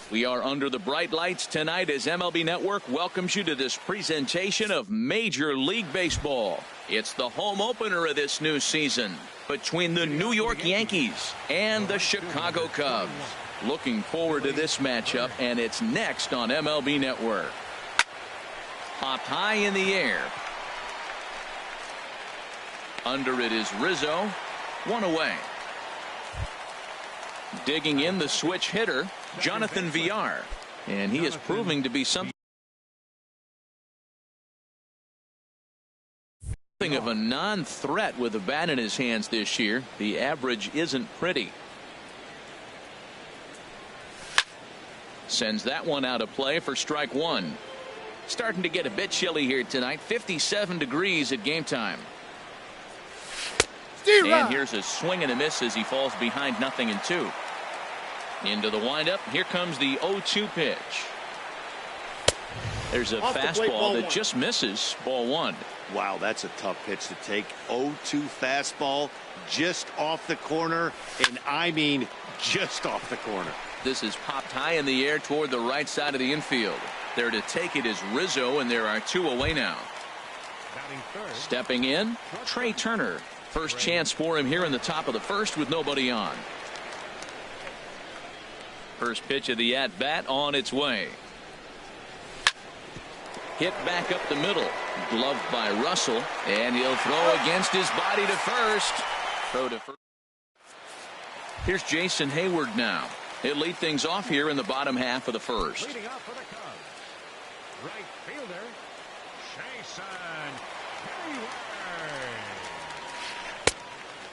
We are under the bright lights tonight as MLB Network welcomes you to this presentation of Major League Baseball. It's the home opener of this new season between the New York Yankees and the Chicago Cubs. Looking forward to this matchup, and it's next on MLB Network. Popped high in the air. Under it is Rizzo. One away. Digging in the switch hitter, Jonathan Villar. And he is proving to be something of a non-threat with the bat in his hands this year. The average isn't pretty. Sends that one out of play for strike one. Starting to get a bit chilly here tonight. 57 degrees at game time. And here's a swing and a miss as he falls behind 0-2. Into the windup. Here comes the 0-2 pitch. There's a fastball that just misses. Ball one. Wow, that's a tough pitch to take. 0-2 fastball just off the corner, and I mean just off the corner. This is popped high in the air toward the right side of the infield. There to take it is Rizzo, and there are two away now. Stepping in, Trey Turner. First chance for him here in the top of the first with nobody on. First pitch of the at-bat on its way. Hit back up the middle. Gloved by Russell, and he'll throw against his body to first. Throw to first. Here's Jason Hayward now. He'll lead things off here in the bottom half of the first. Leading off for the Cubs, right fielder, Jason Hayward.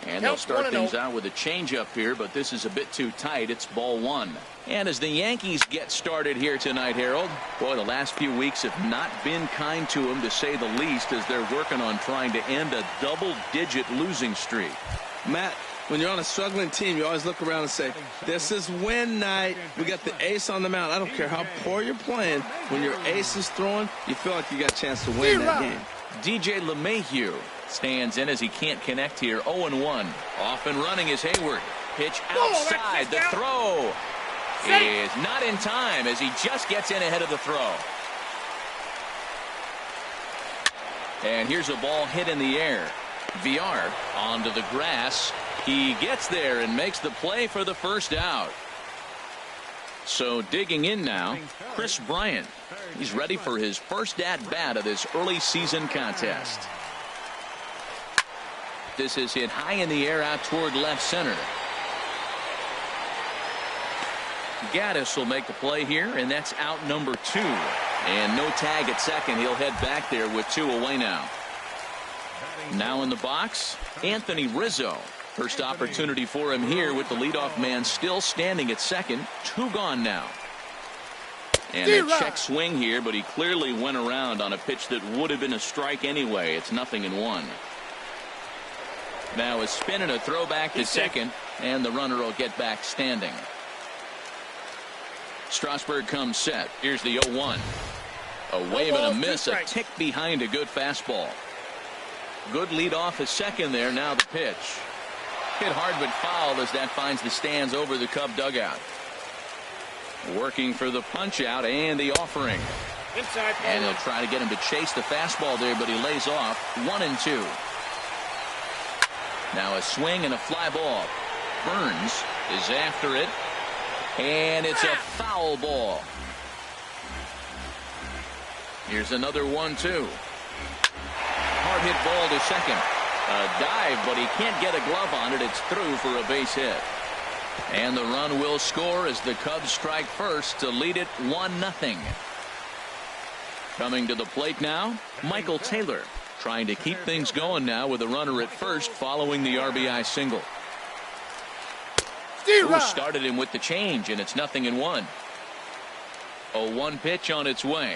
And they'll start things out with a changeup here, but this is a bit too tight. It's ball one. And as the Yankees get started here tonight, Harold, boy, the last few weeks have not been kind to them, to say the least, as they're working on trying to end a double-digit losing streak. Matt, when you're on a struggling team, you always look around and say, this is win night. We got the ace on the mound. I don't care how poor you're playing. When your ace is throwing, you feel like you got a chance to win that game. DJ LeMahieu stands in as he can't connect here. 0-1. Off and running is Hayward. Pitch outside. The throw is not in time as he just gets in ahead of the throw. And here's a ball hit in the air. Villar onto the grass. He gets there and makes the play for the first out. So digging in now, Chris Bryant. He's ready for his first at-bat of this early season contest. This is hit high in the air out toward left center. Gaddis will make the play here, and that's out number 2. And no tag at second. He'll head back there with 2 away now. Now in the box, Anthony Rizzo. First opportunity for him here with the leadoff man still standing at second. 2 gone now. And a check swing here, but he clearly went around on a pitch that would have been a strike anyway. It's 0-1. Now a spin and a throw back to second, and the runner will get back standing. Strasburg comes set. Here's the 0-1. A wave and a miss, a tick behind a good fastball. Good lead off a second there. Now the pitch. Hit hard but foul as that finds the stands over the Cub dugout. Working for the punch out and the offering. And he'll try to get him to chase the fastball there, but he lays off. 1-2. Now a swing and a fly ball. Burns is after it. And it's a foul ball. Here's another 1-2. Hard hit ball to second. A dive, but he can't get a glove on it. It's through for a base hit. And the run will score as the Cubs strike first to lead it 1-0. Coming to the plate now, Michael Taylor, trying to keep things going now with a runner at first following the RBI single. Who started him with the change, and it's 0-1. 0-1 pitch on its way.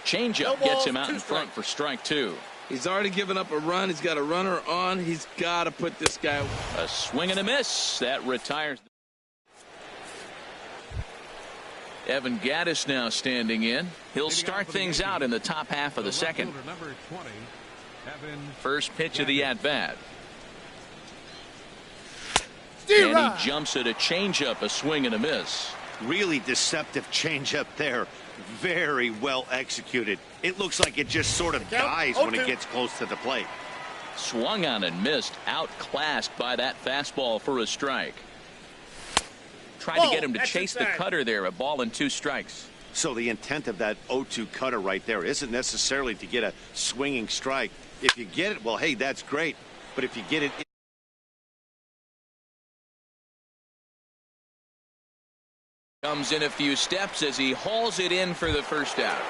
Changeup gets him out in front for strike 2. He's already given up a run. He's got a runner on. He's got to put this guy. A swing and a miss. That retires. Evan Gaddis now standing in. He'll start things out in the top half of the second. First pitch of the at-bat. And he jumps at a changeup, a swing and a miss. Really deceptive changeup there. Very well executed. It looks like it just sort of dies when it gets close to the plate. Swung on and missed. Outclassed by that fastball for a strike. Tried to get him to chase the cutter there. A ball and 2 strikes. So the intent of that 0-2 cutter right there isn't necessarily to get a swinging strike. If you get it, well, hey, that's great. But if you get it... Comes in a few steps as he hauls it in for the first out.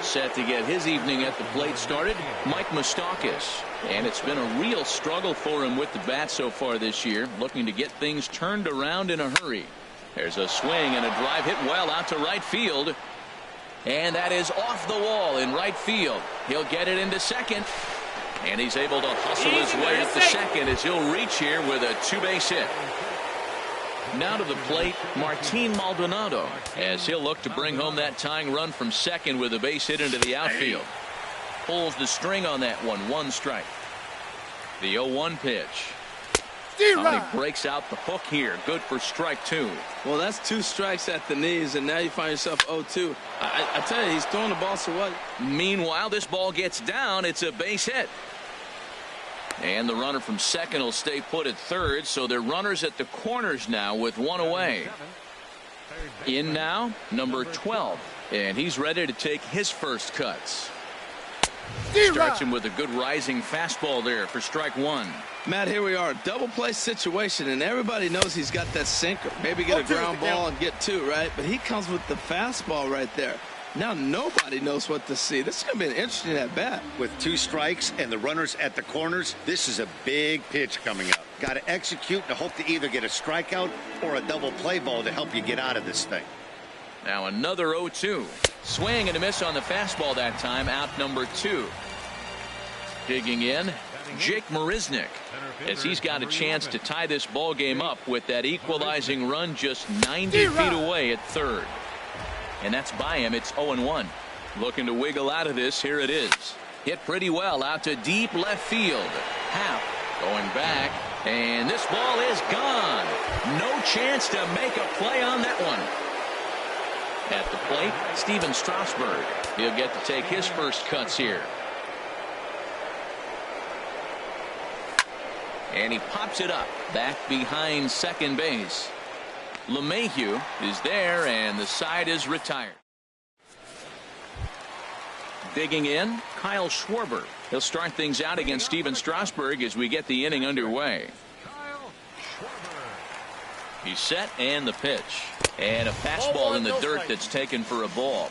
Set to get his evening at the plate started, Mike Moustakas. And it's been a real struggle for him with the bat so far this year, looking to get things turned around in a hurry. There's a swing and a drive hit well out to right field. And that is off the wall in right field. He'll get it into second. And he's able to hustle his way up to second as he'll reach here with a 2-base hit. Now to the plate, Martin Maldonado, as he'll look to bring home that tying run from second with a base hit into the outfield. Pulls the string on that one, 1 strike. The 0-1 pitch. He breaks out the hook here. Good for strike 2. Well, that's 2 strikes at the knees, and now you find yourself 0-2. I tell you, he's throwing the ball so what? Meanwhile, this ball gets down. It's a base hit. And the runner from second will stay put at third, so they're runners at the corners now with 1 away. In now, number 12, and he's ready to take his first cuts. Starts him with a good rising fastball there for strike 1. Matt, here we are, double play situation, and everybody knows he's got that sinker. Maybe get a ground ball and get 2, right? But he comes with the fastball right there. Now nobody knows what to see. This is going to be an interesting at bat. With 2 strikes and the runners at the corners, this is a big pitch coming up. Got to execute and hope to either get a strikeout or a double play ball to help you get out of this thing. Now another 0-2. Swing and a miss on the fastball that time, out number 2. Digging in, Jake Marisnick, as he's got a chance to tie this ball game up with that equalizing run just 90 feet away at third. And that's by him. It's 0-1. Looking to wiggle out of this. Here it is. Hit pretty well out to deep left field. Happ going back. And this ball is gone. No chance to make a play on that one. At the plate, Steven Strasburg. He'll get to take his first cuts here. And he pops it up back behind second base. LeMahieu is there, and the side is retired. Digging in, Kyle Schwarber. He'll start things out against Steven Strasburg as we get the inning underway. He's set, and the pitch. And a fastball in the dirt that's taken for a ball.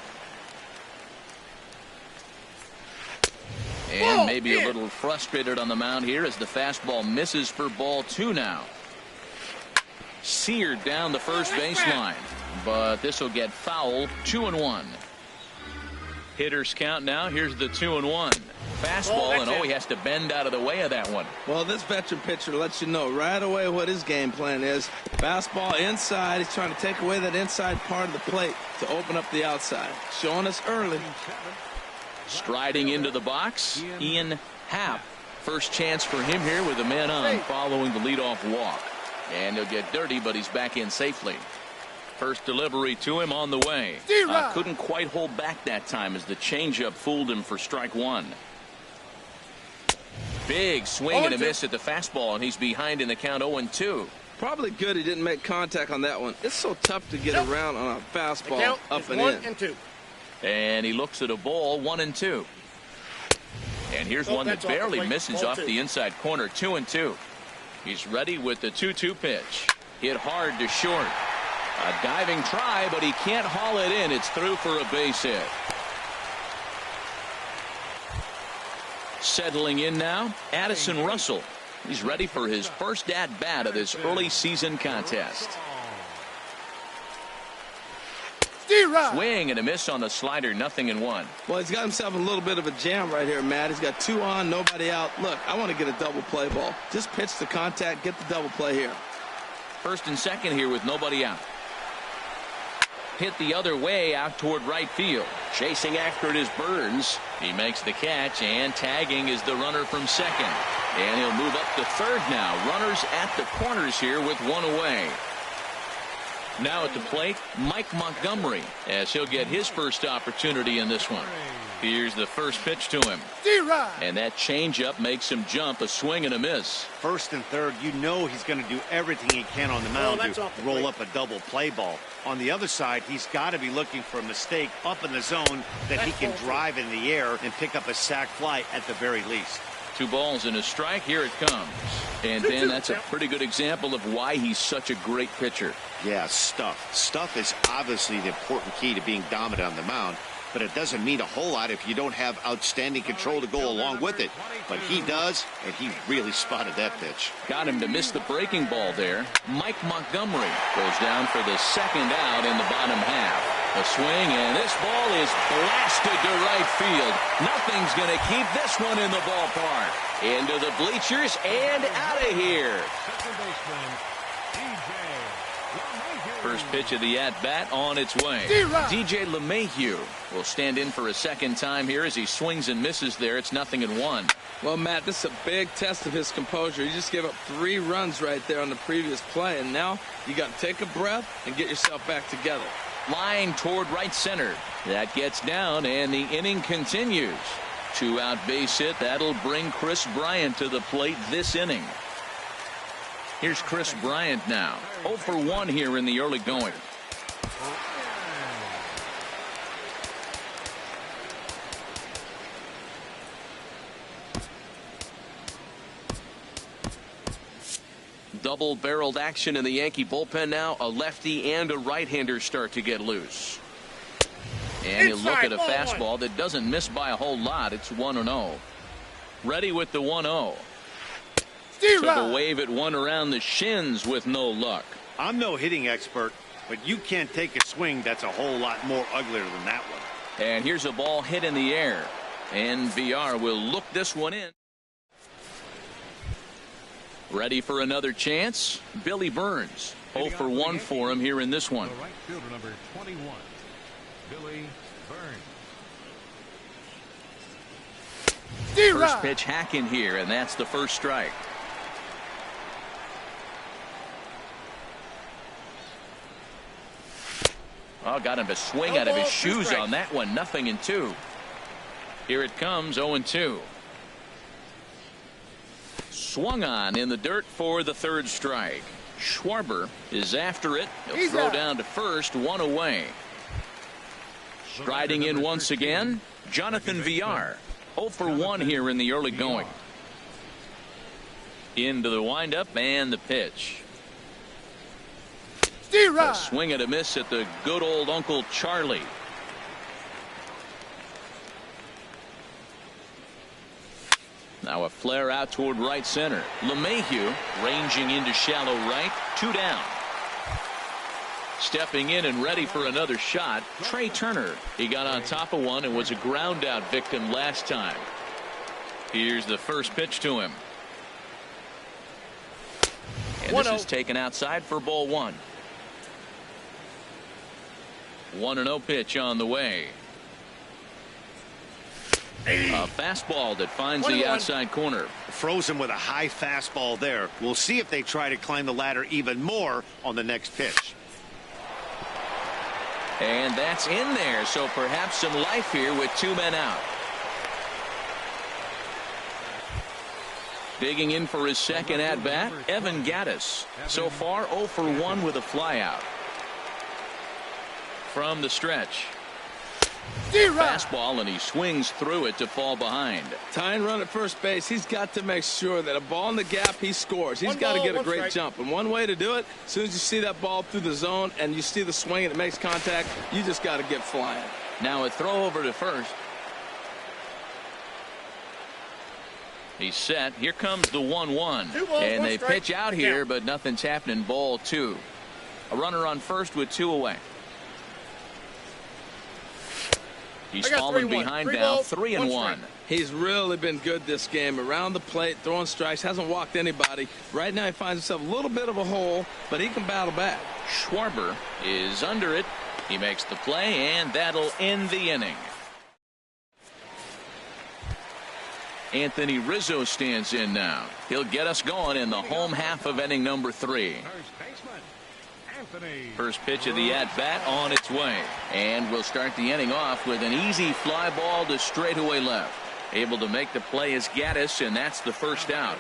And maybe a little frustrated on the mound here as the fastball misses for ball 2 now. Seared down the first baseline, but this will get foul. 2-1. Hitters count now. Here's the 2-1 fastball, and he has to bend out of the way of that one. Well, this veteran pitcher lets you know right away what his game plan is. Fastball inside. He's trying to take away that inside part of the plate to open up the outside. Showing us early. Striding into the box, Ian Happ. First chance for him here with a man on following the leadoff walk. And he'll get dirty, but he's back in safely. First delivery to him on the way. Couldn't quite hold back that time as the changeup fooled him for strike 1. Big swing and a miss at the fastball, and he's behind in the count 0-2. Probably good he didn't make contact on that one. It's so tough to get around on a fastball up and in. And he looks at a ball, 1-2. And here's one that barely misses off the inside corner, 2-2. He's ready with the 2-2 pitch. Hit hard to short. A diving try, but he can't haul it in. It's through for a base hit. Settling in now, Addison Russell. He's ready for his first at-bat of this early season contest. Swing and a miss on the slider, 0-1. Well, he's got himself a little bit of a jam right here, Matt. He's got 2 on, nobody out. Look, I want to get a double play ball. Just pitch the contact, get the double play here. First and second here with nobody out. Hit the other way out toward right field. Chasing after it is Burns. He makes the catch, and tagging is the runner from second. And he'll move up to third now. Runners at the corners here with 1 away. Now at the plate, Mike Montgomery, as he'll get his first opportunity in this one. Here's the first pitch to him. And that changeup makes him jump, a swing and a miss. First and third, you know he's going to do everything he can on the mound to roll up a double play ball. On the other side, he's got to be looking for a mistake up in the zone that he can drive in the air and pick up a sac fly at the very least. 2 balls and a strike. Here it comes. And Ben, that's a pretty good example of why he's such a great pitcher. Yeah, stuff. Stuff is obviously the important key to being dominant on the mound, but it doesn't mean a whole lot if you don't have outstanding control to go along with it. But he does, and he really spotted that pitch. Got him to miss the breaking ball there. Mike Montgomery goes down for the second out in the bottom half. A swing, and this ball is blasted to right field. Nothing's going to keep this one in the ballpark. Into the bleachers and out of here. First pitch of the at-bat on its way. DJ LeMahieu will stand in for a second time here as he swings and misses there. It's 0-1. Well, Matt, this is a big test of his composure. He just gave up 3 runs right there on the previous play, and now you got to take a breath and get yourself back together. Line toward right center. That gets down, and the inning continues. 2-out base hit. That'll bring Chris Bryant to the plate this inning. Here's Chris Bryant now. 0 for 1 here in the early going. Double-barreled action in the Yankee bullpen now. A lefty and a right-hander start to get loose. And you look at a fastball that doesn't miss by a whole lot. It's 1-0. Ready with the 1-0. Took a wave at one around the shins with no luck. I'm no hitting expert, but you can't take a swing that's a whole lot more uglier than that one. And here's a ball hit in the air. And VR will look this one in. Ready for another chance? Billy Burns. 0 for 1 for him here in this one. The right fielder, number 21, Billy Burns. First pitch hacking here, and that's the first strike. Oh, got him to swing out of his shoes on that one. 0-2. Here it comes, 0-2. Swung on in the dirt for the third strike. Schwarber is after it. He'll throw down to first, 1 away. Striding in once again, Jonathan VR. 0 for 1 here in the early going. Into the windup and the pitch. A swing and a miss at the good old Uncle Charlie. Now a flare out toward right center. LeMahieu ranging into shallow right. 2 down. Stepping in and ready for another shot, Trey Turner. He got on top of one and was a ground out victim last time. Here's the first pitch to him. And this is taken outside for ball 1. 1-0 pitch on the way. A fastball that finds the outside corner. Frozen with a high fastball there. We'll see if they try to climb the ladder even more on the next pitch. And that's in there, so perhaps some life here with 2 men out. Digging in for his second at-bat, Evan Gattis. So far 0 for 1 with a flyout. From the stretch. Fastball, and he swings through it to fall behind. Tying run at first base. He's got to make sure that a ball in the gap, he scores. He's got to get a great jump. And one way to do it, as soon as you see that ball through the zone and you see the swing and it makes contact, you just got to get flying. Now a throw over to first. He's set. Here comes the 1-1. And they pitch out here, but nothing's happening. Ball 2. A runner on first with 2 away. He's fallen behind now, 3-1. He's really been good this game. Around the plate, throwing strikes, hasn't walked anybody. Right now he finds himself a little bit of a hole, but he can battle back. Schwarber is under it. He makes the play, and that'll end the inning. Anthony Rizzo stands in now. He'll get us going in the home half of inning number 3. Anthony. First pitch of the at-bat on its way. And we'll start the inning off with an easy fly ball to straightaway left. Able to make the play is Gaddis, and that's the first out.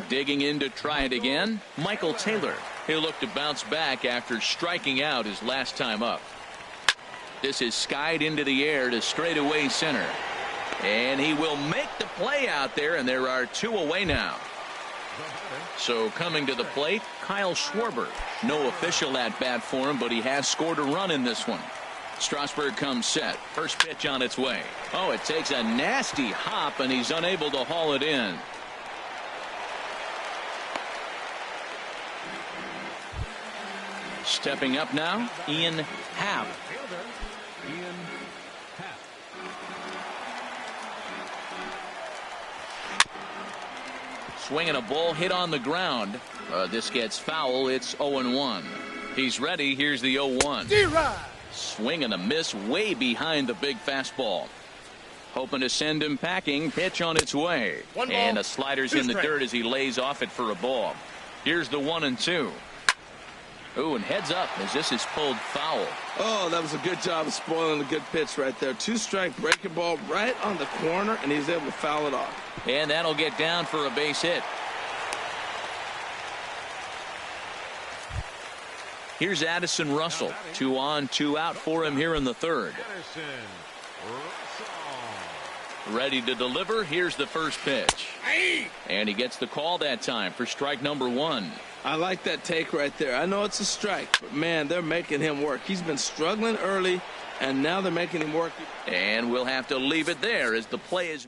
Digging in to try it again, Michael Taylor. He'll look to bounce back after striking out his last time up. This is skied into the air to straightaway center. And he will make the play out there, and there are two away now. So coming to the plate, Kyle Schwarber. No official at bat for him, but he has scored a run in this one. Strasburg comes set. First pitch on its way. Oh, it takes a nasty hop, and he's unable to haul it in. Stepping up now, Ian Happ. Swinging a ball hit on the ground. This gets foul. It's 0-1. He's ready. Here's the 0-1. Swing and a miss way behind the big fastball. Hoping to send him packing. Pitch on its way. And a slider's in the dirt as he lays off it for a ball. Here's the 1-2. Ooh, and heads up as this is pulled foul. Oh, that was a good job of spoiling a good pitch right there. Two-strike breaking ball right on the corner, and he's able to foul it off. And that'll get down for a base hit. Here's Addison Russell. 2 on, 2 out for him here in the third. Ready to deliver. Here's the first pitch. And he gets the call that time for strike number 1. I like that take right there. I know it's a strike, but man, they're making him work. He's been struggling early, and now they're making him work. And we'll have to leave it there as the play is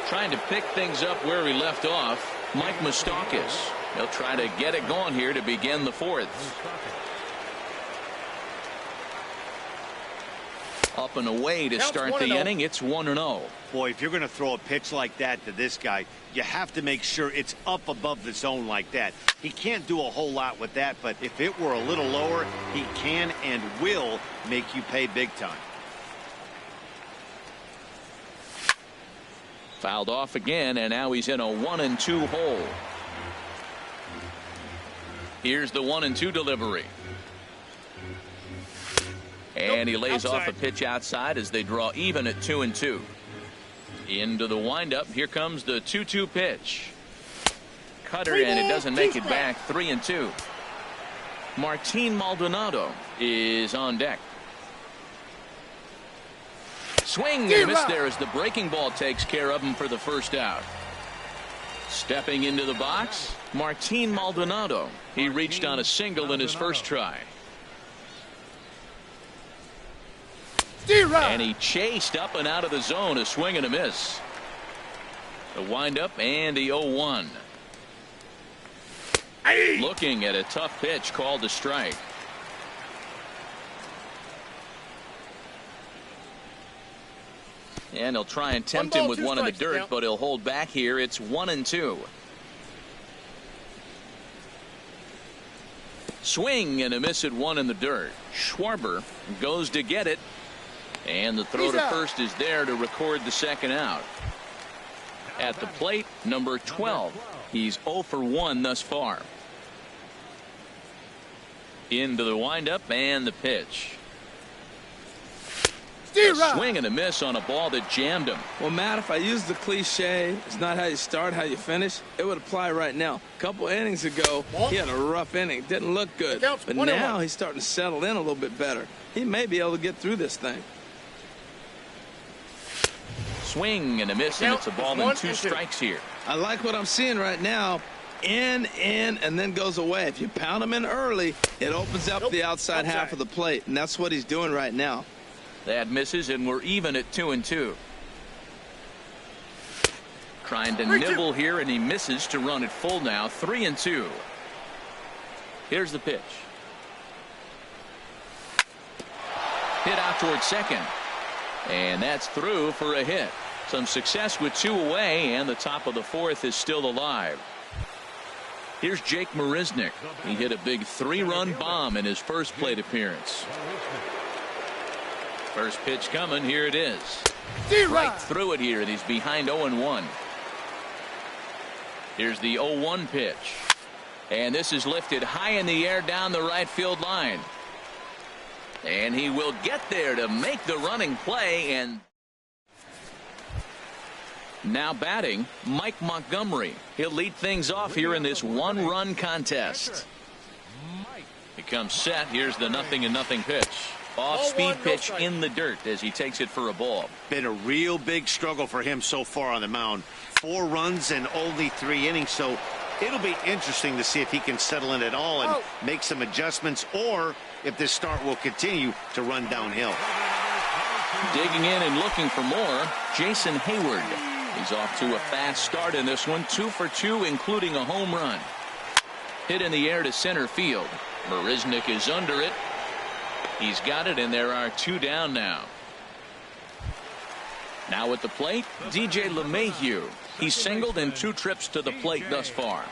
trying to pick things up where he left off. Mike Moustakas. He'll try to get it going here to begin the fourth. Up and away to start the inning. It's 1-0. Boy, if you're going to throw a pitch like that to this guy, you have to make sure it's up above the zone like that. He can't do a whole lot with that, but if it were a little lower, he can and will make you pay big time. Fouled off again, and now he's in a 1-2 hole. Here's the 1-2 delivery. And he lays off a pitch outside as they draw even at 2-2. Into the windup. Here comes the 2-2 pitch. Cutter, and it doesn't make it back. 3-2. Martin Maldonado is on deck. Swing and miss there as the breaking ball takes care of him for the first out. Stepping into the box, Martin Maldonado. He reached on a single in his first try. And he chased up and out of the zone. A swing and a miss. The windup and the 0-1. Looking at a tough pitch called a strike. And he'll try and tempt him with one in the dirt, but he'll hold back here. It's 1-2. Swing and a miss at one in the dirt. Schwarber goes to get it. And the throw to first is there to record the second out. At the plate, number 12. He's 0 for 1 thus far. Into the windup and the pitch. A swing and a miss on a ball that jammed him. Well, Matt, if I used the cliche, it's not how you start, how you finish, it would apply right now. A couple innings ago, he had a rough inning. Didn't look good. But now he's starting to settle in a little bit better. He may be able to get through this thing. Swing and a miss, and it's a ball and 2 strikes here. I like what I'm seeing right now. In, and then goes away. If you pound him in early, it opens up the outside half of the plate, and that's what he's doing right now. That misses, and we're even at 2-2. Trying to nibble here, and he misses to run it full now. 3-2. Here's the pitch. Hit out towards second. And that's through for a hit. Some success with 2 away, and the top of the fourth is still alive. Here's Jake Marisnick. He hit a big 3-run bomb in his first plate appearance. First pitch coming. Here it is. Right through it here, and he's behind 0-1. Here's the 0-1 pitch. And this is lifted high in the air down the right field line. And he will get there to make the running play. And now batting, Mike Montgomery. He'll lead things off here in this one-run contest. He comes set. Here's the 0-0 pitch. Off-speed pitch in the dirt as he takes it for a ball. Been a real big struggle for him so far on the mound. 4 runs and only 3 innings, so it'll be interesting to see if he can settle in at all and make some adjustments, or if this start will continue to run downhill. Digging in and looking for more, Jason Hayward. He's off to a fast start in this one, 2 for 2, including a home run. Hit in the air to center field. Marisnik is under it. He's got it, and there are 2 down now. Now at the plate, DJ LeMahieu. He's singled in 2 trips to the plate thus far.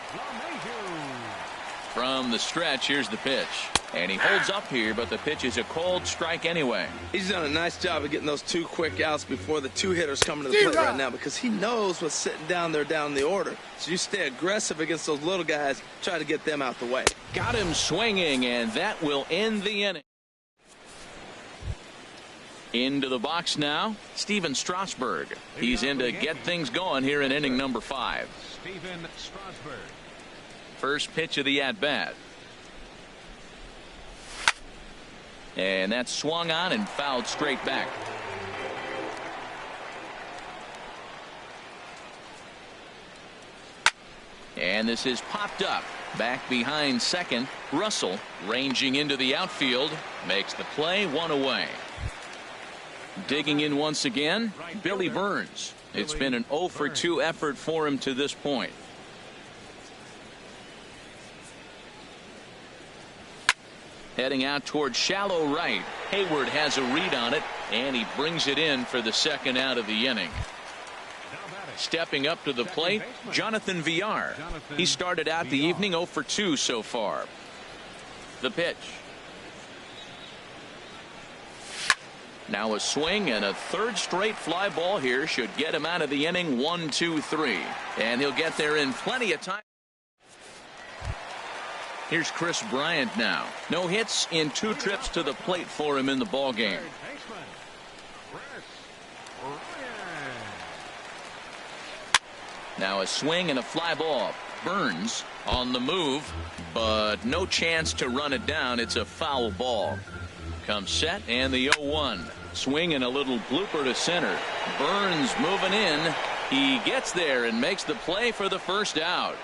From the stretch, here's the pitch. And he holds up here, but the pitch is a called strike anyway. He's done a nice job of getting those 2 quick outs before the 2 hitters coming to the plate right now, because he knows what's sitting down there down the order. So you stay aggressive against those little guys, try to get them out the way. Got him swinging, and that will end the inning. Into the box now, Steven Strasburg. He's in to get things going here in inning number 5. Steven Strasburg. First pitch of the at-bat. And that's swung on and fouled straight back. And this is popped up. Back behind second. Russell ranging into the outfield. Makes the play, 1 away. Digging in once again, Billy Burns. It's been an 0 for 2 effort for him to this point. Heading out toward shallow right. Hayward has a read on it, and he brings it in for the 2nd out of the inning. Stepping up to the plate, Jonathan Villar. He started out the evening 0 for 2 so far. The pitch. Now a swing, and a 3rd straight fly ball here should get him out of the inning. 1, 2, 3. And he'll get there in plenty of time. Here's Chris Bryant now. No hits in 2 trips to the plate for him in the ball game. Now a swing and a fly ball. Burns on the move, but no chance to run it down. It's a foul ball. Comes set, and the 0-1. Swing and a little blooper to center. Burns moving in. He gets there and makes the play for the 1st out.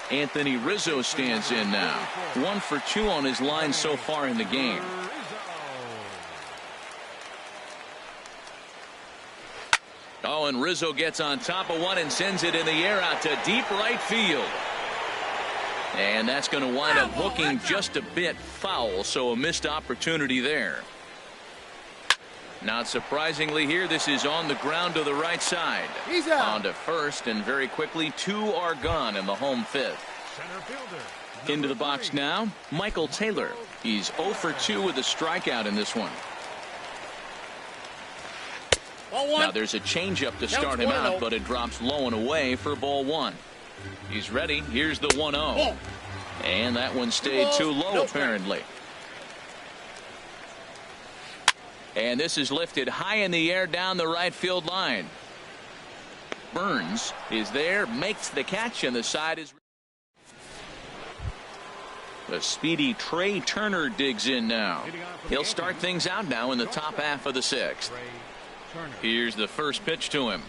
Anthony Rizzo stands in now. 1 for 2 on his line so far in the game. Oh, and Rizzo gets on top of one and sends it in the air out to deep right field. And that's going to wind up hooking just a bit foul, so a missed opportunity there. Not surprisingly here, this is on the ground to the right side. He's out. On to first, and very quickly 2 are gone in the home 5th. Into the box now, Michael Taylor. He's 0 for 2 with a strikeout in this one. Now there's a changeup to start him out, but it drops low and away for ball 1. He's ready. Here's the 1-0. And that one stayed too low, apparently. And this is lifted high in the air down the right field line. Burns is there, makes the catch, and the side is. The speedy Trey Turner digs in now. He'll start things out now in the top half of the 6th. Here's the first pitch to him.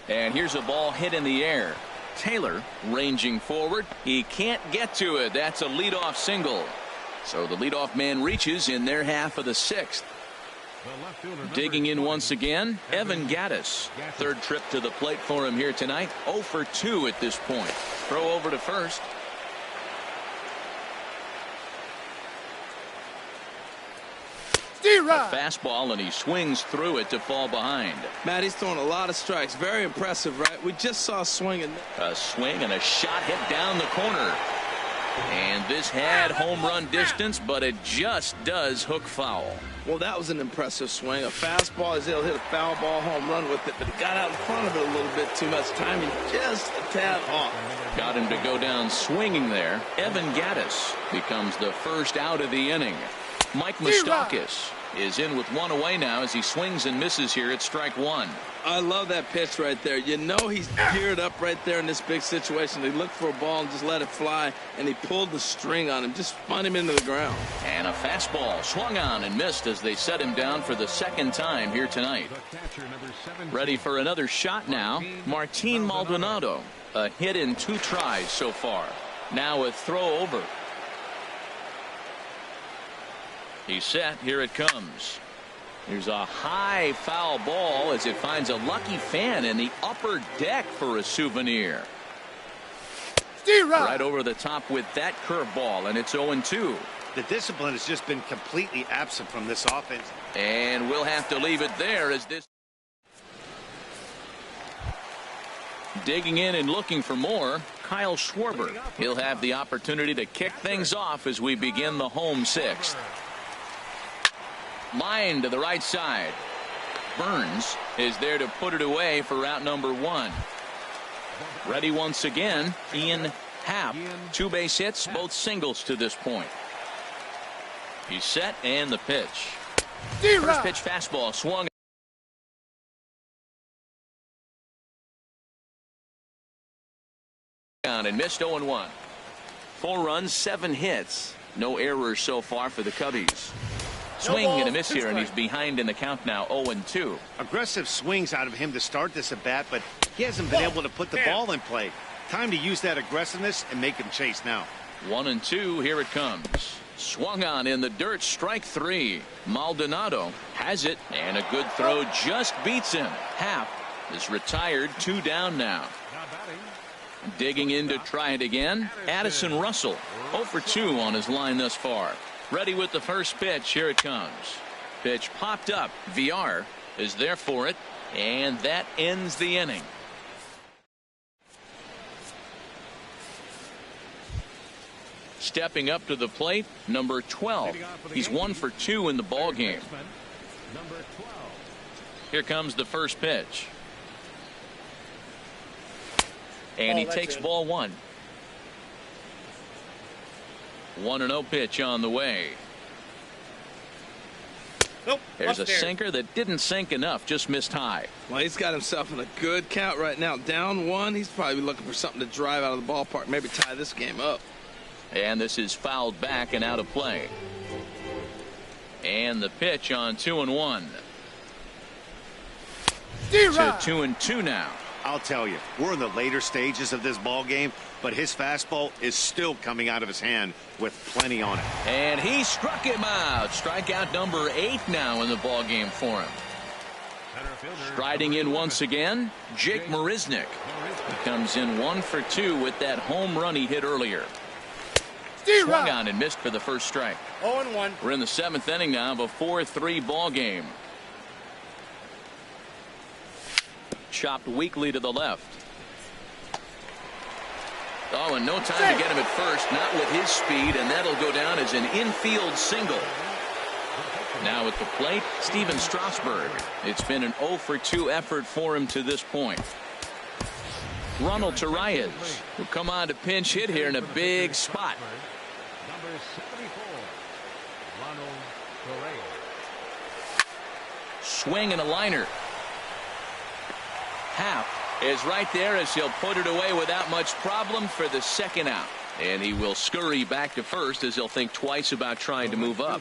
And here's a ball hit in the air. Taylor ranging forward. He can't get to it. That's a leadoff single. So the leadoff man reaches in their half of the 6th. Digging in once again, Evan Gattis. 3rd trip to the plate for him here tonight. 0 for 2 at this point. Throw over to first. A fastball, and he swings through it to fall behind. Matt, he's throwing a lot of strikes. Very impressive, right? We just saw a swing and a shot hit down the corner. And this had home run distance, but it just does hook foul. Well, that was an impressive swing. A fastball, he'll hit a foul ball home run with it, but he got out in front of it a little bit too much. Timing just a tad off. Got him to go down swinging there. Evan Gattis becomes the first out of the inning. Mike Moustakas is in with one away now as he swings and misses here at strike one. I love that pitch right there. You know he's geared up right there in this big situation. He looked for a ball and just let it fly, and he pulled the string on him, just spun him into the ground. And a fastball swung on and missed as they set him down for the second time here tonight. Ready for another shot now. Martin Maldonado, a hit in 2 tries so far. Now a throw over. He's set. Here it comes. Here's a high foul ball as it finds a lucky fan in the upper deck for a souvenir. Right over the top with that curveball, and it's 0-2. The discipline has just been completely absent from this offense. And we'll have to leave it there as this. Digging in and looking for more, Kyle Schwarber. He'll have the opportunity to kick things off as we begin the home 6th. Line to the right side. Burns is there to put it away for route number 1. Ready once again, Ian Happ. 2 base hits, both singles to this point. He's set, and the pitch. First pitch fastball swung on and missed. 0-1. 4 runs, 7 hits. No errors so far for the Cubbies. Swing and a miss here, and he's behind in the count now. 0-2. Aggressive swings out of him to start this at bat, but he hasn't been able to put the ball in play. Time to use that aggressiveness and make him chase now. 1-2. Here it comes. Swung on in the dirt. Strike 3. Maldonado has it, and a good throw just beats him. Happ is retired. 2 down now. Digging in to try it again. Addison Russell 0 for 2 on his line thus far. Ready with the first pitch. Here it comes. Pitch popped up. VR is there for it, and that ends the inning. Stepping up to the plate, number 12. He's 1 for 2 in the ball game. Here comes the first pitch. And he takes ball 1. 1-0 pitch on the way. Nope. There's a sinker that didn't sink enough, just missed high. Well, he's got himself in a good count right now. Down 1. He's probably looking for something to drive out of the ballpark, maybe tie this game up. And this is fouled back and out of play. And the pitch on 2-1. To 2-2 now. I'll tell you, we're in the later stages of this ball game, but his fastball is still coming out of his hand with plenty on it. And he struck him out. Strikeout number 8 now in the ball game for him. Striding in once again, Jake Marisnick. He comes in 1 for 2 with that home run he hit earlier. Swung on and missed for the first strike. 0-1. We're in the 7th inning now of a 4-3 ball game. Chopped weakly to the left. Oh, and no time to get him at first, not with his speed, and that'll go down as an infield single. Now at the plate, Steven Strasburg. It's been an 0 for 2 effort for him to this point. Ronald Torreyes will come on to pinch hit here in a big spot. Number 74, Ronald Torreyes. Swing and a liner. Happ is right there as he'll put it away without much problem for the second out. And he will scurry back to first as he'll think twice about trying to move up.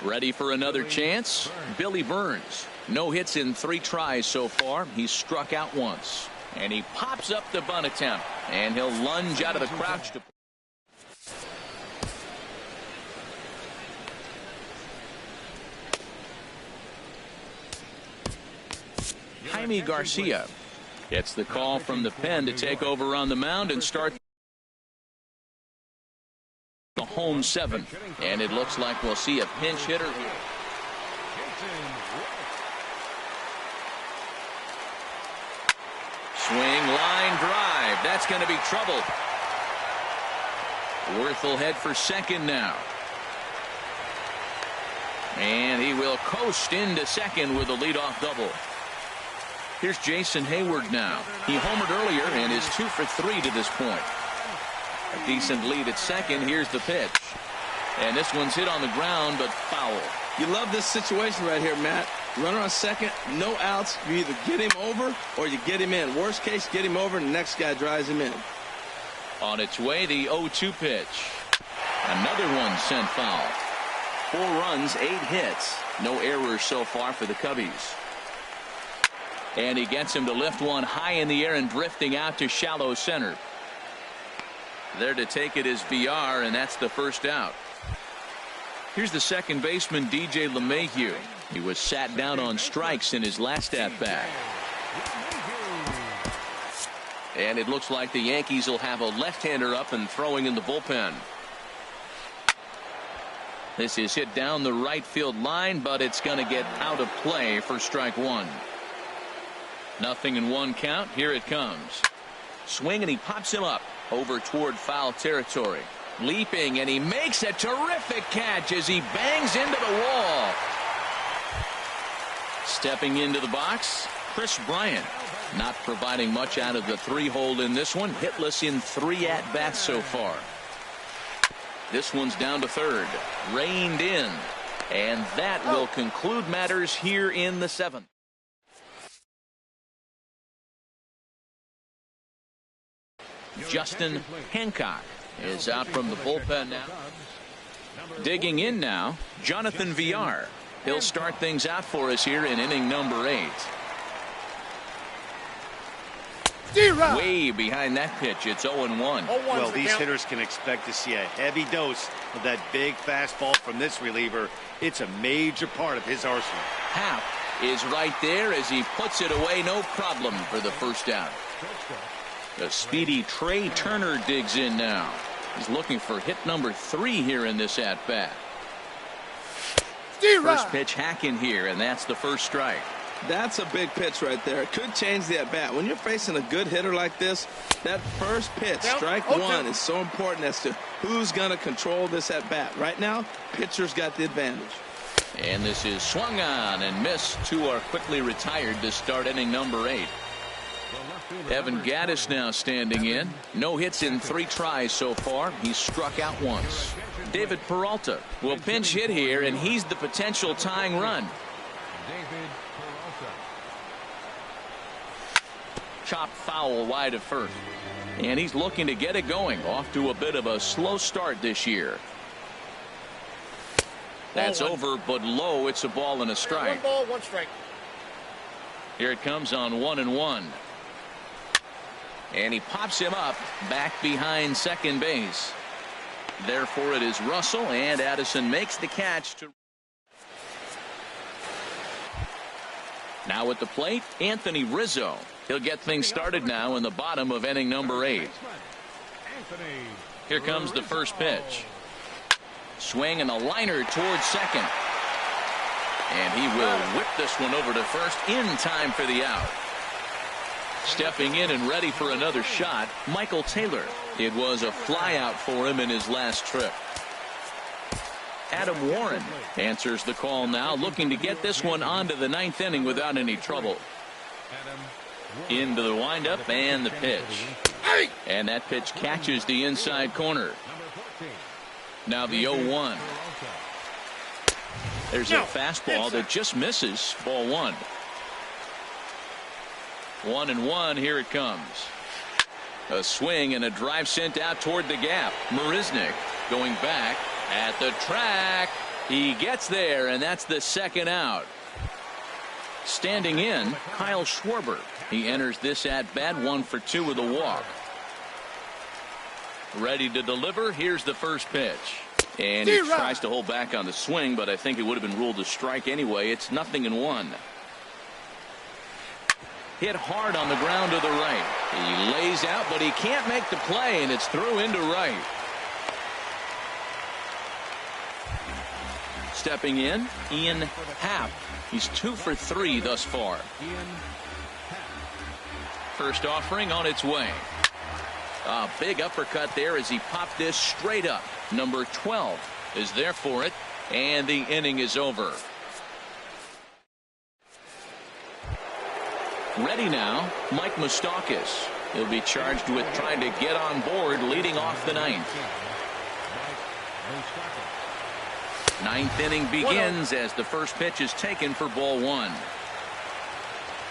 Ready for another chance? Billy Burns. No hits in 3 tries so far. He's struck out once. And he pops up the bunt attempt. And he'll lunge out of the crouch to Jaime Garcia gets the call from the pen to take over on the mound and start the home 7th. And it looks like we'll see a pinch hitter here. Swing, line drive. That's going to be trouble. Worth will head for second now. And he will coast into second with a leadoff double. Here's Jason Hayward now. He homered earlier and is 2 for 3 to this point. A decent lead at second. Here's the pitch. And this one's hit on the ground, but foul. You love this situation right here, Matt. Runner on second, no outs. You either get him over or you get him in. Worst case, get him over and the next guy drives him in. On its way, the 0-2 pitch. Another one sent foul. 4 runs, 8 hits. No errors so far for the Cubbies. And he gets him to lift one high in the air and drifting out to shallow center. There to take it is VR, and that's the first out. Here's the second baseman, DJ LeMahieu. He was sat down on strikes in his last at-bat. And it looks like the Yankees will have a left-hander up and throwing in the bullpen. This is hit down the right field line, but it's going to get out of play for strike one. 0-1 count. Here it comes. Swing, and he pops him up over toward foul territory. Leaping, and he makes a terrific catch as he bangs into the wall. Stepping into the box, Chris Bryant. Not providing much out of the 3-hole in this one. Hitless in 3 at-bats so far. This one's down to third. Reined in. And that will conclude matters here in the 7th. Justin Hancock is out from the bullpen now. Digging in now, Jonathan VR. He'll start things out for us here in inning number 8. Way behind that pitch. It's 0-1. Well, these hitters can expect to see a heavy dose of that big fastball from this reliever. It's a major part of his arsenal. Happ is right there as he puts it away. No problem for the first out. The speedy Trey Turner digs in now. He's looking for hit number 3 here in this at-bat. First pitch hack in here, and that's the first strike. That's a big pitch right there. It could change the at-bat. When you're facing a good hitter like this, that first pitch, strike one, is so important as to who's going to control this at-bat. Right now, pitcher's got the advantage. And this is swung on and missed. 2 are quickly retired to start inning number 8. Evan Gattis now standing in. No hits in 3 tries so far. He's struck out once. David Peralta will pinch hit here, and he's the potential tying run. Chop foul wide of first. And he's looking to get it going. Off to a bit of a slow start this year. That's over, but low. It's a ball and a strike. 1 ball, 1 strike. Here it comes on 1-1. And he pops him up back behind second base. Therefore, it is Russell, and Addison makes the catch. Now at the plate, Anthony Rizzo. He'll get things started now in the bottom of inning number 8. Here comes the first pitch. Swing and a liner towards second. And he will whip this one over to first in time for the out. Stepping in and ready for another shot, Michael Taylor. It was a fly out for him in his last trip. Adam Warren answers the call now, looking to get this one onto the 9th inning without any trouble. Into the windup and the pitch. And that pitch catches the inside corner. Now the 0-1. There's a fastball that just misses. Ball 1. 1-1. Here it comes. A swing and a drive sent out toward the gap. Marisnick going back at the track. He gets there, and that's the second out. Standing in, Kyle Schwarber. He enters this at bat 1 for 2 with a walk. Ready to deliver. Here's the first pitch. And he tries to hold back on the swing, but I think it would have been ruled a strike anyway. It's 0-1. Hit hard on the ground to the right. He lays out, but he can't make the play, and it's through into right. Stepping in, Ian Happ. He's 2 for 3 thus far. First offering on its way. A big uppercut there as he popped this straight up. Number 12 is there for it. And the inning is over. Ready now, Mike Moustakas. He'll be charged with trying to get on board leading off the ninth. Ninth inning begins as the first pitch is taken for ball one.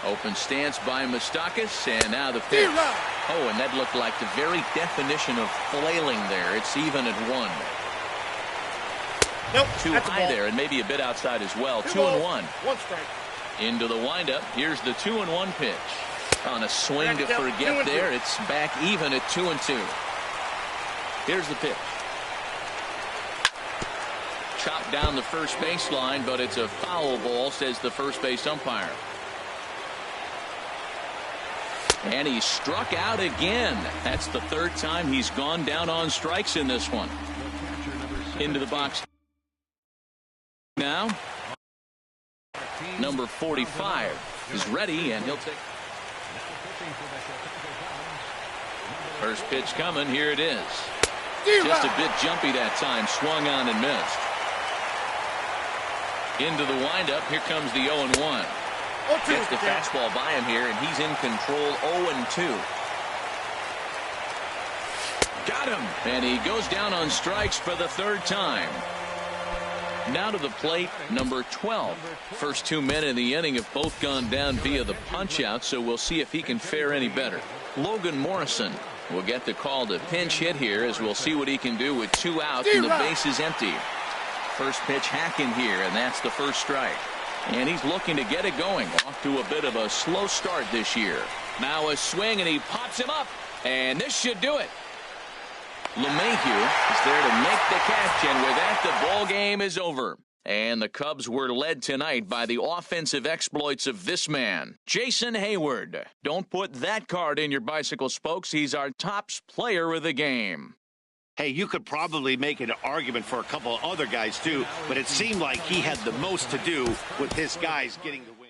Open stance by Moustakas, and now the pitch. Oh, and that looked like the very definition of flailing there. It's even at one. Nope, too high there, and maybe a bit outside as well. 2-1. One strike. Into the windup. Here's the 2-1 pitch. On a swing to forget there, it's back even at 2-2. Here's the pitch. Chopped down the first baseline, but it's a foul ball, says the first base umpire. And he struck out again. That's the third time he's gone down on strikes in this one. Into the box now. Number 45 is ready, and he'll take. First pitch coming. Here it is. Just a bit jumpy that time. Swung on and missed. Into the windup. Here comes the 0-1. Gets the fastball by him here, and he's in control. 0-2. Got him. And he goes down on strikes for the third time. Now to the plate, number 12. First 2 men in the inning have both gone down via the punch-out, so we'll see if he can fare any better. Logan Morrison will get the call to pinch hit here, as we'll see what he can do with 2 outs and the base is empty. First pitch hacking here, and that's the first strike. And he's looking to get it going. Off to a bit of a slow start this year. Now a swing, and he pops him up, and this should do it. LeMahieu is there to make the catch, and with that, the ball game is over. And the Cubs were led tonight by the offensive exploits of this man, Jason Hayward. Don't put that card in your bicycle spokes. He's our top player of the game. Hey, you could probably make an argument for a couple of other guys, too, but it seemed like he had the most to do with his guys getting the win.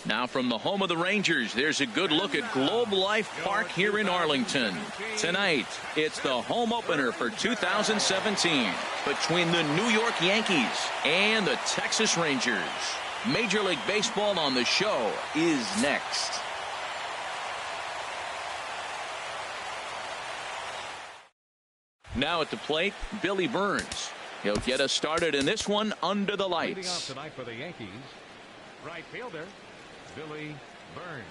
Now from the home of the Rangers, there's a good look at Globe Life Park here in Arlington. Tonight, it's the home opener for 2017 between the New York Yankees and the Texas Rangers. Major League Baseball on the show is next. Now at the plate, Billy Burns. He'll get us started in this one under the lights. Leading off tonight for the Yankees, right fielder Billy Burns.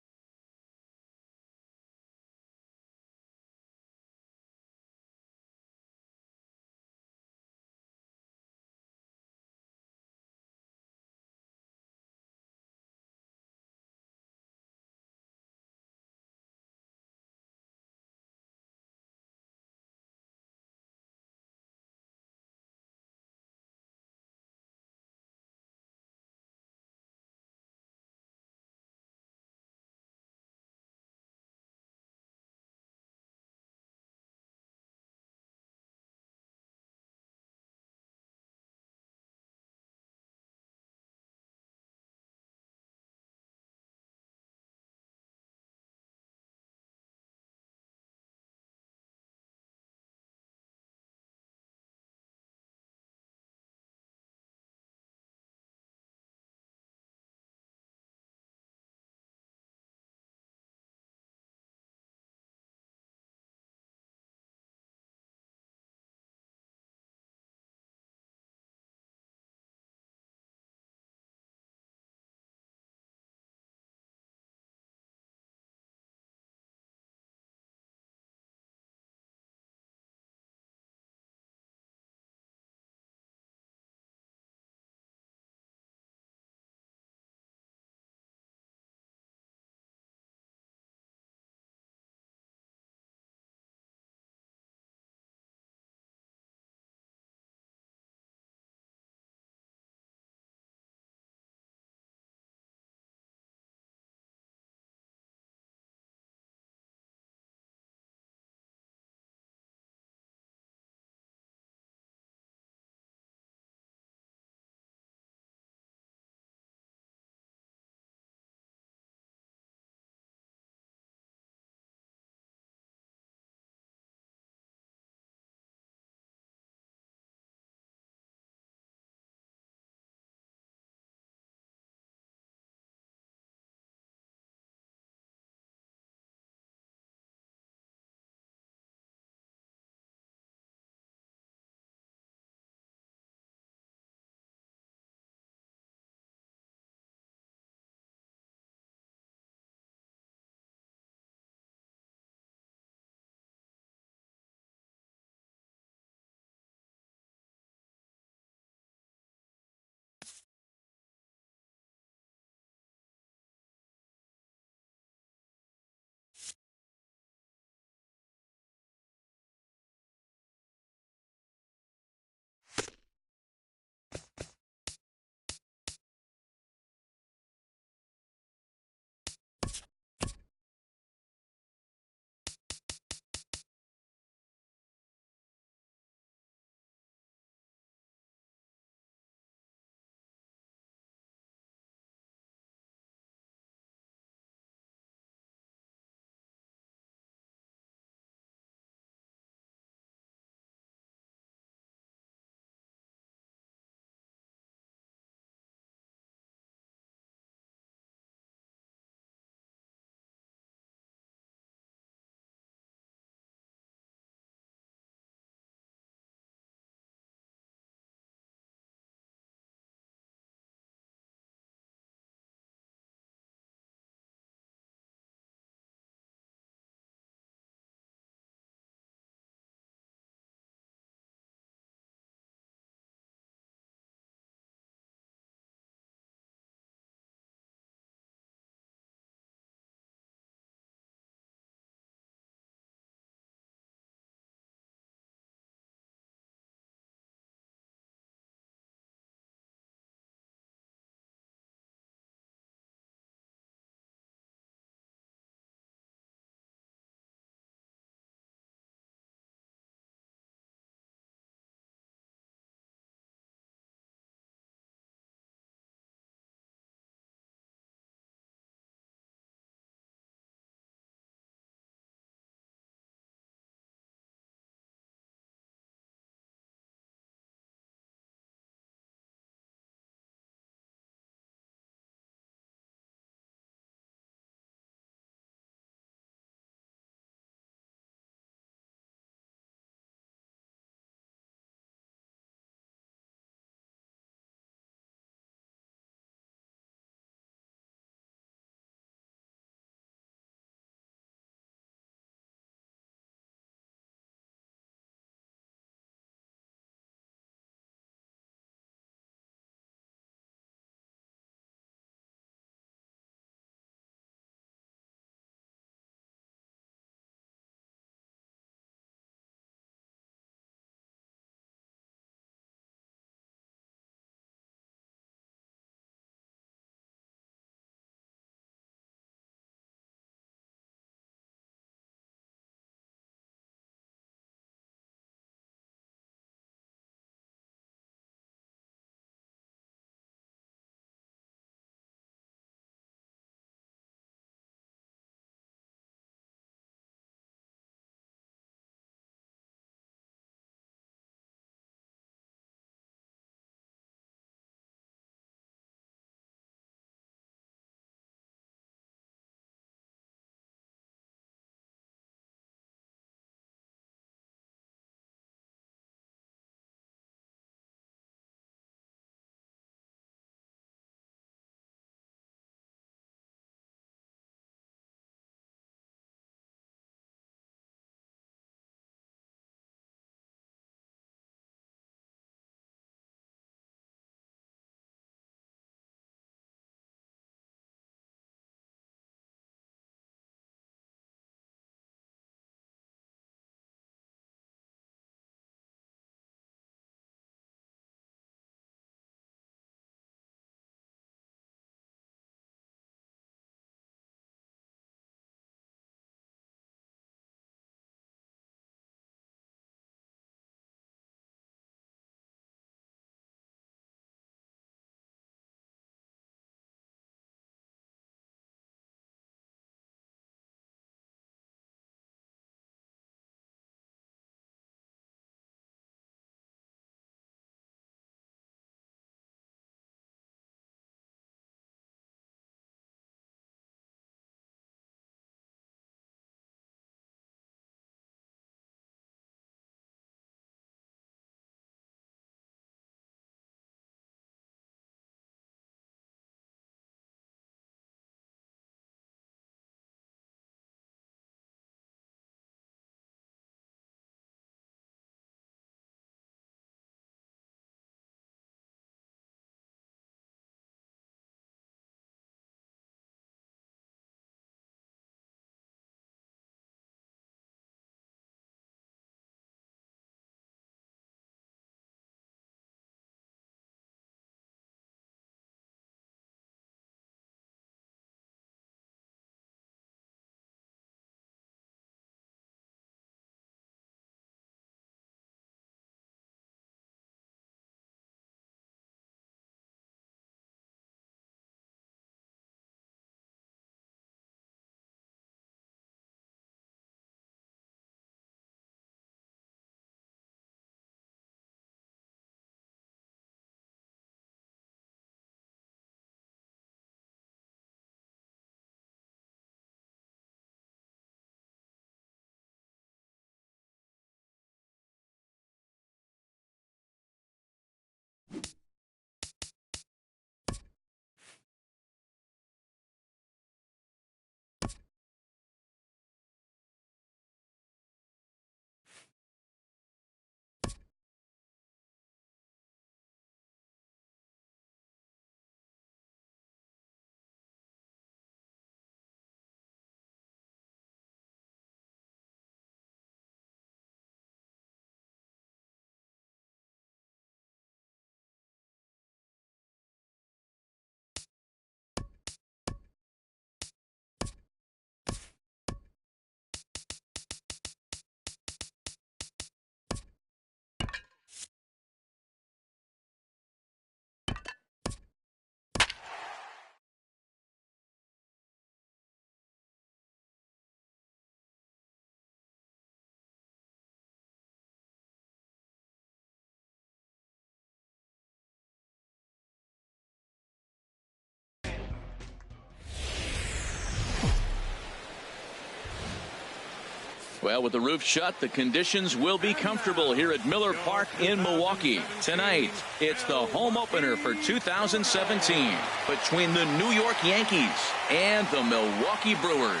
Well, with the roof shut, the conditions will be comfortable here at Miller Park in Milwaukee. Tonight, it's the home opener for 2017 between the New York Yankees and the Milwaukee Brewers.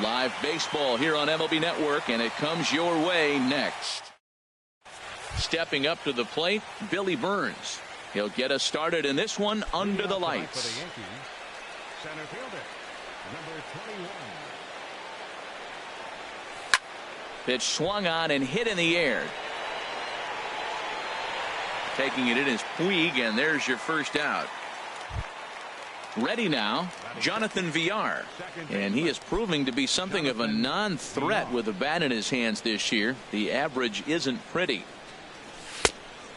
Live baseball here on MLB Network, and it comes your way next. Stepping up to the plate, Billy Burns. He'll get us started in this one under the lights. For the Yankees, center fielder, number 21. Pitch swung on and hit in the air. Taking it in is Puig, and there's your first out. Ready now, Jonathan Villar. And he is proving to be something of a non-threat with a bat in his hands this year. The average isn't pretty.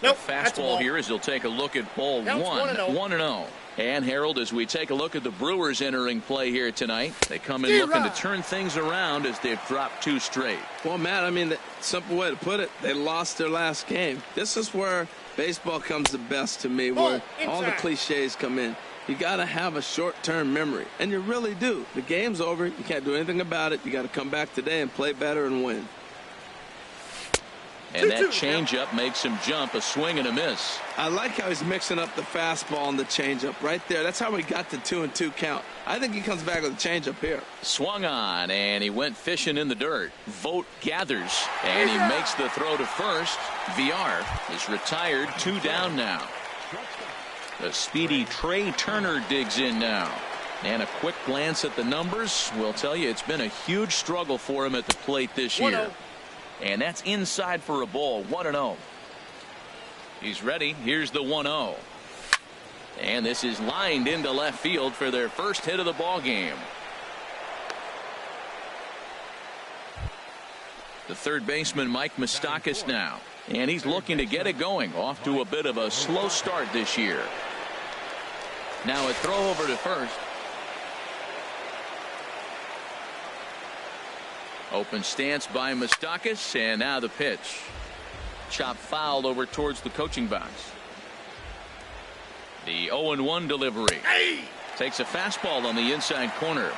Nope, fastball here as he'll take a look at ball one. 1-0. And Harold, as we take a look at the Brewers entering play here tonight, they come in looking to turn things around as they've dropped 2 straight. Well, Matt, I mean, the simple way to put it, they lost their last game. This is where baseball comes the best to me, where all the cliches come in. You got to have a short-term memory, and you really do. The game's over. You can't do anything about it. You got to come back today and play better and win. And that changeup makes him jump, a swing and a miss. I like how he's mixing up the fastball and the changeup right there. That's how we got the 2-2 count. I think he comes back with a changeup here. Swung on, and he went fishing in the dirt. Vogt gathers, and he makes the throw to first. Villar is retired, 2 down now. The speedy Trey Turner digs in now. And a quick glance at the numbers will tell you it's been a huge struggle for him at the plate this year. And that's inside for a ball. 1-0. He's ready. Here's the 1-0. And this is lined into left field for their first hit of the ball game. The third baseman, Mike Moustakas, now. And he's looking to get it going. Off to a bit of a slow start this year. Now a throw over to first. Open stance by Moustakas, and now the pitch. Chop fouled over towards the coaching box. The 0-1 delivery. Takes a fastball on the inside corner.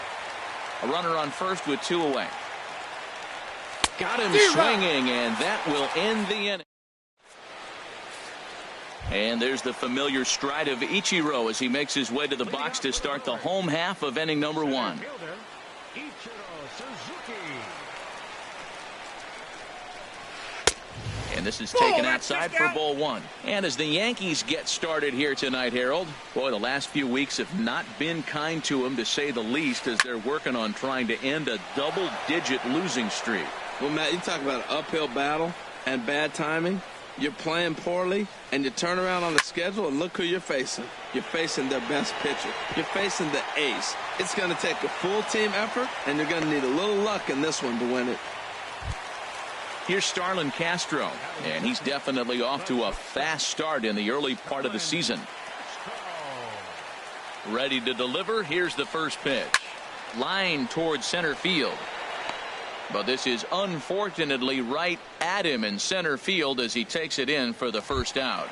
A runner on first with 2 away. Got him swinging, and that will end the inning. And there's the familiar stride of Ichiro as he makes his way to the box to start the home half of inning number 1. And this is taken outside for ball 1. And as the Yankees get started here tonight, Harold, boy, the last few weeks have not been kind to them, to say the least, as they're working on trying to end a double-digit losing streak. Well, Matt, you talk about an uphill battle and bad timing. You're playing poorly, and you turn around on the schedule, and look who you're facing. You're facing their best pitcher. You're facing the ace. It's going to take a full team effort, and you're going to need a little luck in this one to win it. Here's Starlin Castro, and he's definitely off to a fast start in the early part of the season. Ready to deliver. Here's the first pitch. Line towards center field. But this is unfortunately right at him in center field as he takes it in for the first out.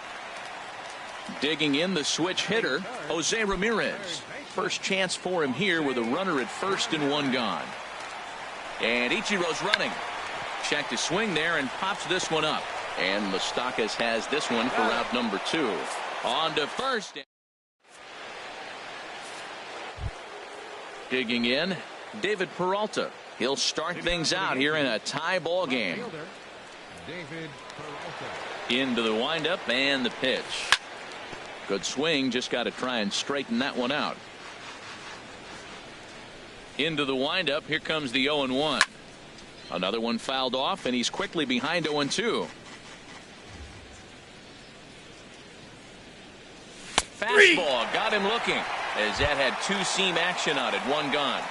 Digging in the switch hitter, Jose Ramirez. First chance for him here with a runner at first and 1 gone. And Ichiro's running. Checked his swing there and pops this one up. And Moustakas has this one for out number 2. On to first. Digging in, David Peralta. He'll start things out here in a tie ball game. Into the windup and the pitch. Good swing, just got to try and straighten that one out. Into the windup, here comes the 0-1. Another one fouled off, and he's quickly behind 0-2. Fastball got him looking as that had 2-seam action on it. 1 gone.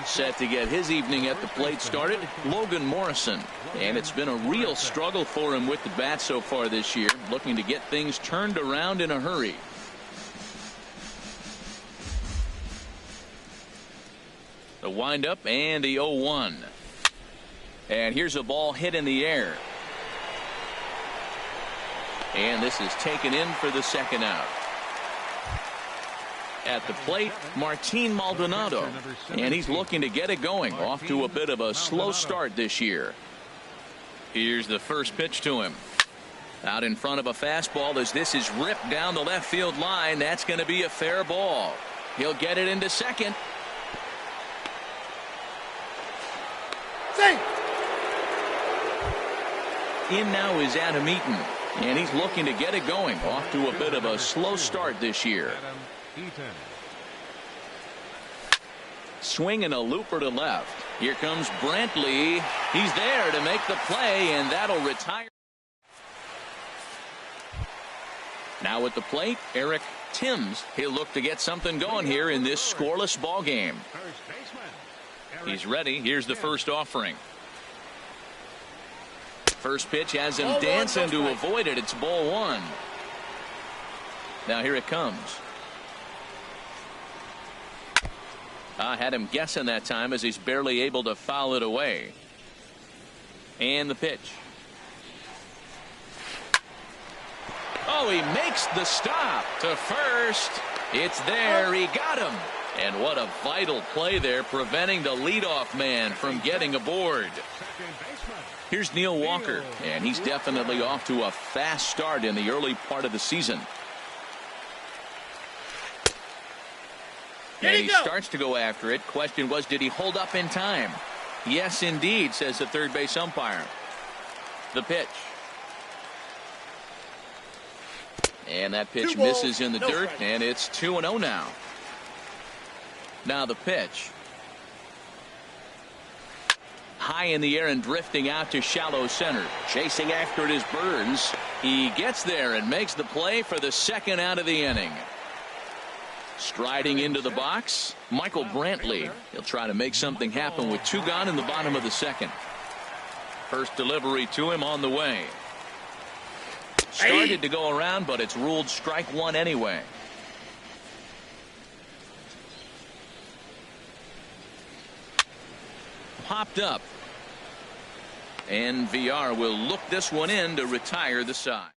Set to get his evening at the plate started, Logan Morrison. And it's been a real struggle for him with the bat so far this year, looking to get things turned around in a hurry. The windup and the 0-1. And here's a ball hit in the air. And this is taken in for the second out. At the plate, Martin Maldonado. And he's looking to get it going. Off to a bit of a slow start this year. Here's the first pitch to him. Out in front of a fastball as this is ripped down the left field line. That's going to be a fair ball. He'll get it into second. Safe. In now is Adam Eaton. And he's looking to get it going. Off to a bit of a slow start this year. Swinging a looper to left. Here comes Brantley. He's there to make the play, and that'll retire. Now at the plate, Eric Timms. He'll look to get something going here in this scoreless ball game. He's ready. Here's the first offering. First pitch has him dancing to avoid it. It's ball one. Now here it comes. I had him guessing that time as he's barely able to foul it away. And the pitch. Oh, he makes the stop to first. It's there. He got him. And what a vital play there, preventing the leadoff man from getting aboard. Here's Neil Walker, and he's definitely off to a fast start in the early part of the season. And he starts to go after it. Question was, did he hold up in time? Yes, indeed, says the third base umpire. The pitch. And that pitch misses in the dirt, and it's 2-0 now. Now the pitch. High in the air and drifting out to shallow center. Chasing after it is Burns. He gets there and makes the play for the second out of the inning. Striding into the box, Michael Brantley. He'll try to make something happen with two gone in the bottom of the second. First delivery to him on the way. Started to go around, but it's ruled strike one anyway. Popped up. And VR will look this one in to retire the side.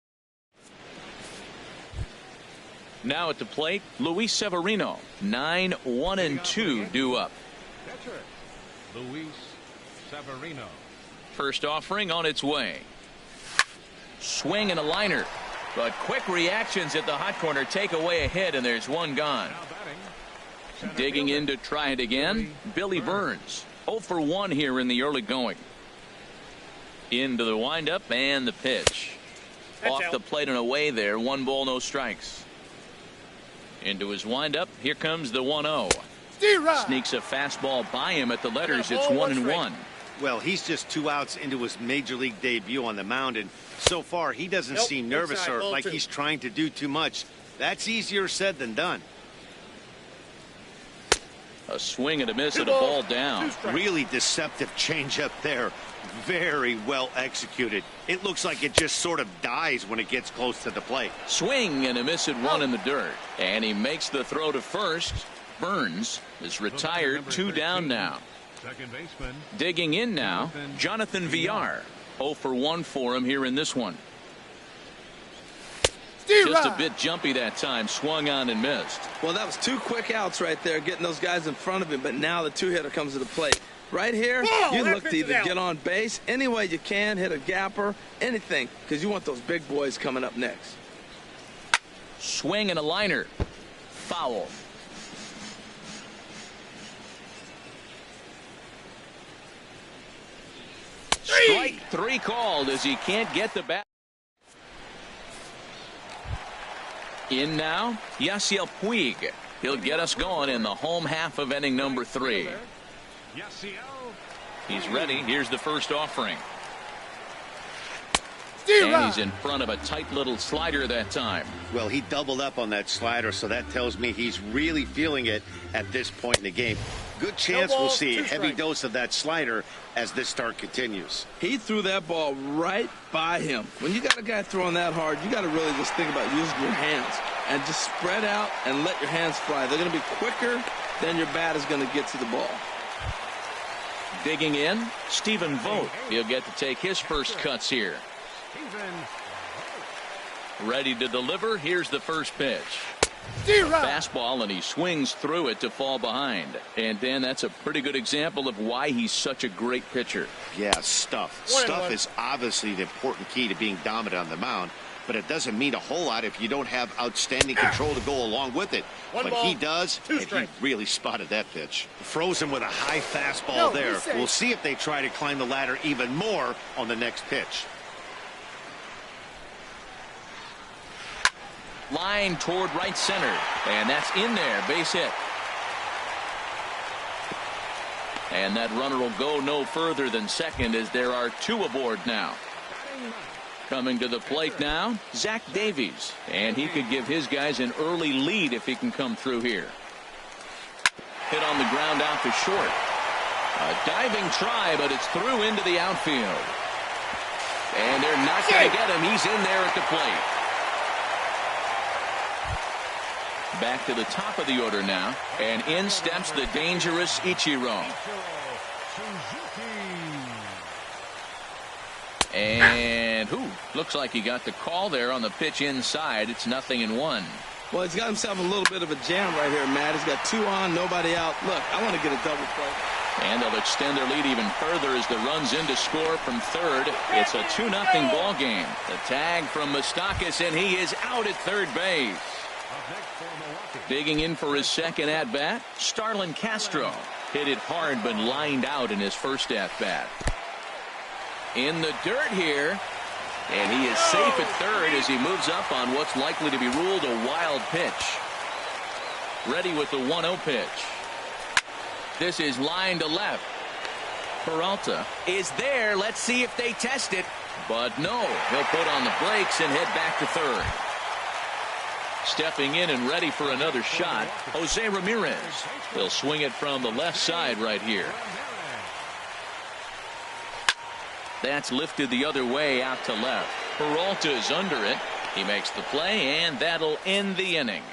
Now at the plate, Luis Severino. 9-1-2 due up. Luis Severino. First offering on its way. Swing and a liner. But quick reactions at the hot corner take away a hit, and there's one gone. Digging in to try it again, Billy Burns. 0 for 1 here in the early going. Into the windup and the pitch. Off the plate and away there. 1 ball, no strikes. Into his windup. Here comes the 1-0. Sneaks a fastball by him at the letters. It's 1-1. Well, he's just 2 outs into his major league debut on the mound, and so far he doesn't seem nervous or like he's trying to do too much. That's easier said than done. A swing and a miss and a ball down. Really deceptive changeup there. Very well executed. It looks like it just sort of dies when it gets close to the plate. Swing and a miss at one in the dirt. And he makes the throw to first. Burns is retired. 2 down now. Second baseman. Digging in now, Jonathan VR. 0 for 1 for him here in this one. Just a bit jumpy that time. Swung on and missed. Well, that was 2 quick outs right there, getting those guys in front of him. But now the 2-hitter comes to the plate. Right here, you look to either get on base any way you can, hit a gapper, anything, because you want those big boys coming up next. Swing and a liner. Foul. Strike 3 called as he can't get the bat. In now, Yasiel Puig. He'll get us going in the home half of inning number 3. He's ready. Here's the first offering. And he's in front of a tight little slider that time. Well, he doubled up on that slider, so that tells me he's really feeling it at this point in the game. Good chance we'll see a heavy dose of that slider as this start continues. He threw that ball right by him. When you got a guy throwing that hard, you got to really just think about using your hands and just spread out and let your hands fly. They're going to be quicker than your bat is going to get to the ball. Digging in, Stephen Vogt. He'll get to take his first cuts here. Ready to deliver. Here's the first pitch. Fastball, and he swings through it to fall behind. And Dan, that's a pretty good example of why he's such a great pitcher. Yeah, stuff. Stuff is obviously the important key to being dominant on the mound, but it doesn't mean a whole lot if you don't have outstanding control to go along with it. But he does, and he really spotted that pitch. Frozen with a high fastball there. We'll see if they try to climb the ladder even more on the next pitch. Line toward right center, and that's in there. Base hit. And that runner will go no further than second as there are two aboard now. Coming to the plate now, Zach Davies, and he could give his guys an early lead if he can come through here. Hit on the ground out to short. A diving try, but it's through into the outfield. And they're not going to get him. He's in there at the plate. Back to the top of the order now, and in steps the dangerous Ichiro. And looks like he got the call there on the pitch inside. It's 0-1. Well, he's got himself a little bit of a jam right here, Matt. He's got 2 on, nobody out. Look, I want to get a double play. And they'll extend their lead even further as the run's in to score from third. It's a 2-0 ball game. The tag from Moustakas, and he is out at third base. Digging in for his second at-bat, Starlin Castro. Hit it hard but lined out in his first at-bat. In the dirt here, and he is safe at third as he moves up on what's likely to be ruled a wild pitch. Ready with the 1-0 pitch. This is line to left. Peralta is there. Let's see if they test it. But no, he'll put on the brakes and head back to third. Stepping in and ready for another shot, Jose Ramirez. He'll swing it from the left side right here. That's lifted the other way out to left. Peralta's under it. He makes the play, and that'll end the inning.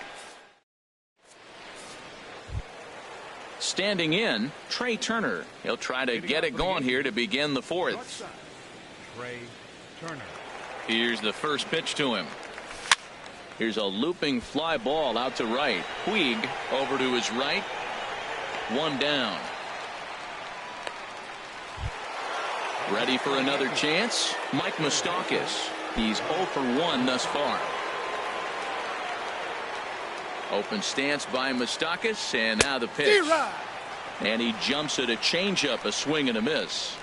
Standing in, Trey Turner. He'll try to get it going here to begin the fourth. Trey Turner. Here's the first pitch to him. Here's a looping fly ball out to right. Puig over to his right. 1 down. Ready for another chance. Mike Moustakas. He's 0 for 1 thus far. Open stance by Moustakas, and now the pitch. And he jumps at a changeup, a swing and a miss.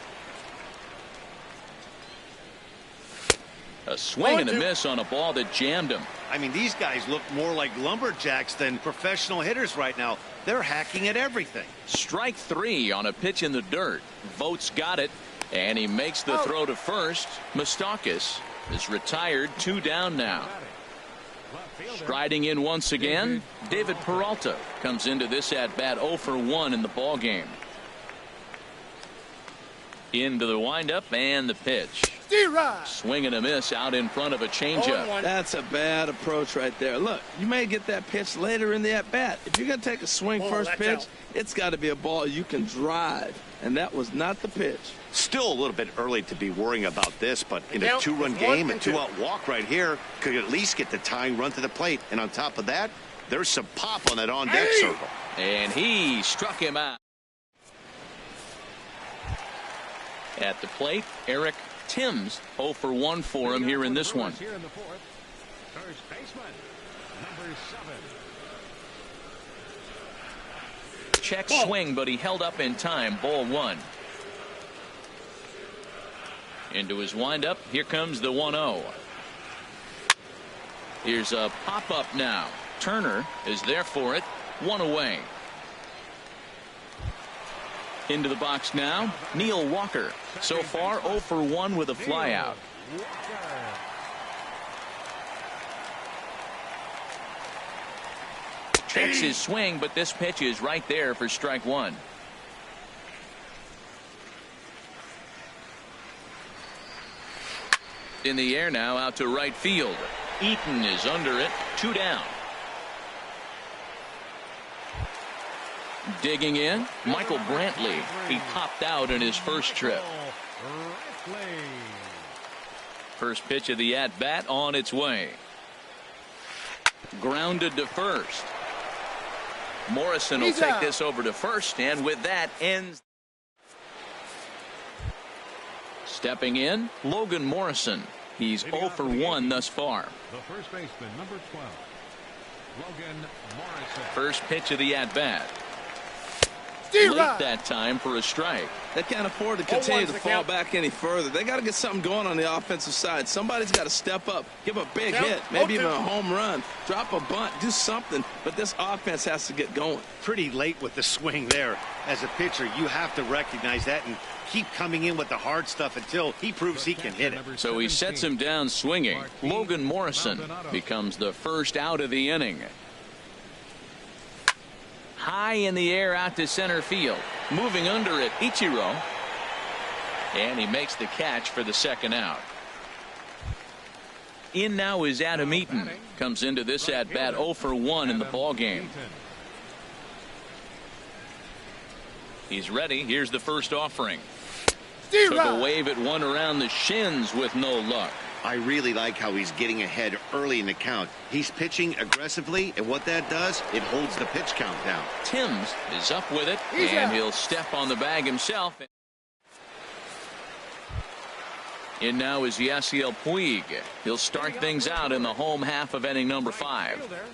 A swing and a miss on a ball that jammed him. I mean, these guys look more like lumberjacks than professional hitters right now. They're hacking at everything. Strike 3 on a pitch in the dirt. Vogt's got it, and he makes the throw to first. Moustakas is retired, 2 down now. Striding in once again, David Peralta comes into this at-bat 0 for 1 in the ball game. Into the windup and the pitch. Swing and a miss out in front of a changeup. That's a bad approach right there. Look, you may get that pitch later in the at-bat. If you're going to take a swing first pitch, it's got to be a ball you can drive. And that was not the pitch. Still a little bit early to be worrying about this, but in a 2-run game, a 2-out walk right here could at least get the tying run to the plate. And on top of that, there's some pop on that on-deck circle. And he struck him out. At the plate, Eric Timms, 0 for 1 for him here in this one. Here in the fourth, first baseman, number 7. Check swing, but he held up in time. Ball 1. Into his windup. Here comes the 1-0. Here's a pop-up now. Turner is there for it. 1 away. Into the box now, Neil Walker. So far 0 for 1 with a flyout. Checks his swing, but this pitch is right there for strike 1. In the air now, out to right field. Eaton is under it. 2 down. Digging in, Michael Brantley. He popped out in his first trip. First pitch of the at-bat on its way. Grounded to first. Morrison will take this over to first, and with that ends. Stepping in, Logan Morrison. He's 0 for 1 thus far. The first baseman, number 12, Logan Morrison. First pitch of the at-bat. Late that time for a strike. They can't afford to continue to fall back any further. They got to get something going on the offensive side. Somebody's got to step up, give a big hit, maybe even a home run, drop a bunt, do something. But this offense has to get going. Pretty late with the swing there. As a pitcher, you have to recognize that and keep coming in with the hard stuff until he proves he can hit it. So he sets him down swinging. Logan Morrison becomes the first out of the inning. High in the air out to center field. Moving under it, Ichiro. And he makes the catch for the second out. In now is Adam Eaton. Comes into this at bat 0 for 1 in the ball game. He's ready. Here's the first offering. Took a wave at one around the shins with no luck. I really like how he's getting ahead early in the count. He's pitching aggressively, and what that does, it holds the pitch count down. Timms is up with it, and he'll step on the bag himself. In now is Yasiel Puig. He'll start things out in the home half of inning number 5.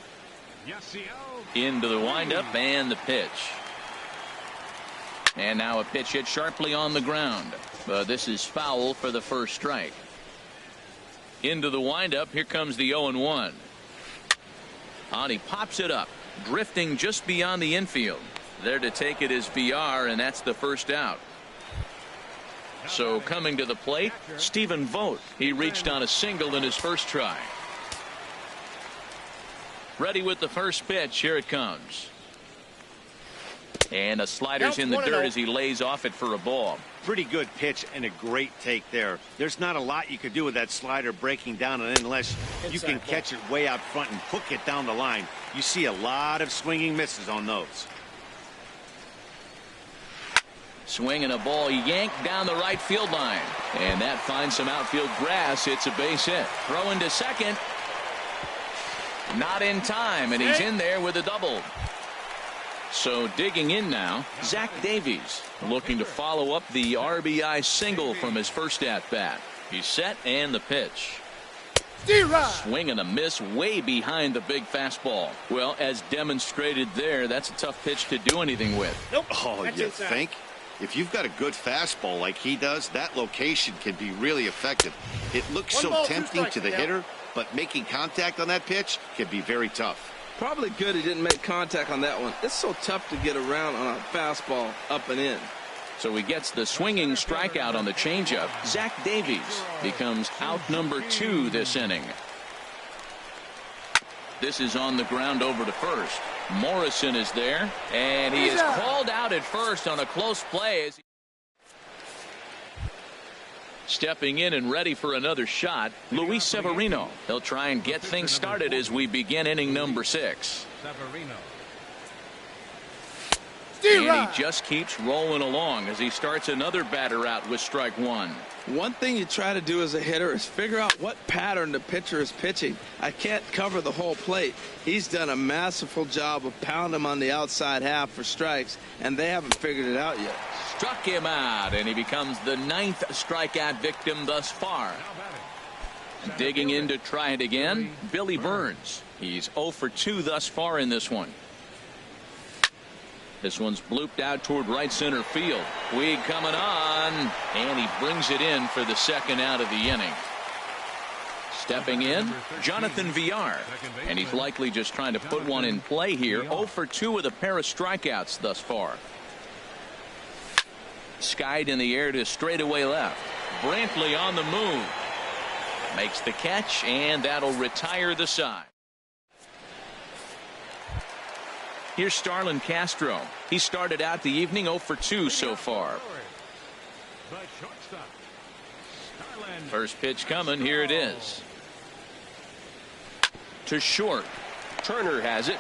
Into the windup and the pitch. And now a pitch hit sharply on the ground. But this is foul for the first strike. Into the windup. Here comes the 0-1. And he pops it up, drifting just beyond the infield. There to take it is VR, and that's the first out. So coming to the plate, Stephen Vogt. He reached on a single in his first try. Ready with the first pitch. Here it comes. And a slider's in the dirt as he lays off it for a ball. Pretty good pitch and a great take there. There's not a lot you could do with that slider breaking down unless you can catch it way out front and hook it down the line. You see a lot of swinging misses on those. Swinging a ball yanked down the right field line. And that finds some outfield grass. It's a base hit. Throwing to second. Not in time, and he's in there with a double. So digging in now, Zach Davies looking to follow up the RBI single from his first at bat. He's set and the pitch. Swing and a miss way behind the big fastball. Well, as demonstrated there, that's a tough pitch to do anything with. Oh, you think? If you've got a good fastball like he does, that location can be really effective. It looks so tempting to the hitter, but making contact on that pitch can be very tough. Probably good he didn't make contact on that one. It's so tough to get around on a fastball up and in. So he gets the swinging strikeout on the changeup. Zach Davies becomes out number 2 this inning. This is on the ground over to first. Morrison is there, and he is called out at first on a close play. Stepping in and ready for another shot, Luis Severino. He'll try and get things started as we begin inning number 6. And he just keeps rolling along as he starts another batter out with strike 1. One thing you try to do as a hitter is figure out what pattern the pitcher is pitching. I can't cover the whole plate. He's done a masterful job of pounding him on the outside half for strikes, and they haven't figured it out yet. Struck him out, and he becomes the 9th strikeout victim thus far. Digging in to try it again, Billy Burns. He's 0 for 2 thus far in this one. This one's blooped out toward right center field. Puig coming on, and he brings it in for the second out of the inning. Stepping in, Jonathan Villar, and he's likely just trying to put one in play here. 0 for 2 with a pair of strikeouts thus far. Skied in the air to straightaway left. Brantley on the move. Makes the catch, and that'll retire the side. Here's Starlin Castro. He started out the evening 0 for 2 so far. First pitch coming. Here it is. To short. Turner has it.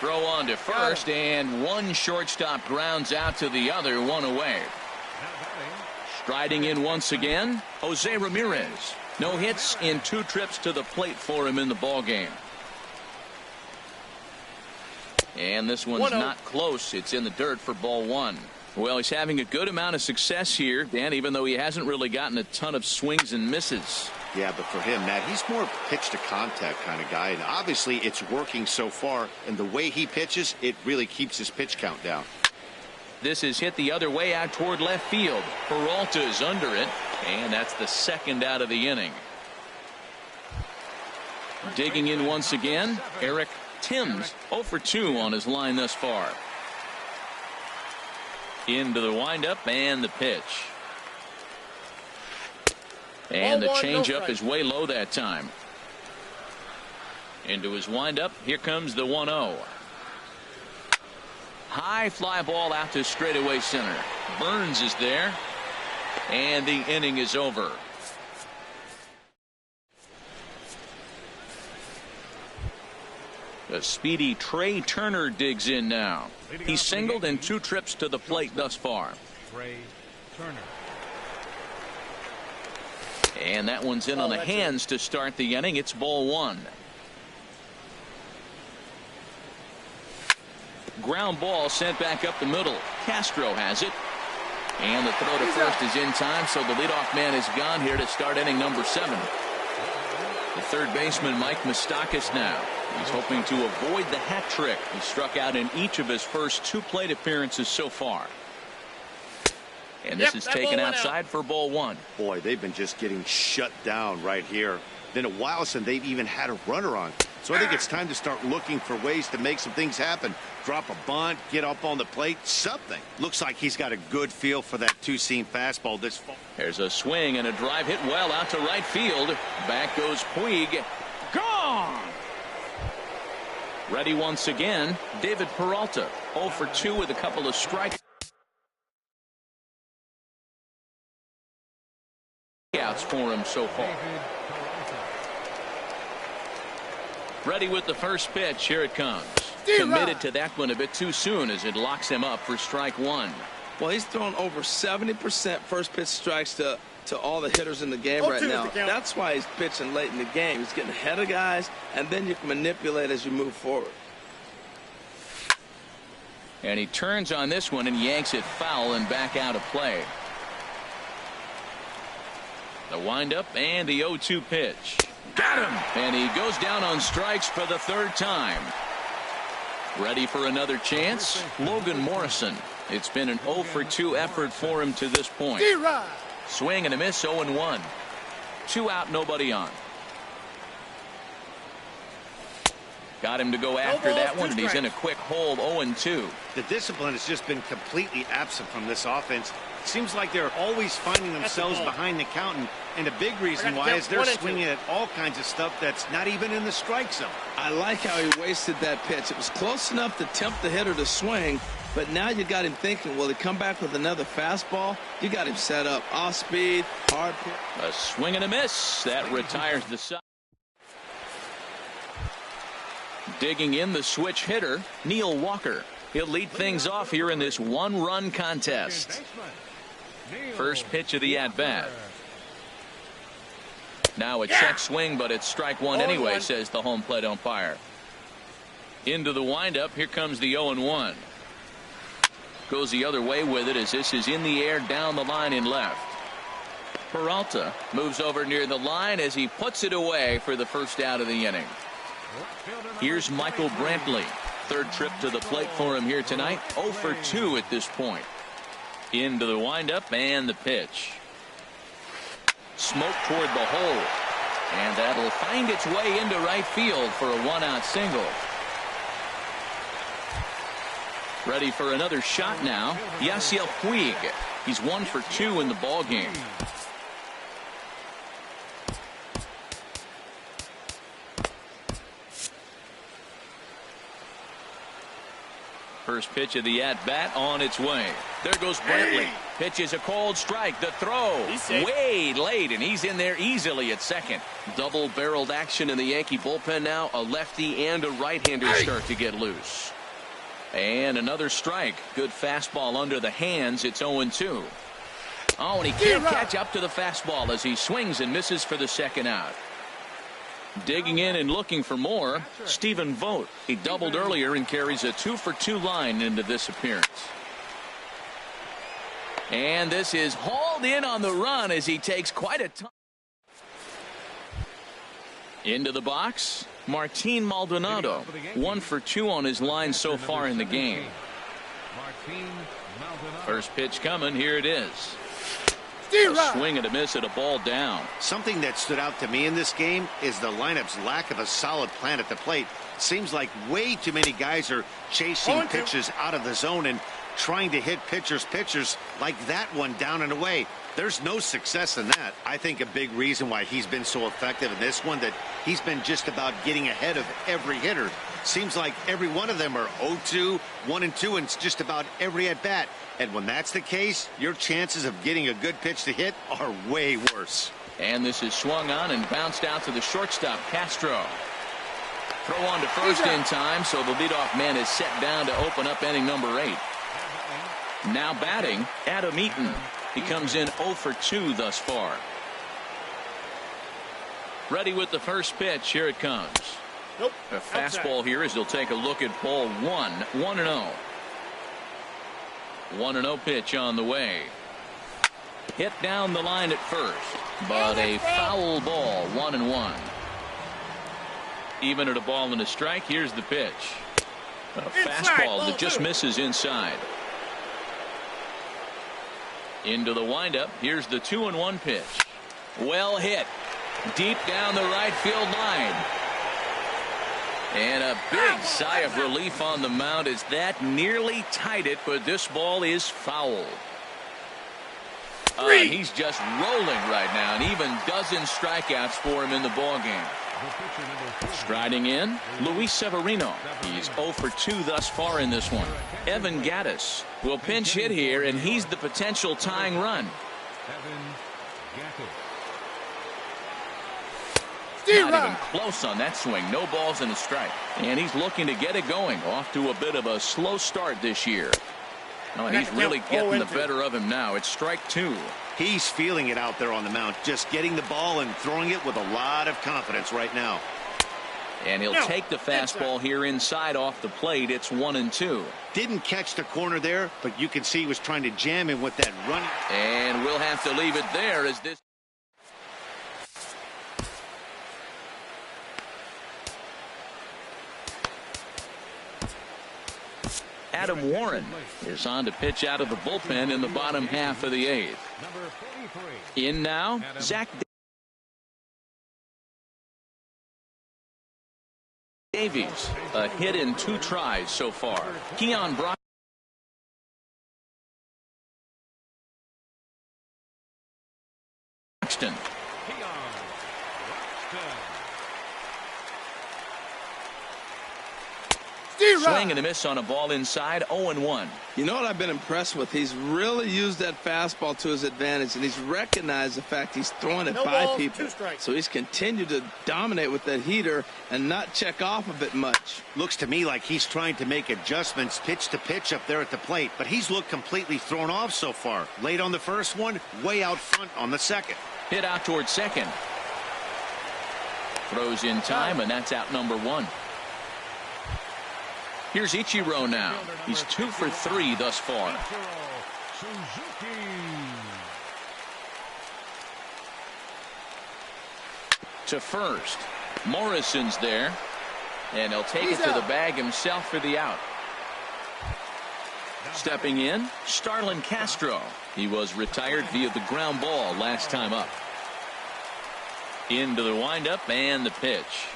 Throw on to first, and one shortstop grounds out to the other, one away. Striding in once again, Jose Ramirez. No hits in 2 trips to the plate for him in the ball game. And this one's not close. It's in the dirt for ball 1. Well, he's having a good amount of success here, Dan, even though he hasn't really gotten a ton of swings and misses. Yeah, but for him, Matt, he's more pitch to contact kind of guy, and obviously it's working so far, and the way he pitches, it really keeps his pitch count down. This is hit the other way out toward left field. Peralta is under it, and that's the 2nd out of the inning. Digging in once again, Eric Timms, 0 for 2 on his line thus far. Into the windup and the pitch. And the changeup is way low that time. Into his windup. Here comes the 1-0. High fly ball out to straightaway center. Burns is there. And the inning is over. The speedy Trey Turner digs in now. He's singled in 2 trips to the plate thus far. Trey Turner. And that one's in on the hands to start the inning. It's ball 1. Ground ball sent back up the middle. Castro has it. And the throw to first is in time, so the leadoff man is gone here to start inning number 7. The third baseman, Mike Moustakas, now. He's hoping to avoid the hat trick. He struck out in each of his first 2 plate appearances so far. And this is taken outside for ball 1. Boy, they've been just getting shut down right here. Been a while since they've even had a runner on. So I think it's time to start looking for ways to make some things happen. Drop a bunt, get up on the plate, something. Looks like he's got a good feel for that 2-seam fastball this fall. There's a swing and a drive hit well out to right field. Back goes Puig. Gone! Ready once again, David Peralta. 0 for 2 with a couple of strikeouts for him so far. Ready with the first pitch. Here it comes. Committed to that one a bit too soon as it locks him up for strike 1. Well, he's thrown over 70% first pitch strikes to all the hitters in the game right now. That's why he's pitching late in the game. He's getting ahead of guys, and then you can manipulate as you move forward. And he turns on this one and yanks it foul and back out of play. The windup and the 0-2 pitch. Got him! And he goes down on strikes for the 3rd time. Ready for another chance? Logan Morrison. It's been an 0 for 2 effort for him to this point. Swing and a miss, 0-1. 2 out, nobody on. Got him to go after that one, and he's in a quick hold, 0-2. The discipline has just been completely absent from this offense. It seems like they're always finding themselves behind the count, and a big reason why is they're swinging at all kinds of stuff that's not even in the strike zone. I like how he wasted that pitch. It was close enough to tempt the hitter to swing, but now you got him thinking, will he come back with another fastball? You got him set up. Off speed, hard pitch. A swing and a miss. That retires the side. Digging in the switch hitter, Neil Walker. He'll lead things off here in this 1-run contest. First pitch of the at-bat. Now a check swing, but it's strike 1 anyway, says the home plate umpire. Into the windup. Here comes the 0-1. Goes the other way with it as this is in the air down the line in left. Peralta moves over near the line as he puts it away for the first out of the inning. Here's Michael Brantley. 3rd trip to the plate for him here tonight. 0 for 2 at this point. Into the windup and the pitch. Smoke toward the hole. And that'll find its way into right field for a 1-out single. Ready for another shot now. Yasiel Puig. He's 1 for 2 in the ball game. First pitch of the at-bat on its way. There goes Brantley. Pitches a cold strike. The throw way late, and he's in there easily at second. Double-barreled action in the Yankee bullpen now. A lefty and a right-hander start to get loose. And another strike. Good fastball under the hands. It's 0-2. Oh, and he can't catch up to the fastball as he swings and misses for the second out. Digging in and looking for more, Stephen Vogt. He doubled earlier and carries a 2-for-2 line into this appearance. And this is hauled in on the run as he takes quite a time. Into the box, Martin Maldonado. 1-for-2 on his line so far in the game. First pitch coming. Here it is. A swing and a miss at a ball down. Something that stood out to me in this game is the lineup's lack of a solid plan at the plate. Seems like way too many guys are chasing pitches out of the zone and trying to hit pitchers like that one down and away. There's no success in that. I think a big reason why he's been so effective in this one, that he's been just about getting ahead of every hitter. Seems like every one of them are 0-2, 1-2, and it's just about every at bat. And when that's the case, your chances of getting a good pitch to hit are way worse. And this is swung on and bounced out to the shortstop, Castro. Throw on to first in time, so the leadoff man is set down to open up inning number 8. Now batting, Adam Eaton. He comes in 0-for-2 thus far. Ready with the first pitch. Here it comes. Nope. A fastball here as he'll take a look at ball 1. 1-0. 1-0 pitch on the way. Hit down the line at first, but a foul ball. 1-1. Even at a ball and a strike. Here's the pitch. A fastball that just misses inside. Into the windup. Here's the 2-1 pitch. Well hit. Deep down the right field line. And a big sigh of relief on the mound as that nearly tied it, but this ball is foul. He's just rolling right now, and even dozen strikeouts for him in the ballgame. Striding in, Luis Severino. He's 0-for-2 thus far in this one. Evan Gattis will pinch hit here, and he's the potential tying run. Not even close on that swing. No balls and a strike. And he's looking to get it going. Off to a bit of a slow start this year. Oh, he's really getting the better of him now. It's strike 2. He's feeling it out there on the mound, just getting the ball and throwing it with a lot of confidence right now. And he'll take the fastball here inside off the plate. It's 1-2. Didn't catch the corner there, but you can see he was trying to jam him with that run. And we'll have to leave it there as this. Adam Warren is on to pitch out of the bullpen in the bottom half of the 8th. In now, Zach Davies. A hit in 2 tries so far. Keon Broxton. Swing and a miss on a ball inside. 0-1. You know what I've been impressed with? He's really used that fastball to his advantage, and he's recognized the fact he's throwing it by people. So he's continued to dominate with that heater and not check off of it much. Looks to me like he's trying to make adjustments pitch to pitch up there at the plate, but he's looked completely thrown off so far. Late on the first one, way out front on the second. Hit out towards second. Throws in time, and that's out number 1. Here's Ichiro now. He's 2-for-3 thus far. To first. Morrison's there. And he'll take it to the bag himself for the out. Stepping in, Starlin Castro. He was retired via the ground ball last time up. Into the windup and the pitch.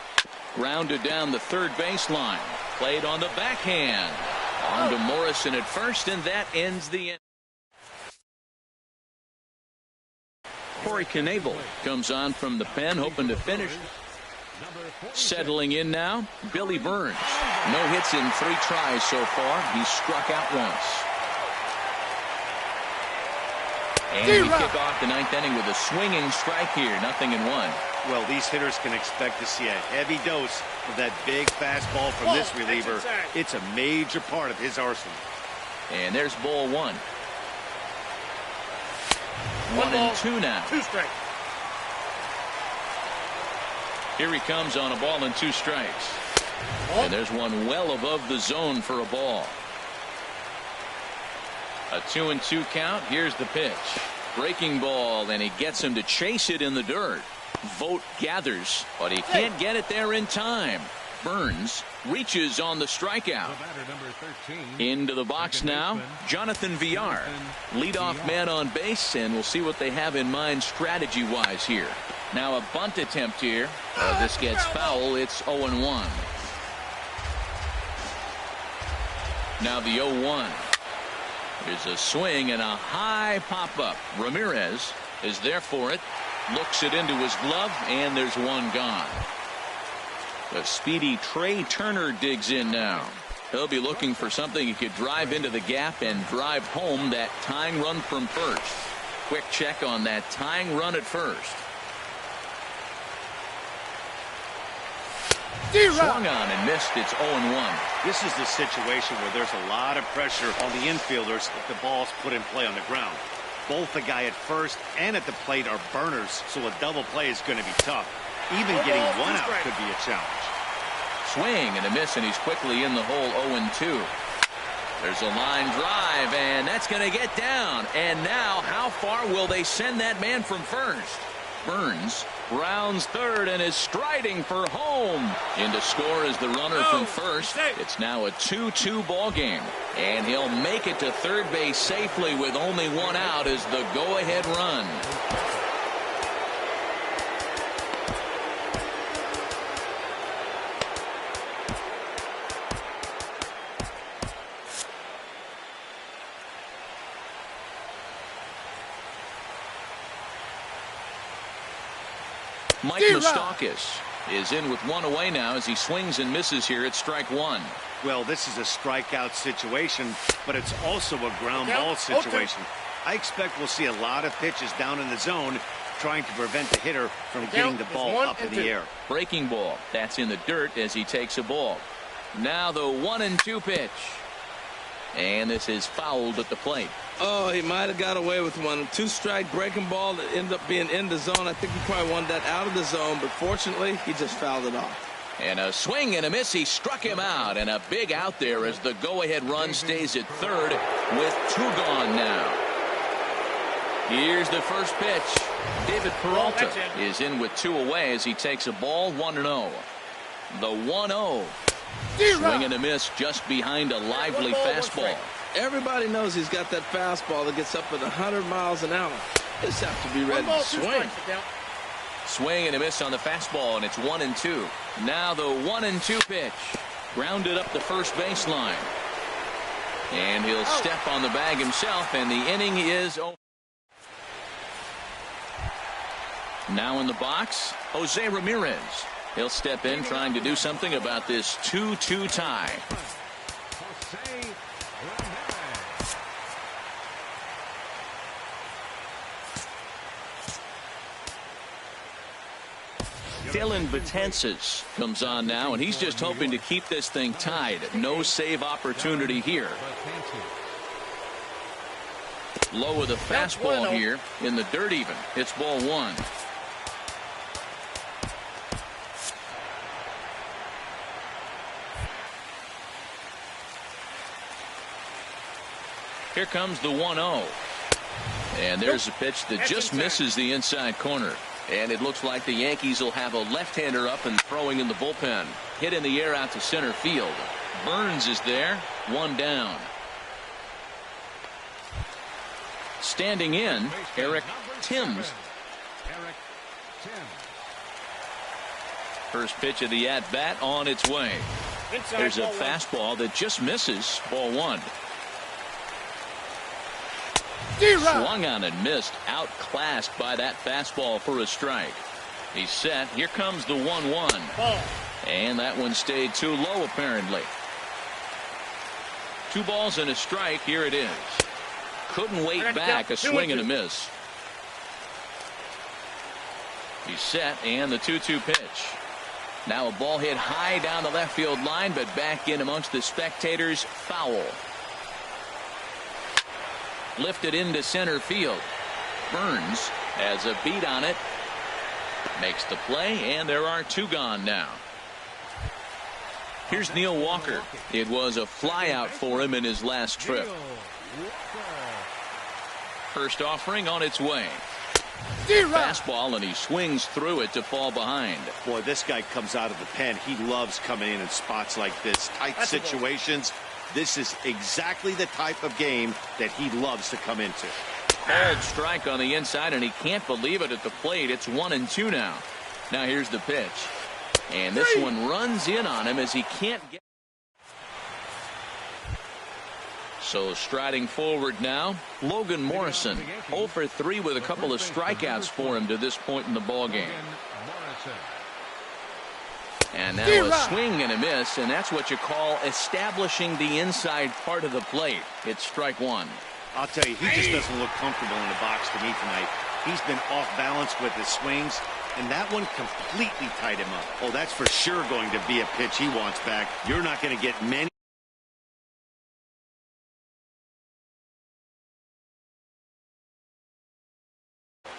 Grounded down the third baseline. Played on the backhand. On to Morrison at first, and that ends the inning. Corey Knebel comes on from the pen, hoping to finish. Settling in now, Billy Burns. No hits in 3 tries so far. He's struck out once. And we kick off the 9th inning with a swinging strike here. 0-1. Well, these hitters can expect to see a heavy dose of that big fastball from this reliever. It's a major part of his arsenal. And there's ball 1. 1-2 now. 2 strikes. Here he comes on a ball and 2 strikes. And there's one well above the zone for a ball. A 2-2 count. Here's the pitch. Breaking ball, and he gets him to chase it in the dirt. Vogt gathers, but he can't get it there in time. Burns reaches on the strikeout. Into the box now, Jonathan Villar, leadoff man on base, and we'll see what they have in mind strategy-wise here. Now a bunt attempt here. This gets foul. It's 0-1. Now the 0-1. There's a swing and a high pop-up. Ramirez is there for it. Looks it into his glove, and there's one gone. The speedy Trey Turner digs in now. He'll be looking for something he could drive into the gap and drive home that tying run from first. Quick check on that tying run at first. Swung on and missed. It's 0-1. This is the situation where there's a lot of pressure on the infielders if the ball's put in play on the ground. Both the guy at first and at the plate are burners, so a double play is going to be tough. Even getting one out could be a challenge. Swing and a miss, and he's quickly in the hole. 0-2. There's a line drive, and that's going to get down. And now, how far will they send that man from first? Burns rounds third and is striding for home. In to score is the runner from first. It's now a 2-2 ball game, and he'll make it to third base safely with only one out as the go-ahead run. Mike Moustakas is in with one away now as he swings and misses here at strike one. Well, this is a strikeout situation, but it's also a ground ball situation. I expect we'll see a lot of pitches down in the zone trying to prevent the hitter from getting the ball up in the air. Breaking ball. That's in the dirt as he takes a ball. Now the 1-2 pitch. And this is fouled at the plate. Oh, he might have got away with one. 2-strike breaking ball that ended up being in the zone. I think he probably wanted that out of the zone, but fortunately, he just fouled it off. And a swing and a miss. He struck him out, and a big out there as the go-ahead run stays at third with 2 gone now. Here's the first pitch. David Peralta is in with 2 away as he takes a ball. 1-0. The 1-0. Swing and a miss just behind a lively fastball. Everybody knows he's got that fastball that gets up at 100 miles an hour. Just have to be ready to swing. Swing and a miss on the fastball, and it's 1-2. Now the 1-2 pitch. Grounded up the first baseline. And he'll step on the bag himself, and the inning is over. Now in the box, Jose Ramirez. He'll step in trying to do something about this 2-2 tie. Dylan Betances comes on now, and he's just hoping to keep this thing tied. No save opportunity here. Low of the fastball here in the dirt even. It's ball 1. Here comes the 1-0. And there's a pitch that just misses the inside corner. And it looks like the Yankees will have a left-hander up and throwing in the bullpen. Hit in the air out to center field. Burns is there. 1 down. Standing in, Eric Timms. First pitch of the at-bat on its way. There's a fastball that just misses. Ball 1. Swung on and missed. Outclassed by that fastball for a strike. He's set. Here comes the 1-1. And that one stayed too low apparently. 2 balls and a strike. Here it is. Couldn't wait back. A swing and a miss. He's set, and the 2-2 pitch. Now a ball hit high down the left field line, but back in amongst the spectators. Foul. Lifted into center field. Burns has a beat on it. Makes the play, and there are 2 gone now. Here's Neil Walker. It was a flyout for him in his last trip. First offering on its way. Fastball, and he swings through it to fall behind. Boy, this guy comes out of the pen. He loves coming in spots like this. Tight situations. This is exactly the type of game that he loves to come into. Called strike on the inside, and he can't believe it at the plate. It's 1-2 now. Now here's the pitch. And this one runs in on him as he can't get. So striding forward now, Logan Morrison. 0 for 3 with a couple of strikeouts for him to this point in the ballgame. And now a swing and a miss, and that's what you call establishing the inside part of the plate. It's strike 1. I'll tell you, he just doesn't look comfortable in the box to me tonight. He's been off balance with his swings, and that one completely tied him up. Oh, that's for sure going to be a pitch he wants back. You're not going to get many.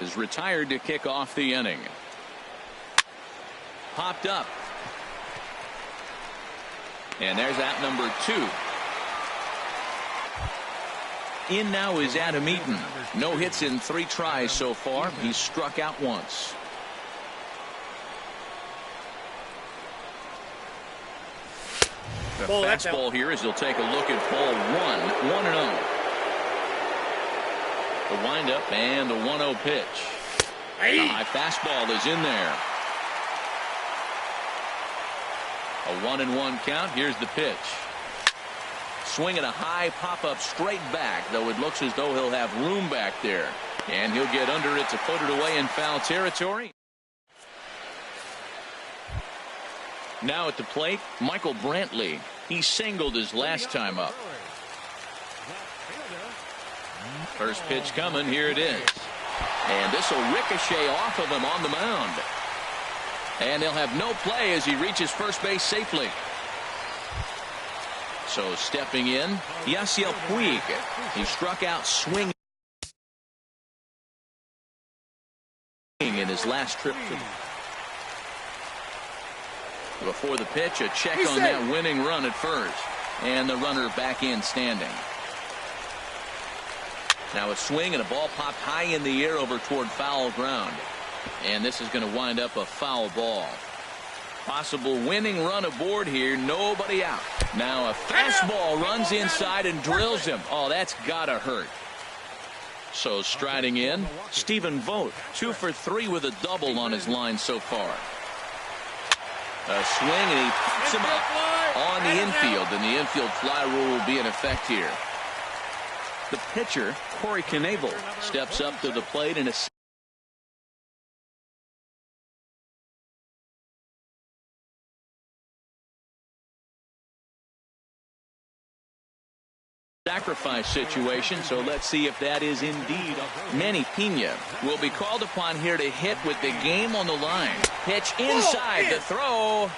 Is retired to kick off the inning. Popped up. And there's out number 2. In now is Adam Eaton. No hits in 3 tries so far. He's struck out once. The fastball here as he'll take a look at ball 1. 1-0. The windup and the 1-0 pitch. The high fastball is in there. A 1-1 count. Here's the pitch. Swinging a high pop-up straight back, though it looks as though he'll have room back there. And he'll get under it to put it away in foul territory. Now at the plate, Michael Brantley. He singled his last time up. First pitch coming. Here it is. And this will ricochet off of him on the mound. And they'll have no play as he reaches first base safely. So stepping in, Yasiel Puig. He struck out swinging in his last trip. Before the pitch, a check on that winning run at first. And the runner back in standing. Now a swing and a ball popped high in the air over toward foul ground. And this is going to wind up a foul ball. Possible winning run aboard here. Nobody out. Now a fastball runs inside and drills him. Oh, that's gotta hurt. So striding in, Stephen Vogt. 2 for 3 with a double on his line so far. A swing and he pops him up on the infield. And the infield fly rule will be in effect here. The pitcher, Corey Knebel, steps up to the plate in a sacrifice situation, so let's see if that is indeed. Manny Pena will be called upon here to hit with the game on the line. Pitch inside the throw.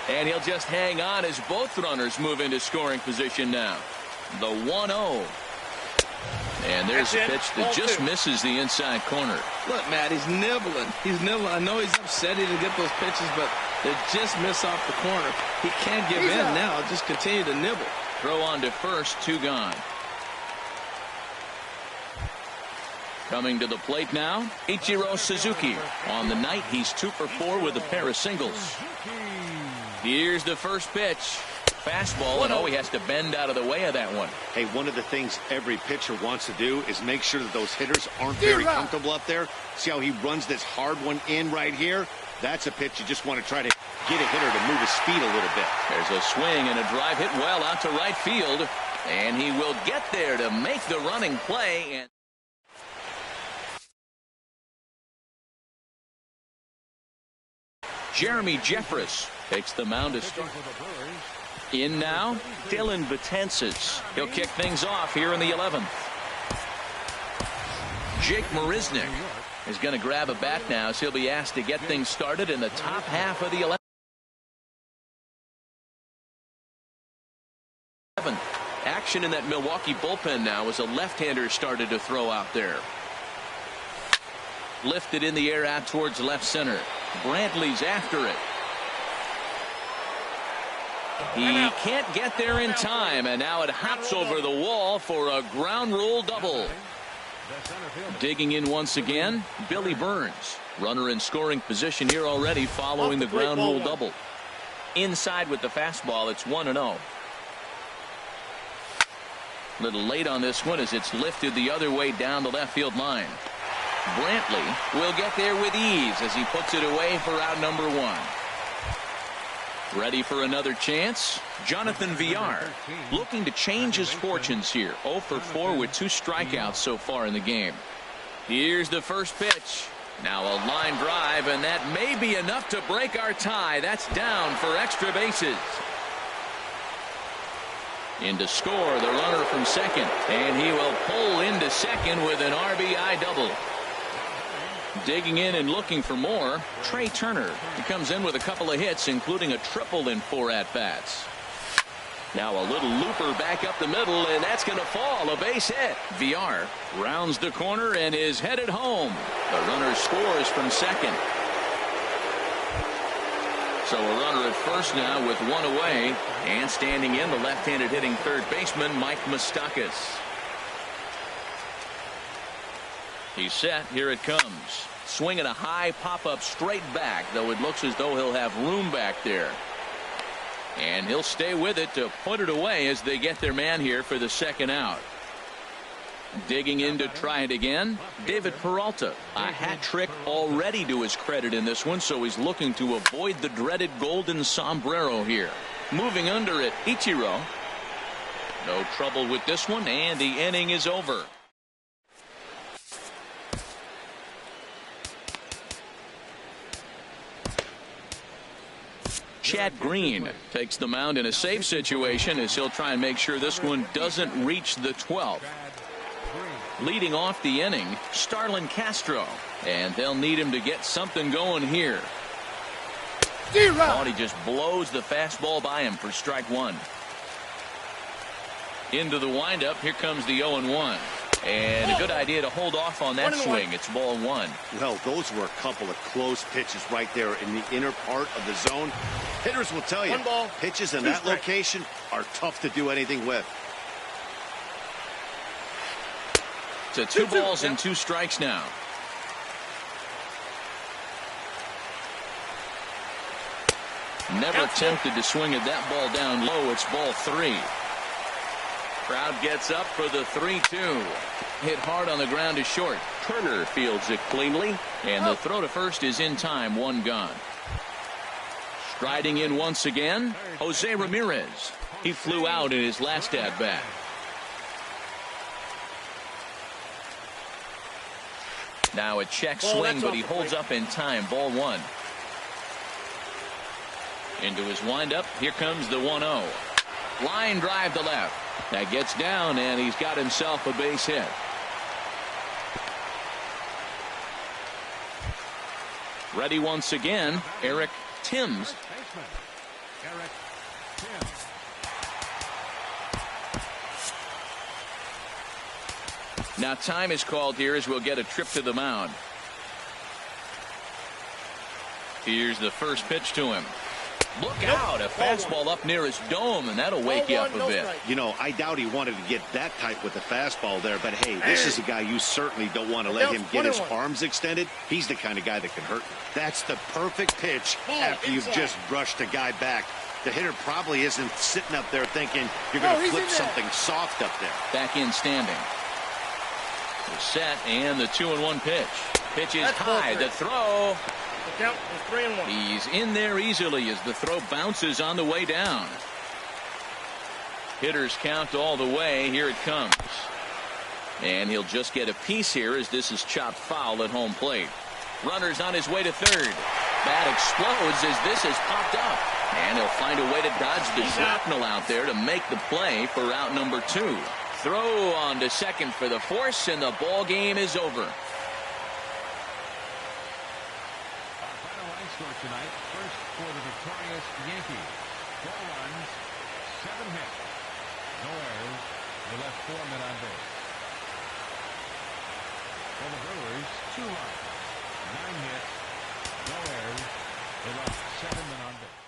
And he'll just hang on as both runners move into scoring position now. The 1-0. And there's a pitch that just misses the inside corner. Look, Matt, he's nibbling. He's nibbling. I know he's upset he didn't get those pitches, but they just miss off the corner. He can't give in now. Just continue to nibble. Throw on to first, 2 gone. Coming to the plate now, Ichiro Suzuki. On the night, he's 2 for 4 with a pair of singles. Here's the first pitch. Fastball, and he has to bend out of the way of that one. Hey, one of the things every pitcher wants to do is make sure that those hitters aren't very comfortable up there. See how he runs this hard one in right here? That's a pitch you just want to try to get a hitter to move his speed a little bit. There's a swing and a drive hit well out to right field. And he will get there to make the running play. And Jeremy Jeffress takes the mound to start. In now, Dylan Betances. He'll kick things off here in the 11th. Jake Marisnick is going to grab a bat now as he'll be asked to get things started in the top half of the 11th. Action in that Milwaukee bullpen now as a left-hander started to throw out there. Lifted in the air out towards left center. Brantley's after it. He can't get there in time, and now it hops over the wall for a ground rule double. Digging in once again, Billy Burns. Runner in scoring position here already following the ground rule double. Inside with the fastball, it's 1-0. Little late on this one as it's lifted the other way down the left field line. Brantley will get there with ease as he puts it away for out number 1. Ready for another chance. Jonathan Villar looking to change his fortunes here. 0 for 4 with 2 strikeouts so far in the game. Here's the first pitch. Now a line drive, and that may be enough to break our tie. That's down for extra bases. In to score the runner from second, and he will pull into second with an RBI double. Digging in and looking for more, Trey Turner. He comes in with a couple of hits, including a triple in 4 at-bats. Now a little looper back up the middle, and that's going to fall. A base hit. Villar rounds the corner and is headed home. The runner scores from second. So a runner at first now with 1 away, and standing in the left-handed hitting third baseman Mike Moustakas. He's set. Here it comes. Swinging a high pop-up straight back, though it looks as though he'll have room back there. And he'll stay with it to put it away as they get their man here for the second out. Digging in to try it again, David Peralta. A hat trick already to his credit in this one, so he's looking to avoid the dreaded golden sombrero here. Moving under it, Ichiro. No trouble with this one, and the inning is over. Chad Green takes the mound in a safe situation as he'll try and make sure this one doesn't reach the 12th. Leading off the inning, Starlin Castro, and they'll need him to get something going here. Thought he just blows the fastball by him for strike 1. Into the windup, here comes the 0-1. And a good idea to hold off on that swing. It's ball 1. Well, those were a couple of close pitches right there in the inner part of the zone. Hitters will tell you, pitches in that location are tough to do anything with. To 2 balls and 2 strikes now. Never tempted to swing at that ball down low. It's ball 3. Crowd gets up for the 3-2. Hit hard on the ground to short. Turner fields it cleanly, and the throw to first is in time. 1 gone. Striding in once again, Jose Ramirez. He flew out in his last at bat. Now a check swing, but he holds up in time. Ball 1. Into his windup. Here comes the 1-0. Line drive to left. That gets down, and he's got himself a base hit. Ready once again, Eric Timms. Now time is called here as we'll get a trip to the mound. Here's the first pitch to him. Look out, a fastball up near his dome, and that'll wake you up a bit. You know, I doubt he wanted to get that tight with the fastball there, but hey, this is a guy you certainly don't want to let him get his arms extended. He's the kind of guy that can hurt you. That's the perfect pitch after you've just brushed a guy back. The hitter probably isn't sitting up there thinking you're going to flip something soft up there. Back in standing. The set and the 2-1 pitch. Pitch is high. The throw. The count is 3-1. He's in there easily as the throw bounces on the way down. Hitters count all the way. Here it comes. And he'll just get a piece here as this is chopped foul at home plate. Runner's on his way to third. Bat explodes as this has popped up. And he'll find a way to dodge the shrapnel out there to make the play for out number 2. Throw on to second for the force, and the ball game is over. Score tonight. First for the victorious Yankees. 4 runs, 7 hits, no errors. They left 4 men on base. For the Brewers, 2 runs. 9 hits, no errors. They left 7 men on base.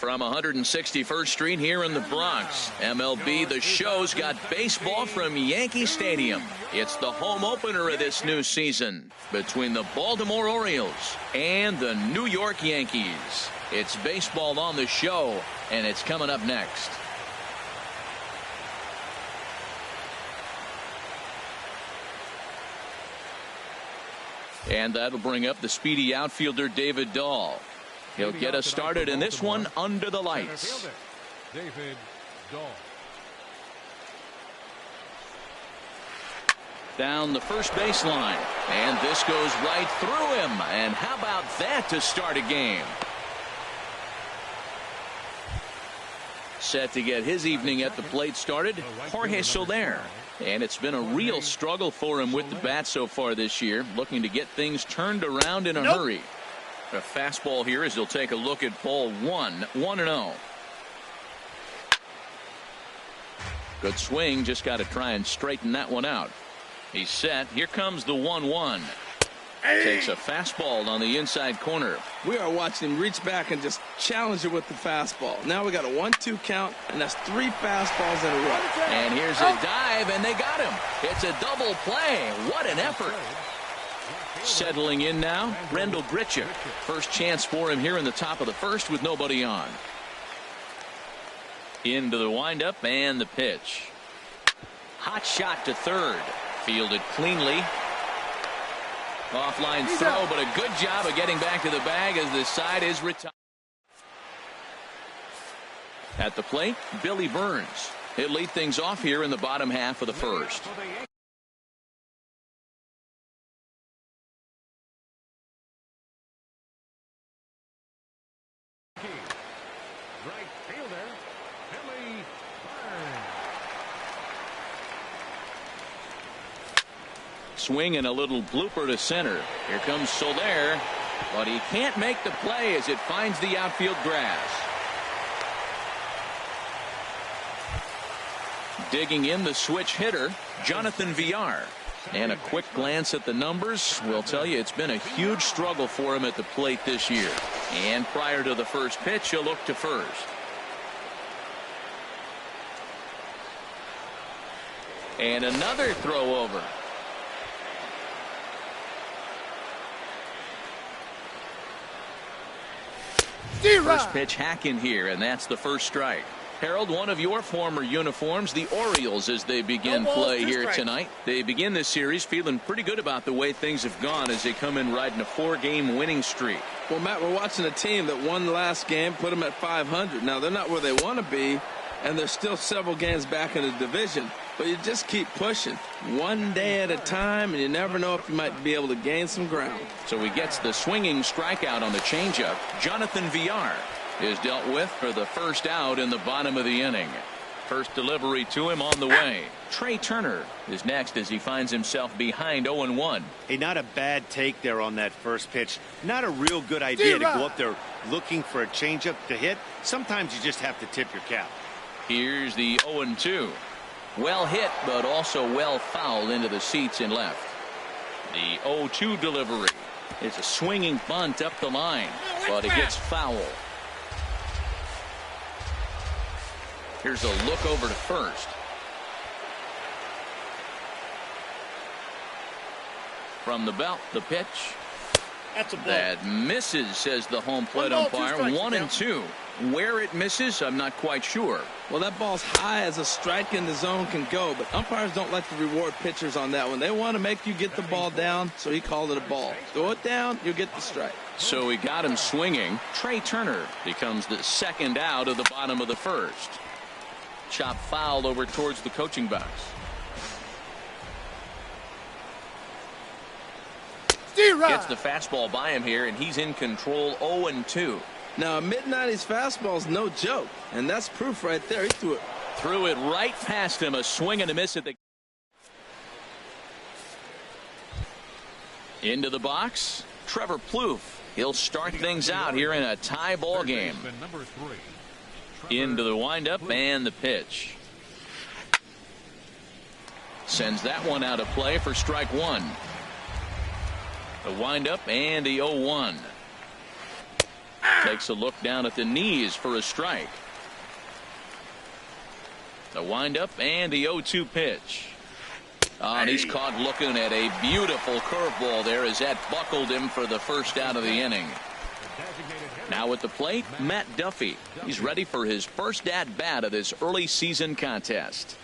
From 161st Street here in the Bronx, MLB The Show's got baseball from Yankee Stadium. It's the home opener of this new season between the Baltimore Orioles and the New York Yankees. It's baseball on the show, and it's coming up next. And that'll bring up the speedy outfielder David Dahl. He'll get us started in this one under the lights. David Dahl. Down the first baseline. And this goes right through him. And how about that to start a game? Set to get his evening at the plate started, Jorge Soler. And it's been a real struggle for him with the bat so far this year, looking to get things turned around in a hurry. A fastball here as he'll take a look at ball 1-0. Good swing, just got to try and straighten that one out. He's set. Here comes the 1-1. Takes a fastball on the inside corner. We are watching him reach back and just challenge it with the fastball. Now we got a 1-2 count, and that's 3 fastballs in a row. And here's a dive, and they got him. It's a double play. What an effort. Settling in now, Rendell Grichuk. First chance for him here in the top of the first with nobody on. Into the windup and the pitch. Hot shot to third. Fielded cleanly. Offline throw, but a good job of getting back to the bag as the side is retired. At the plate, Billy Burns. He'll lead things off here in the bottom half of the first. Right fielder, Billy Burns. Swing and a little blooper to center. Here comes Soler, but he can't make the play as it finds the outfield grass. Digging in the switch hitter, Jonathan Villar. And a quick glance at the numbers will tell you it's been a huge struggle for him at the plate this year. And prior to the first pitch, he'll look to first. And another throw over. First pitch hack in here, and that's the first strike. Harold, one of your former uniforms, the Orioles, as they begin play here tonight. They begin this series feeling pretty good about the way things have gone as they come in riding a 4-game winning streak. Well, Matt, we're watching a team that won the last game, put them at 500. Now, they're not where they want to be, and they're still several games back in the division. But you just keep pushing one day at a time, and you never know if you might be able to gain some ground. So he gets the swinging strikeout on the changeup. Jonathan Villar is dealt with for the first out in the bottom of the inning. First delivery to him on the way. Trey Turner is next as he finds himself behind 0-1. Hey, not a bad take there on that first pitch. Not a real good idea to go up there looking for a changeup to hit. Sometimes you just have to tip your cap. Here's the 0-2. Well hit, but also well fouled into the seats in left. The 0-2 delivery. It's a swinging bunt up the line, but it gets foul. Here's a look over to first. From the belt, the pitch. That's a ball. That misses, says the home plate umpire. 1-2. Where it misses, I'm not quite sure. Well, that ball's high as a strike in the zone can go, but umpires don't like to reward pitchers on that one. They want to make you get the ball down, so he called it a ball. Throw it down, you'll get the strike. So he got him swinging. Trey Turner becomes the second out of the bottom of the first. Chop fouled over towards the coaching box. Gets the fastball by him here, and he's in control. 0-2. Now, a mid-90s fastball's no joke, and that's proof right there. He threw it right past him. A swing and a miss at the into the box. Trevor Plouffe. He'll start things out here in a tie ball game. Into the windup and the pitch. Sends that one out of play for strike one. The windup and the 0-1. Takes a look down at the knees for a strike. The windup and the 0-2 pitch. And he's caught looking at a beautiful curveball there as that buckled him for the first out of the inning. Now at the plate, Matt Duffy. He's ready for his first at-bat of this early season contest.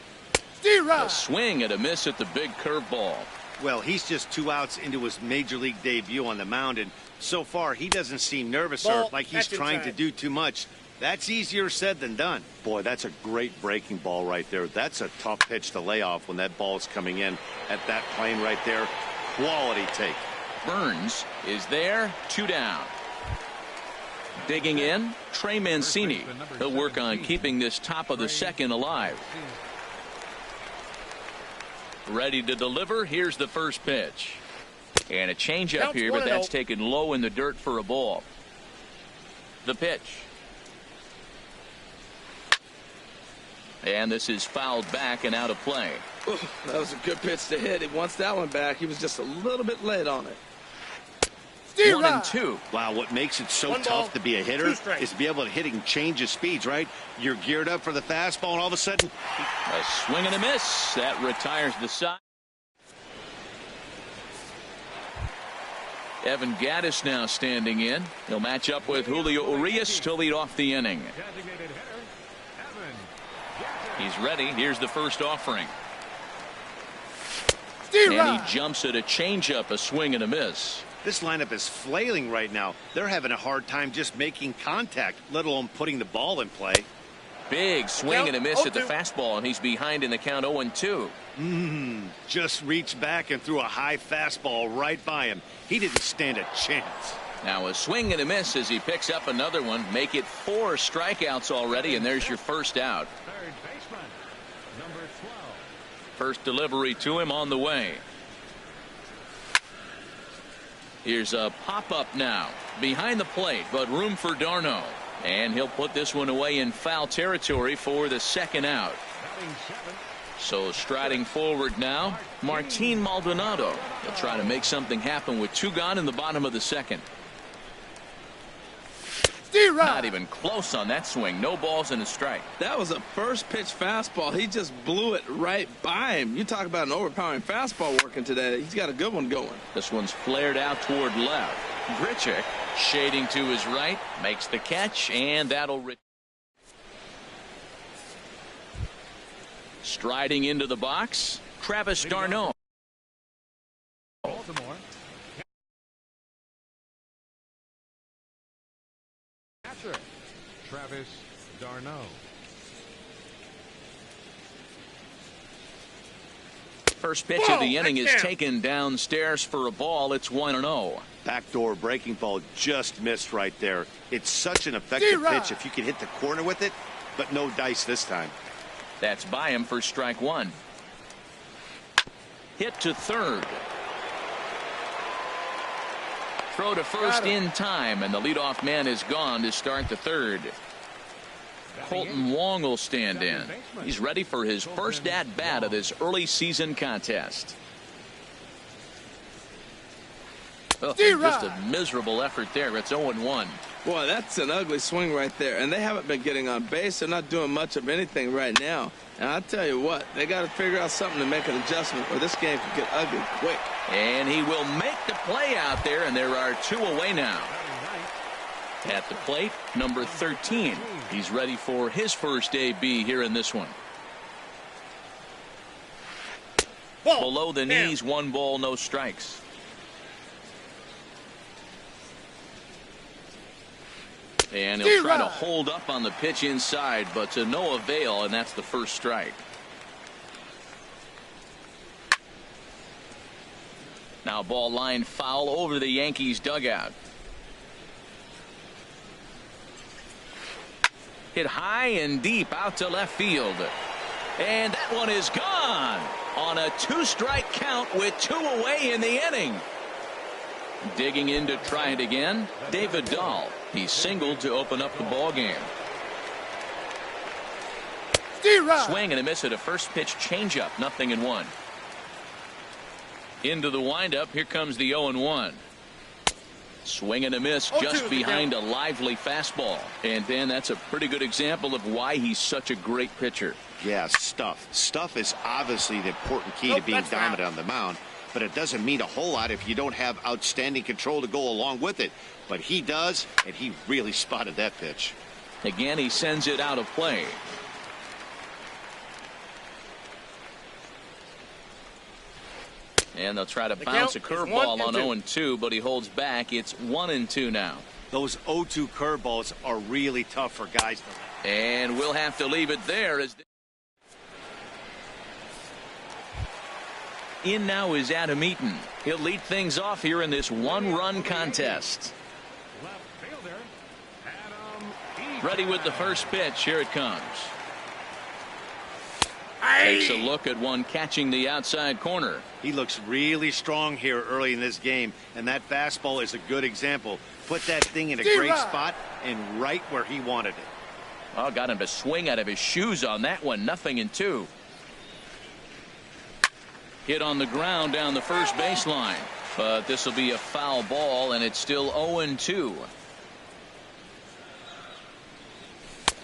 A swing and a miss at the big curveball. Well, he's just 2 outs into his major league debut on the mound, and so far he doesn't seem nervous or like he's trying to do too much. That's easier said than done. Boy, that's a great breaking ball right there. That's a tough pitch to lay off when that ball's coming in at that plane right there. Quality take. Burns is there, 2 down. Digging in, Trey Mancini. He'll work on keeping this top of the second alive. Ready to deliver. Here's the first pitch. And a changeup here, but that's taken low in the dirt for a ball. The pitch. And this is fouled back and out of play. Ooh, that was a good pitch to hit. He wants that one back. He was just a little bit late on it. 1-2. Wow, what makes it so tough to be a hitter is to be able to hit and change his speeds, right? You're geared up for the fastball, and all of a sudden, a swing and a miss. That retires the side. Evan Gattis now standing in. He'll match up with Julio Urias to lead off the inning. He's ready. Here's the first offering. And he jumps at a changeup, a swing and a miss. This lineup is flailing right now. They're having a hard time just making contact, let alone putting the ball in play. Big swing and a miss at the fastball, and he's behind in the count 0-2. Just reached back and threw a high fastball right by him. He didn't stand a chance. Now a swing and a miss as he picks up another one. Make it 4 strikeouts already, and there's your first out. Third baseman, number 12. First delivery to him on the way. Here's a pop-up now. Behind the plate, but room for d'Arnaud. And he'll put this one away in foul territory for the second out. So striding forward now, Martin Maldonado. He'll try to make something happen with 2 gone in the bottom of the second. Not even close on that swing. No balls and a strike. That was a first pitch fastball. He just blew it right by him. You talk about an overpowering fastball working today. He's got a good one going. This one's flared out toward left. Grichuk shading to his right, makes the catch, and that'll striding into the box, Travis d'Arnaud. Baltimore. Catcher, Travis d'Arnaud. First pitch of the inning is taken downstairs for a ball. It's 1-0. Backdoor breaking ball just missed right there. It's such an effective pitch if you can hit the corner with it, but no dice this time. That's by him for strike 1. Hit to third. Throw to first in time, and the leadoff man is gone to start the third. Colton Wong will stand in. He's ready for his first at-bat of this early season contest. Oh, just a miserable effort there. It's 0-1. Boy, that's an ugly swing right there. And they haven't been getting on base. They're not doing much of anything right now. And I'll tell you what, they got to figure out something to make an adjustment, or this game could get ugly quick. And he will make the play out there, and there are 2 away now. At the plate, number 13. He's ready for his first AB here in this one. Below the knees, 1 ball, no strikes. And he'll try to hold up on the pitch inside, but to no avail, and that's the first strike. Now ball line foul over the Yankees dugout. Hit high and deep out to left field. And that one is gone on a 2-strike count with 2 away in the inning. Digging in to try it again, David Dahl. He singled to open up the ball game. Swing and a miss at a first pitch changeup, 0-1. Into the windup. Here comes the 0-1. Swing and a miss just behind a lively fastball. And Dan, that's a pretty good example of why he's such a great pitcher. Yeah, stuff. Stuff is obviously the important key to being dominant on the mound, but it doesn't mean a whole lot if you don't have outstanding control to go along with it. But he does, and he really spotted that pitch. Again, he sends it out of play. And they'll try to bounce a curveball on 0-2, but he holds back. It's 1-2 now. Those 0-2 curveballs are really tough for guys. And we'll have to leave it there. In now is Adam Eaton. He'll lead things off here in this one-run contest. Ready with the first pitch. Here it comes. Takes a look at one catching the outside corner. He looks really strong here early in this game, and that fastball is a good example. Put that thing in a great spot and right where he wanted it. Oh, got him to swing out of his shoes on that one. 0-2. Hit on the ground down the first baseline, but this will be a foul ball, and it's still 0-2.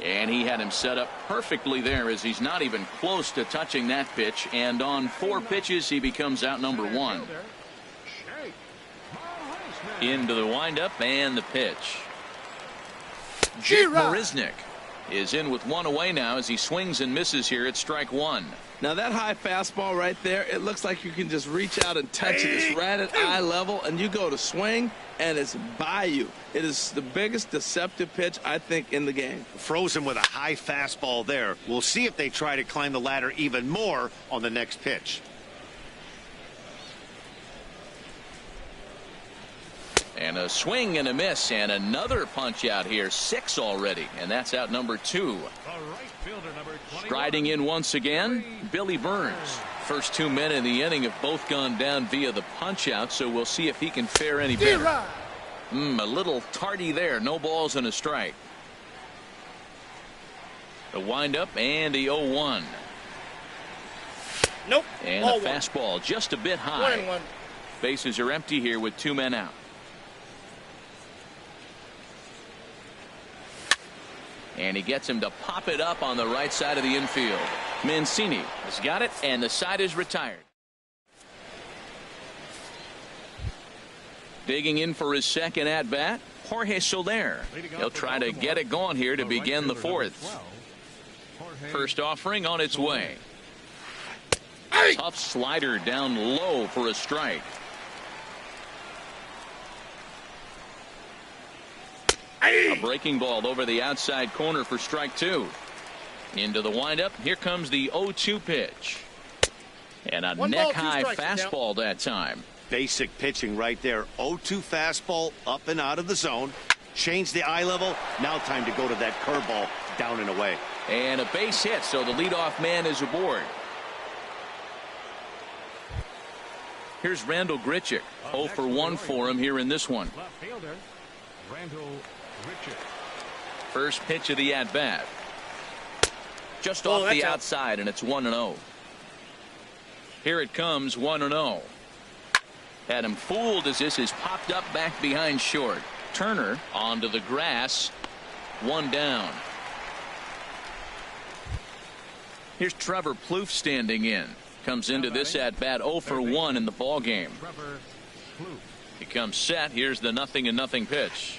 And he had him set up perfectly there, as he's not even close to touching that pitch. And on 4 pitches, he becomes out number 1. Into the windup and the pitch. Jake Marisnick is in with 1 away now as he swings and misses here at strike 1. Now that high fastball right there, it looks like you can just reach out and touch it. It's right at eye level, and you go to swing, and it's by you. It is the biggest deceptive pitch, I think, in the game. Frozen with a high fastball there. We'll see if they try to climb the ladder even more on the next pitch. And a swing and a miss, and another punch out here. 6 already, and that's out number 2. Striding in once again, Billy Burns. First 2 men in the inning have both gone down via the punch out, so we'll see if he can fare any better. A little tardy there. No balls and a strike. The windup and the 0-1. Nope. And a fastball just a bit high. 1-1. Bases are empty here with 2 men out. And he gets him to pop it up on the right side of the infield. Mancini has got it, and the side is retired. Digging in for his second at-bat, Jorge Soler. He'll try to get it going here to begin the 4th. First offering on its way. Tough slider down low for a strike. A breaking ball over the outside corner for strike 2. Into the windup. Here comes the 0-2 pitch. And a neck-high fastball that time. Basic pitching right there. 0-2 fastball up and out of the zone. Change the eye level. Now time to go to that curveball down and away. And a base hit, so the leadoff man is aboard. Here's Randall Grichuk. 0 for 1 for him here in this one. First pitch of the at-bat. Just off the outside, and it's 1-0. Here it comes, 1-0. Had him fooled as this is popped up back behind short. Turner onto the grass. 1 down. Here's Trevor Plouffe standing in. Comes into this at-bat 0 for 1 in the ball game. He comes set. Here's the 0-0 pitch.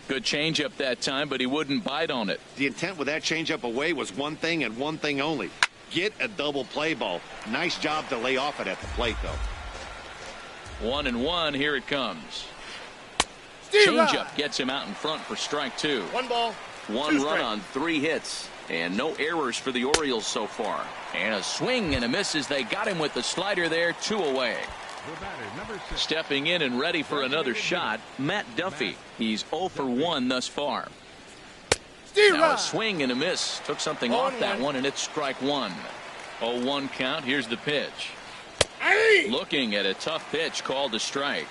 Good changeup that time, but he wouldn't bite on it. The intent with that changeup away was one thing and one thing only. Get a double play ball. Nice job to lay off it at the plate, though. 1-1. Here it comes. Changeup gets him out in front for strike 2. 1 ball. 1 run on 3 hits. And no errors for the Orioles so far. And a swing and a miss as they got him with the slider there. 2 away. Stepping in and ready for another shot, Matt Duffy. He's 0 for 1 thus far. Now a swing and a miss. Took something off that one, and it's strike 1. 0-1 count. Here's the pitch. Looking at a tough pitch called a strike.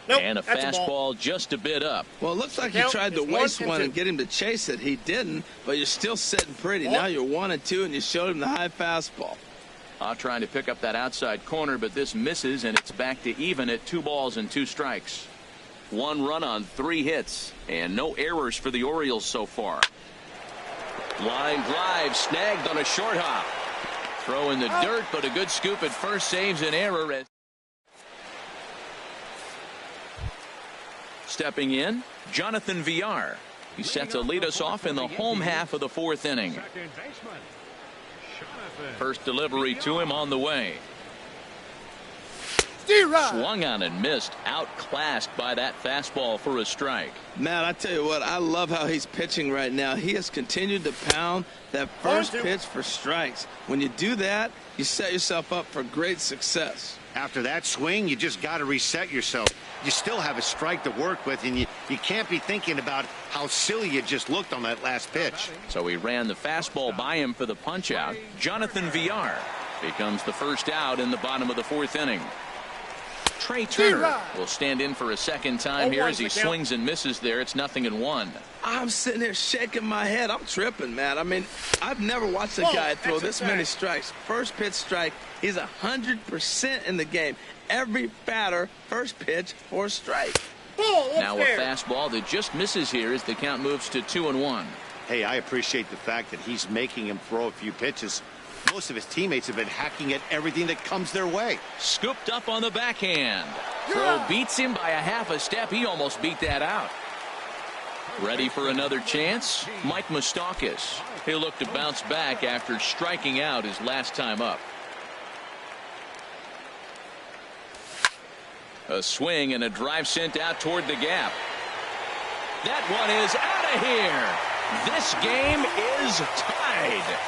And a fastball just a bit up. Well, it looks like he tried to waste one and get him to chase it. He didn't, but you're still sitting pretty. Now you're 1-2, and you showed him the high fastball. Trying to pick up that outside corner, but this misses, and it's back to even at 2 balls and 2 strikes. 1 run on 3 hits, and no errors for the Orioles so far. Line drive snagged on a short hop. Throw in the dirt, but a good scoop at first saves an error. Stepping in, Jonathan Villar. He's set to lead us off in the home half of the 4th inning. First delivery to him on the way. Swung on and missed, outclassed by that fastball for a strike. Matt, I tell you what, I love how he's pitching right now. He has continued to pound that first pitch for strikes. When you do that, you set yourself up for great success. After that swing, you just got to reset yourself. You still have a strike to work with, and you can't be thinking about how silly you just looked on that last pitch. So he ran the fastball by him for the punch out. Jonathan Villar becomes the first out in the bottom of the 4th inning. Trey Turner will stand in for a second time here as he swings and misses there. It's 0-1. I'm sitting there shaking my head. I'm tripping, man. I mean, I've never watched a guy throw this many strikes. First pitch strike, he's 100% in the game. Every batter, first pitch for a strike. Now a fastball that just misses here as the count moves to 2-1. Hey, I appreciate the fact that he's making him throw a few pitches. Most of his teammates have been hacking at everything that comes their way. Scooped up on the backhand. Throw beats him by a half a step. He almost beat that out. Ready for another chance? Mike Moustakas. He'll look to bounce back after striking out his last time up. A swing and a drive sent out toward the gap. That one is out of here. This game is tied.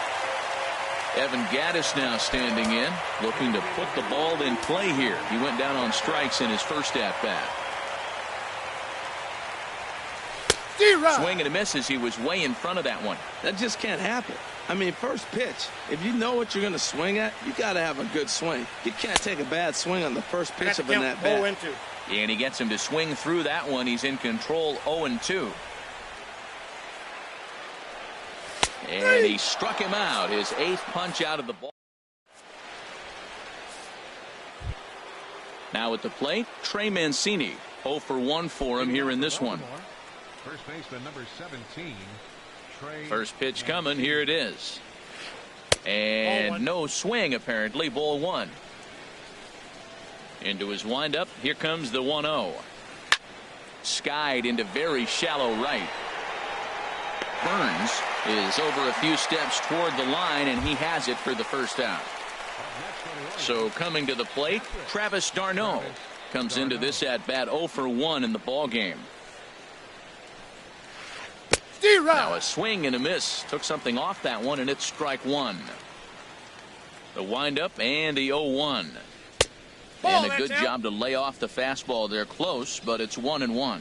Evan Gattis now standing in, looking to put the ball in play here. He went down on strikes in his first at-bat. Swing and a miss as he was way in front of that one. That just can't happen. I mean, first pitch, if you know what you're going to swing at, you got to have a good swing. You can't take a bad swing on the first pitch of an at-bat. And he gets him to swing through that one. He's in control, 0-2. And he struck him out, his 8th punch out of the ball. Now at the plate, Trey Mancini. 0 for 1 for him here in this one. First baseman number 17. First pitch coming. Here it is. And no swing, apparently. Ball 1. Into his windup. Here comes the 1-0. Skied into very shallow right. Burns is over a few steps toward the line, and he has it for the first out. So coming to the plate, Travis d'Arnaud comes into this at bat 0 for 1 in the ball game. Now a swing and a miss. Took something off that one, and it's strike 1. The windup and the 0-1. And a good job to lay off the fastball there close, but it's 1-1.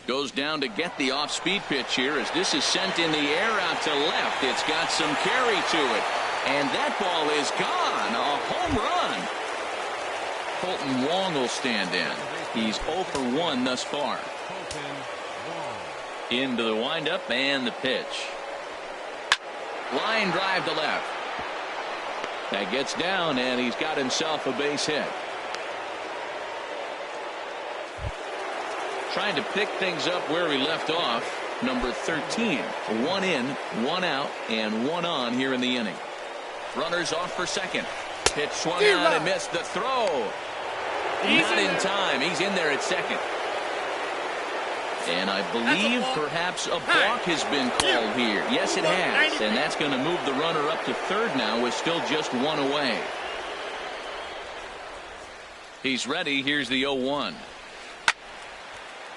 Goes down to get the off-speed pitch here as this is sent in the air out to left. It's got some carry to it. And that ball is gone. A home run. Colton Wong will stand in. He's 0 for 1 thus far. Into the windup and the pitch. Line drive to left. That gets down, and he's got himself a base hit. Trying to pick things up where he left off. Number 13. 1 in, 1 out, and 1 on here in the inning. Runners off for second. Pitch swung on and missed the throw. Not in time. He's in there at second. And I believe perhaps a balk has been called here. Yes, it has. And that's going to move the runner up to third now with still just 1 away. He's ready. Here's the 0-1.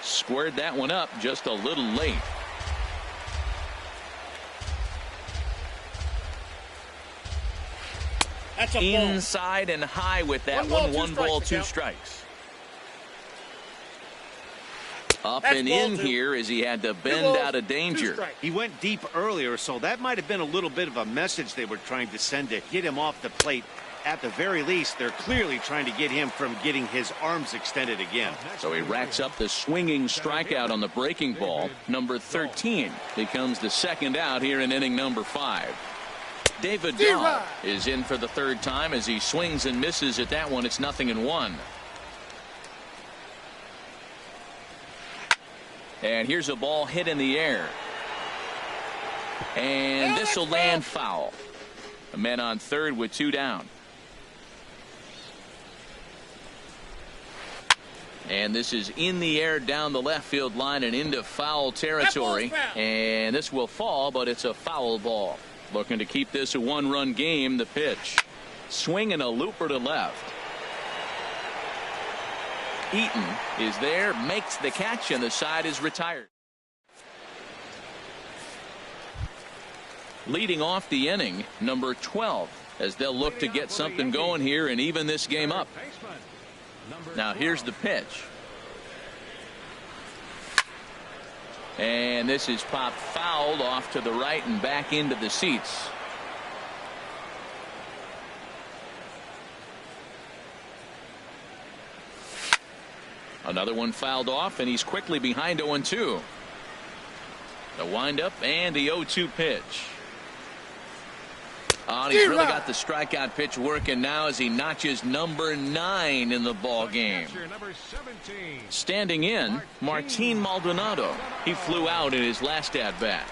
Squared that one up just a little late. That's a ball. Inside and high with that one. 1 ball, 2 strikes. Up and in here as he had to bend out of danger. He went deep earlier, so that might have been a little bit of a message they were trying to send to get him off the plate. At the very least, they're clearly trying to get him from getting his arms extended again. So he racks up the swinging strikeout on the breaking ball. Number 13 becomes the second out here in inning number 5. David Dahl is in for the third time as he swings and misses at that one. It's 0-1. And here's a ball hit in the air. And this will land foul. A man on third with 2 down. And this is in the air down the left field line and into foul territory. And this will fall, but it's a foul ball. Looking to keep this a 1-run game. The pitch. Swinging a looper to left. Eaton is there, makes the catch, and the side is retired. Leading off the inning, number 12, as they'll look to get something going here and even this game up. Now here's the pitch. And this is popped fouled off to the right and back into the seats. Another one fouled off, and he's quickly behind 0-2. The windup and the 0-2 pitch. Oh, and he's really got the strikeout pitch working now as he notches number 9 in the ball game. Standing in, Martin Maldonado. He flew out in his last at bat.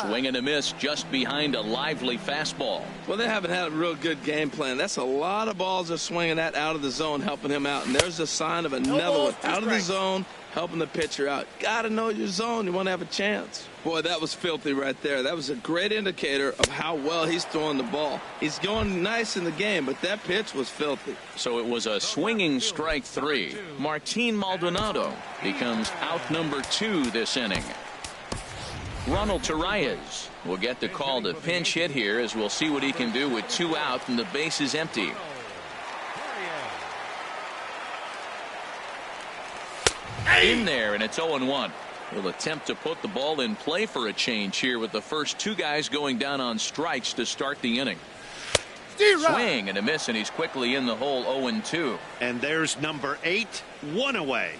Swing and a miss just behind a lively fastball. Well, they haven't had a real good game plan. That's a lot of balls they're swinging at out of the zone, helping him out. And there's a sign of another one out of the zone, helping the pitcher out. Got to know your zone. You want to have a chance. Boy, that was filthy right there. That was a great indicator of how well he's throwing the ball. He's going nice in the game, but that pitch was filthy. So it was a swinging strike 3. Martin Maldonado becomes out number 2 this inning. Ronald Torreyes will get the call to pinch hit here, as we'll see what he can do with 2 out and the base is empty. In there, and it's 0-1. He'll attempt to put the ball in play for a change here with the first 2 guys going down on strikes to start the inning. Swing and a miss, and he's quickly in the hole. 0-2. And there's number 8, 1 away.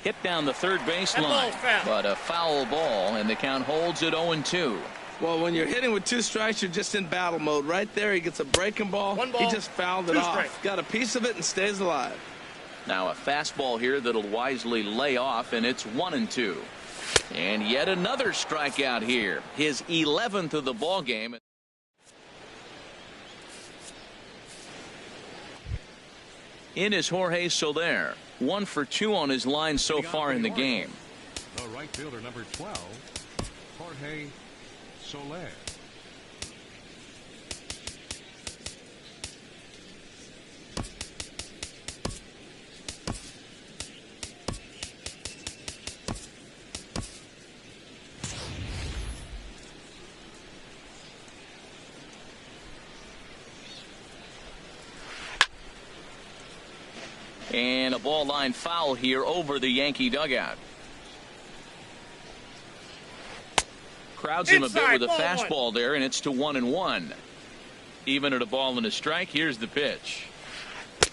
Hit down the third baseline, but a foul ball, and the count holds at 0-2. Well, when you're hitting with 2 strikes, you're just in battle mode. Right there, he gets a breaking ball. He just fouled it off. Got a piece of it and stays alive. Now a fastball here that'll wisely lay off, and it's 1-2. And yet another strikeout here. His 11th of the ball game. In is Jorge Soler. 1 for 2 on his line so far in the game. The right fielder, number 12, Jorge Soler. And a ball line foul here over the Yankee dugout. Crowds him a bit with a fastball there, and it's to 1-1. Even at a ball and a strike, here's the pitch.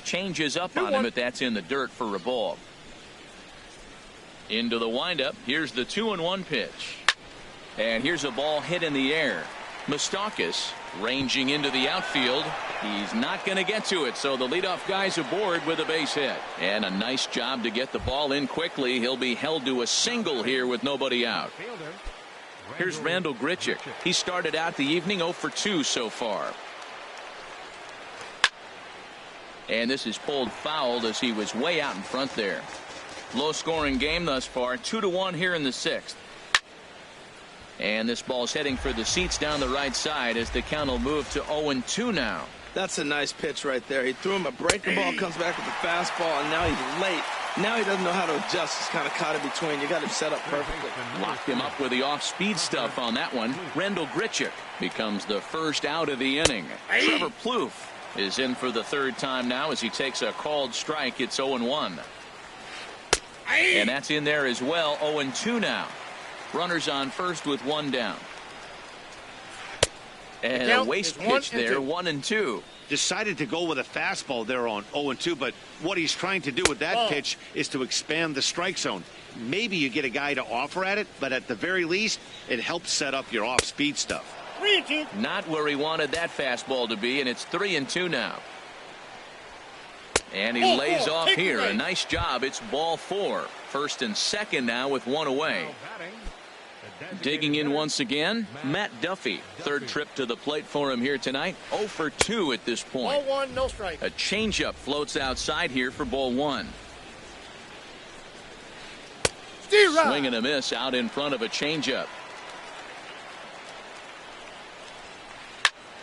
Changes up on him, but that's in the dirt for a ball. Into the windup, here's the 2-1 pitch. And here's a ball hit in the air. Moustakas ranging into the outfield. He's not going to get to it, so the leadoff guy's aboard with a base hit. And a nice job to get the ball in quickly. He'll be held to a single here with nobody out. Here's Randall Grichuk. He started out the evening 0 for 2 so far. And this is pulled fouled as he was way out in front there. Low scoring game thus far. 2-1 here in the 6th. And this ball's heading for the seats down the right side as the count will move to 0-2 now. That's a nice pitch right there. He threw him a breaking ball, comes back with a fastball, and now he's late. Now he doesn't know how to adjust. He's kind of caught in between. You got him set up perfectly. Locked him up with the off-speed stuff on that one. Randall Grichuk becomes the first out of the inning. Trevor Plouffe is in for the 3rd time now as he takes a called strike. It's 0-1. And that's in there as well. 0-2 now. Runners on first with 1 down. And a waste pitch there, 1-2. Decided to go with a fastball there on 0-2, but what he's trying to do with that pitch is to expand the strike zone. Maybe you get a guy to offer at it, but at the very least, it helps set up your off-speed stuff. 3-2. Not where he wanted that fastball to be, and it's 3-2 now. And he lays off here. A nice job. It's ball 4. First and second now with one away. Digging in once again, Matt Duffy. Third trip to the plate for him here tonight. 0 for 2 at this point. Ball 1, no strike. A changeup floats outside here for ball 1. Swing and a miss out in front of a changeup.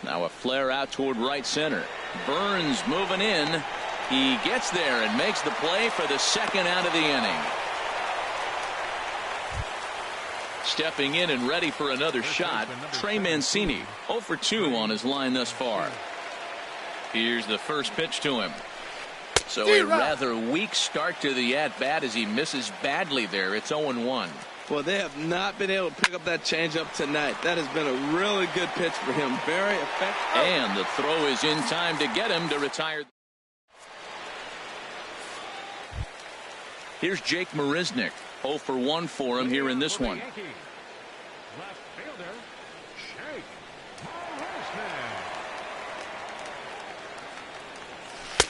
Now a flare out toward right center. Burns moving in. He gets there and makes the play for the second out of the inning. Stepping in and ready for another shot, Trey Mancini. 0 for 2 on his line thus far. Here's the first pitch to him. So a rather weak start to the at-bat as he misses badly there. It's 0-1. Well, they have not been able to pick up that changeup tonight. That has been a really good pitch for him. Very effective. And the throw is in time to get him to retire. Here's Jake Marisnick. 0 for 1 for him here in this one.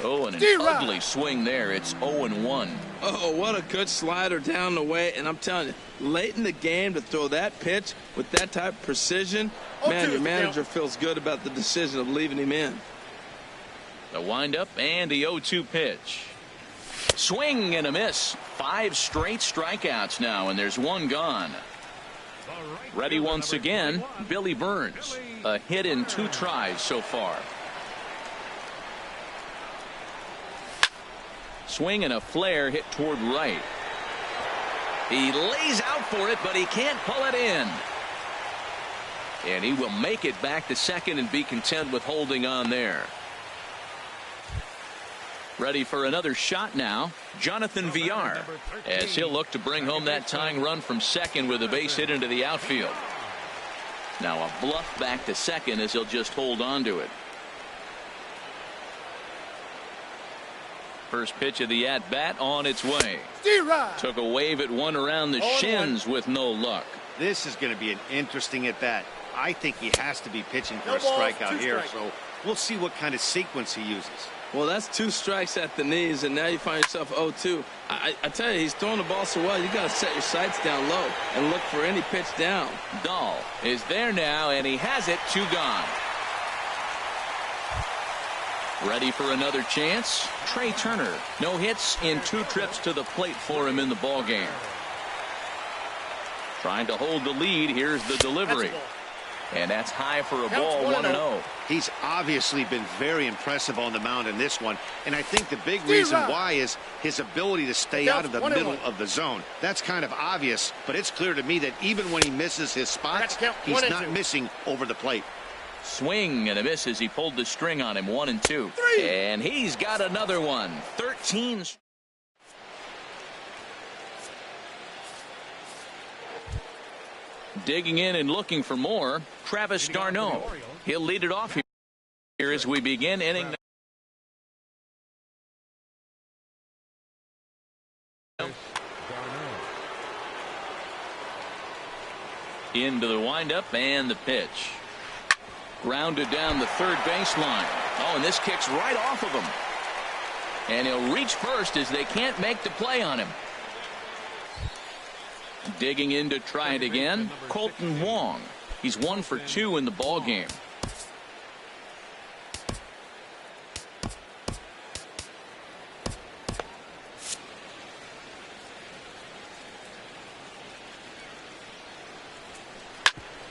Oh, and an ugly swing there. It's 0-1. Oh, what a good slider down the way. And I'm telling you, late in the game to throw that pitch with that type of precision, man, your manager feels good about the decision of leaving him in. The windup and the 0-2 pitch. Swing and a miss. 5 straight strikeouts now, and there's one gone. Ready once again, Billy Burns. A hit in 2 tries so far. Swing and a flare hit toward right. He lays out for it, but he can't pull it in. And he will make it back to second and be content with holding on there. Ready for another shot now, Jonathan Villar, as he'll look to bring home that tying run from second with a base hit into the outfield. Now a bluff back to second as he'll just hold on to it. First pitch of the at-bat on its way. Took a wave at one around the shins with no luck. This is going to be an interesting at-bat. I think he has to be pitching for a strikeout here, so we'll see what kind of sequence he uses. Well, that's 2 strikes at the knees, and now you find yourself 0-2. I tell you, he's throwing the ball so well, you got to set your sights down low and look for any pitch down. Dahl is there now, and he has it. 2 gone. Ready for another chance. Trey Turner. No hits in 2 trips to the plate for him in the ball game. Trying to hold the lead. Here's the delivery. And that's high for a ball. 1-0. He's obviously been very impressive on the mound in this one. And I think the big reason why is his ability to stay out of the middle of the zone. That's kind of obvious, but it's clear to me that even when he misses his spots, he's not missing over the plate. Swing and a miss as he pulled the string on him. 1-2. And he's got another one. 13. Digging in and looking for more, Travis d'Arnaud. He'll lead it off here as we begin inning. Into the windup and the pitch. Grounded down the third baseline. Oh, and this kicks right off of him. And he'll reach first as they can't make the play on him. Digging in to try it again, Colton Wong. He's 1 for 2 in the ball game.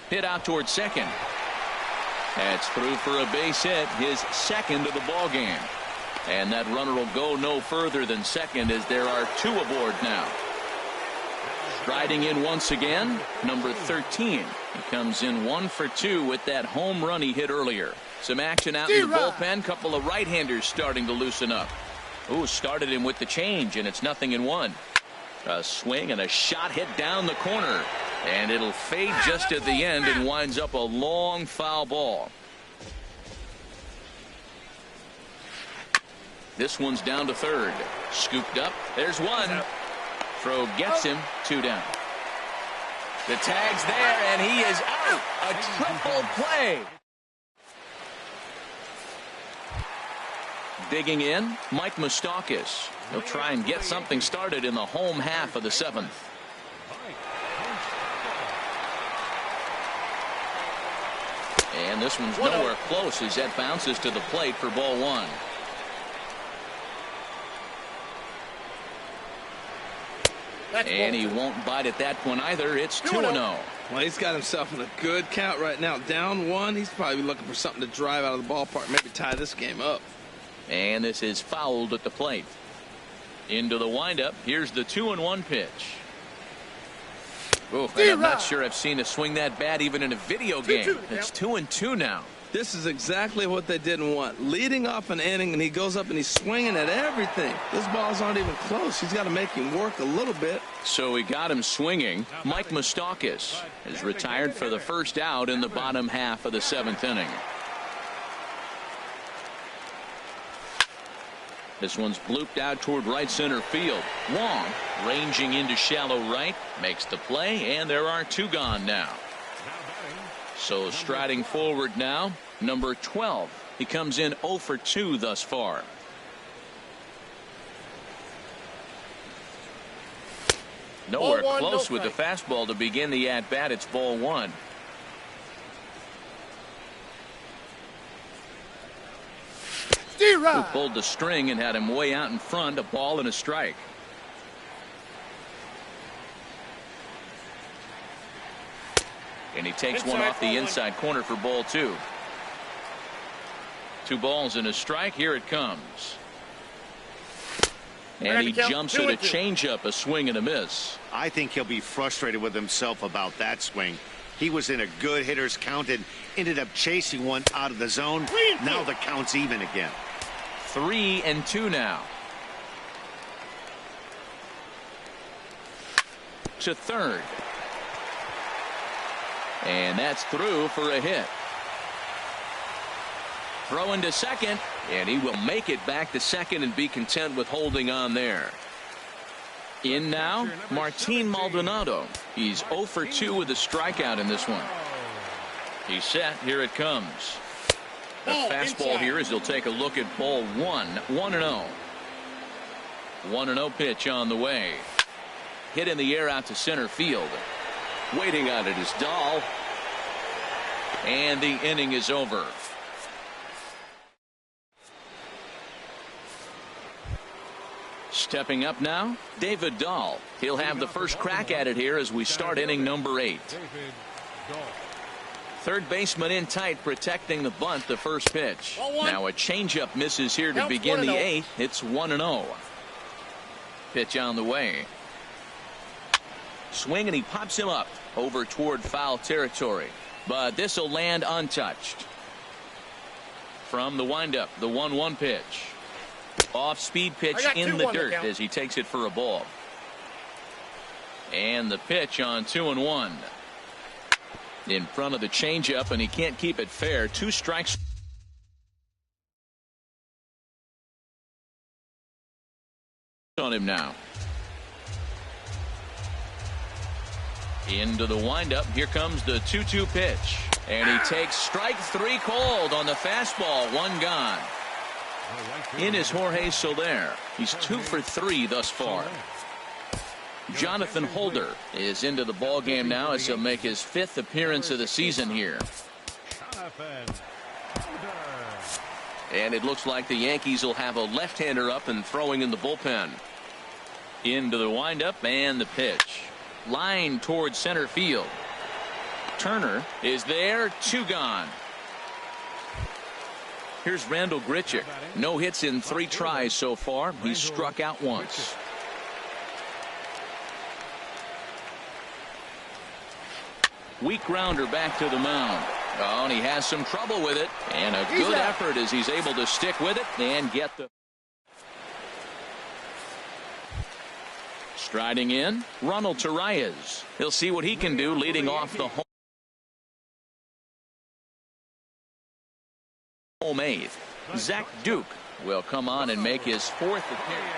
Hit out toward second. That's through for a base hit, his second of the ball game. And that runner will go no further than second as there are 2 aboard now. Striding in once again, number 13. He comes in 1 for 2 with that home run he hit earlier. Some action out in the bullpen. Couple of right-handers starting to loosen up. Ooh, started him with the change, and it's 0-1. A swing and a shot hit down the corner. And it'll fade just at the end and winds up a long foul ball. This one's down to third. Scooped up. There's one. Throw gets him. 2 down. The tag's there, and he is out. A triple play. Digging in, Mike Moustakas. He'll try and get something started in the home half of the 7th. And this one's nowhere close as that bounces to the plate for ball 1. And he won't bite at that point either. It's 2-0. Well, he's got himself in a good count right now. Down 1. He's probably looking for something to drive out of the ballpark. Maybe tie this game up. And this is fouled at the plate. Into the windup. Here's the 2-1 pitch. Oof, I'm not sure I've seen a swing that bad even in a video game. It's 2-2 now. This is exactly what they didn't want. Leading off an inning, and he goes up and he's swinging at everything. Those balls aren't even close. He's got to make him work a little bit. So we got him swinging. Mike Moustakas is retired for the first out in the bottom half of the 7th inning. This one's blooped out toward right center field. Wong ranging into shallow right makes the play, and there are 2 gone now. So striding forward now, number 12. He comes in 0 for 2 thus far. Nowhere close with the fastball to begin the at-bat. It's ball 1. Who pulled the string and had him way out in front, a ball and a strike. And he takes one off the inside corner for ball 2. 2 balls and a strike. Here it comes. And he jumps at a changeup, a swing and a miss. I think he'll be frustrated with himself about that swing. He was in a good hitter's count and ended up chasing one out of the zone. Now the count's even again. 3-2 now. To third. And that's through for a hit. Throw into second, and he will make it back to second and be content with holding on there. In now, Martin Maldonado. He's 0 for 2 with a strikeout in this one. He's set. Here it comes. The fastball here as he'll take a look at ball 1. 1-0. 1-0 pitch on the way. Hit in the air out to center field. Waiting on it is Dahl. And the inning is over. Stepping up now, David Dahl. He'll have the first crack at it here as we start inning number 8. Third baseman in tight, protecting the bunt, the first pitch. Now a changeup misses here to begin the 8th. It's 1-0. Pitch on the way. Swing, and he pops him up over toward foul territory. But this will land untouched. From the windup, the 1-1 pitch. Off-speed pitch in the dirt as he takes it for a ball. And the pitch on 2-1. In front of the changeup, and he can't keep it fair. 2 strikes on him now. Into the windup. Here comes the 2-2 pitch. And he takes strike 3 called on the fastball. 1 gone. In is Jorge Soler. He's 2 for 3 thus far. Jonathan Holder is into the ball game now as he'll make his 5th appearance of the season here. And it looks like the Yankees will have a left-hander up and throwing in the bullpen. Into the windup and the pitch. Line towards center field. Turner is there. 2 gone. Here's Randall Grichuk. No hits in 3 tries so far. He's struck out once. Weak grounder back to the mound. Oh, and he has some trouble with it. And a good effort as he's able to stick with it and get the Striding in, Ronald Torreyes. He'll see what he can do leading off the home eighth. Zach Duke will come on and make his fourth appearance.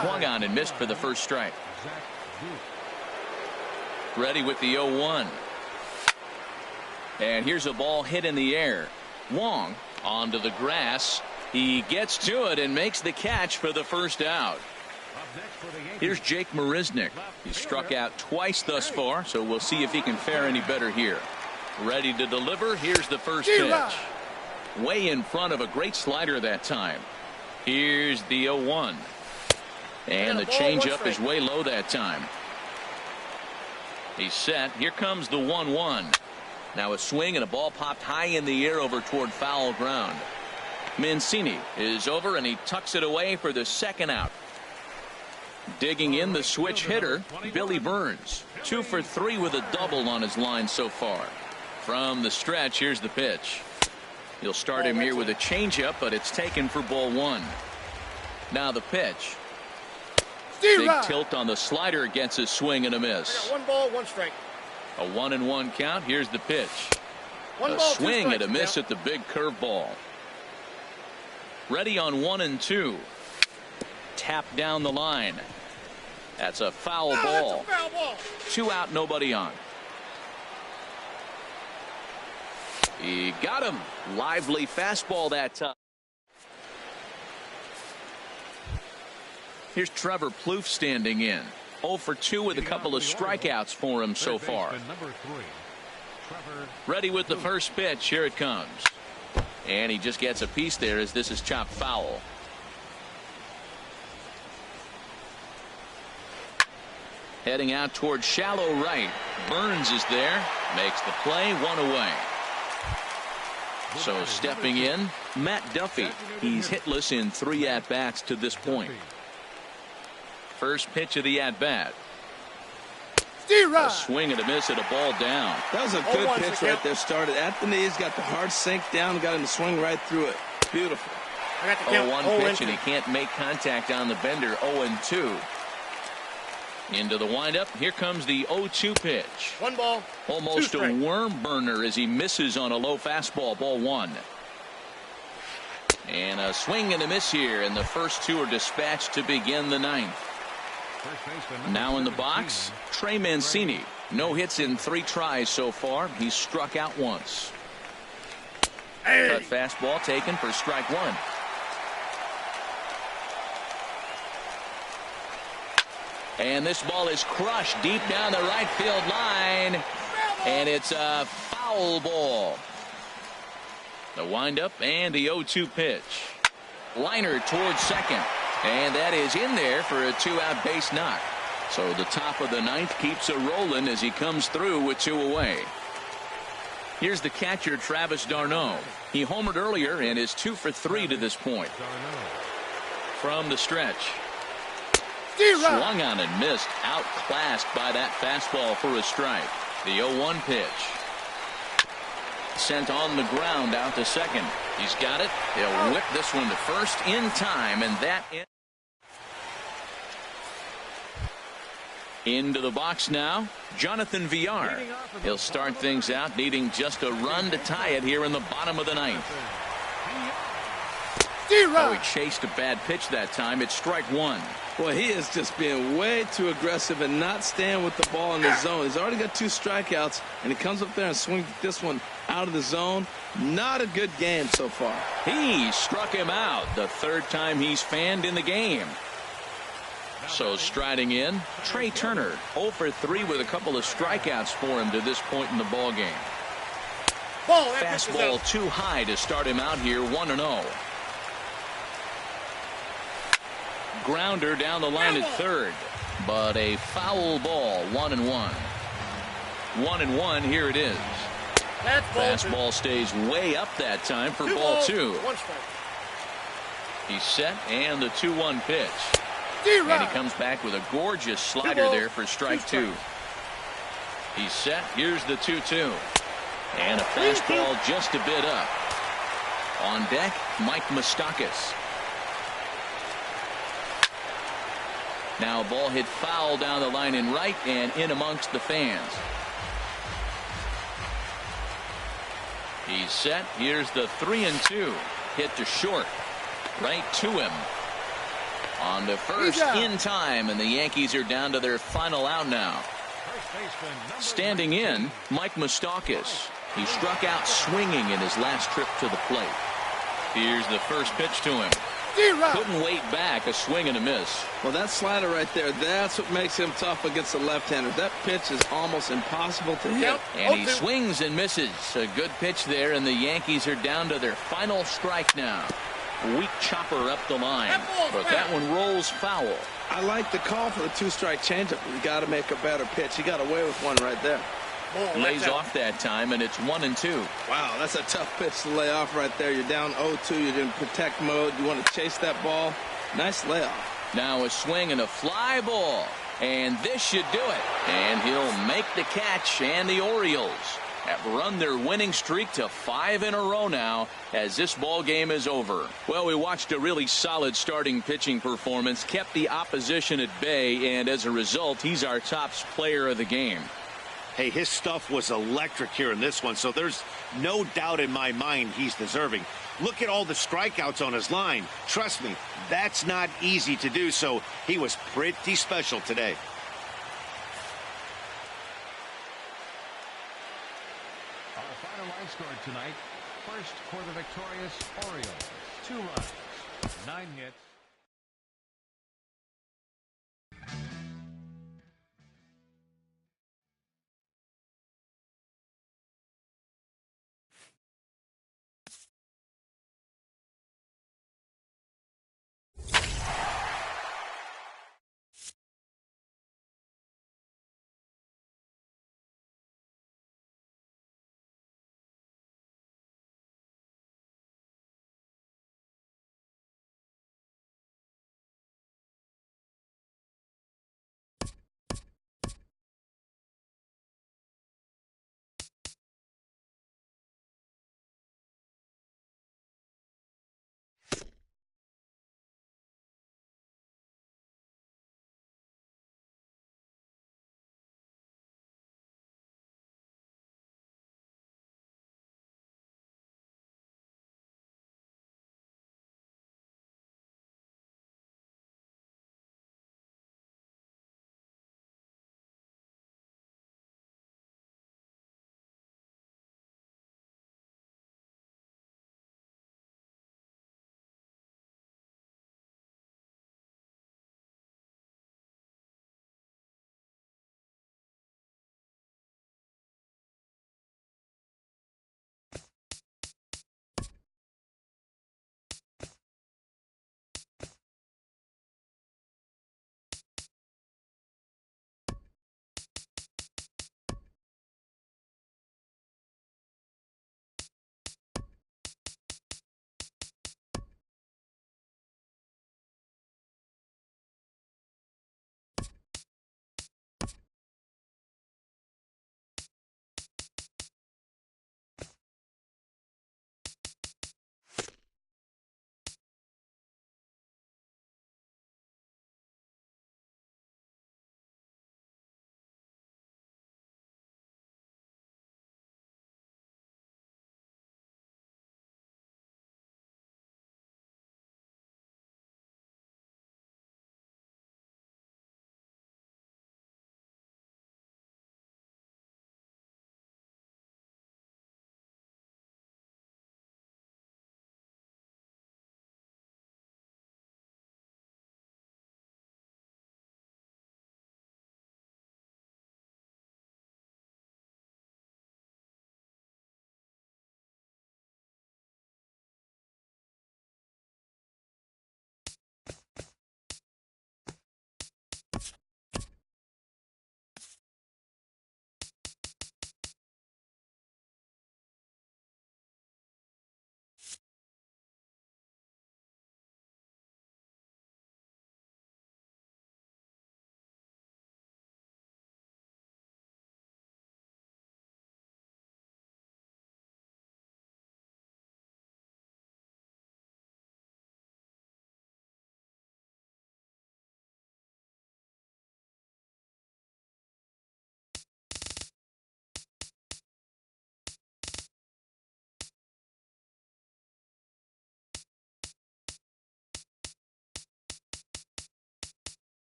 Swung on and missed for the first strike. Ready with the 0-1. And here's a ball hit in the air. Wong onto the grass. He gets to it and makes the catch for the first out. Here's Jake Marisnick. He struck out twice thus far, so we'll see if he can fare any better here. Ready to deliver. Here's the first pitch. Way in front of a great slider that time. Here's the 0-1. And the changeup is way low that time. He's set. Here comes the 1-1. Now a swing and a ball popped high in the air over toward foul ground. Mancini is over and he tucks it away for the second out. Digging in the switch hitter, Billy Burns. 2 for 3 with a double on his line so far. From the stretch, here's the pitch. He'll start him here with a changeup, but it's taken for ball 1. Now the pitch. Big tilt on the slider against his swing and a miss. 1 ball, 1 strike. A 1-1 count. Here's the pitch. A swing and a miss at the big curveball. Ready on 1-2. Tap down the line. That's a foul ball. 2 out, nobody on. He got him. Lively fastball that time. Here's Trevor Plouffe standing in. 0 for 2 with a couple of strikeouts for him so far. Ready with the first pitch. Here it comes. And he just gets a piece there as this is chopped foul. Heading out towards shallow right. Burns is there. Makes the play. 1 away. So stepping in, Matt Duffy. He's hitless in 3 at-bats to this point. First pitch of the at-bat. A swing and a miss at a ball down. That was a good pitch right there. Started at the knees, got the hard sink down, got him to swing right through it. Beautiful. 0-1 pitch, and he can't make contact on the bender. 0-2. Into the windup. Here comes the 0-2 pitch. 1 ball. Almost a worm burner as he misses on a low fastball. Ball 1. And a swing and a miss here, and the first 2 are dispatched to begin the 9th. Now in the box, Trey Mancini. No hits in 3 tries so far. He's struck out once. Cut fastball taken for strike 1. And this ball is crushed deep down the right field line. And it's a foul ball. The windup and the 0-2 pitch. Liner towards second. And that is in there for a 2-out base knock. So the top of the 9th keeps it rolling as he comes through with 2 away. Here's the catcher, Travis d'Arnaud. He homered earlier and is 2 for 3 to this point. From the stretch. Swung on and missed. Outclassed by that fastball for a strike. The 0-1 pitch. Sent on the ground out to second. He's got it. He'll whip this one to first in time, and that into the box now. Jonathan Villar. He'll start things out needing just a run to tie it here in the bottom of the 9th. Oh, he chased a bad pitch that time. It's strike 1. Well, he is just being way too aggressive and not staying with the ball in the zone. He's already got 2 strikeouts, and he comes up there and swings this one out of the zone. Not a good game so far. He struck him out the 3rd time he's fanned in the game. So striding in, Trey Turner. 0 for 3 with a couple of strikeouts for him to this point in the ball game. Fastball too high to start him out here. 1-0. Grounder down the line at 3rd, but a foul ball. 1-1. 1-1. Here it is. Fastball stays way up that time for ball 2. He's set, and the 2-1 pitch. And he comes back with a gorgeous slider there for strike 2. He's set. Here's the 2-2. And a fastball just a bit up. On deck, Mike Moustakas. Now a ball hit foul down the line in right and in amongst the fans. He's set. Here's the 3-2. Hit to short. Right to him. On to first in time, and the Yankees are down to their final out now. Standing in, Mike Moustakas. He struck out swinging in his last trip to the plate. Here's the first pitch to him. Couldn't wait back. A swing and a miss. Well, that slider right there, that's what makes him tough against the left-hander. That pitch is almost impossible to hit. And he swings and misses. A good pitch there, and the Yankees are down to their final strike now. Weak chopper up the line, but that one rolls foul. I like the call for the two-strike changeup. You got to make a better pitch. He got away with one right there. Lays off that time, and it's 1-2. Wow, that's a tough pitch to lay off right there. You're down 0-2. You're in protect mode. You want to chase that ball. Nice layoff. Now a swing and a fly ball, and this should do it. And he'll make the catch, and the Orioles have run their winning streak to 5 in a row now as this ball game is over. Well, we watched a really solid starting pitching performance, kept the opposition at bay, and as a result, he's our top player of the game. Hey, his stuff was electric here in this one, so there's no doubt in my mind he's deserving. Look at all the strikeouts on his line. Trust me, that's not easy to do, so he was pretty special today. Our final line score tonight. First for the victorious Orioles. 2 runs, 9 hits.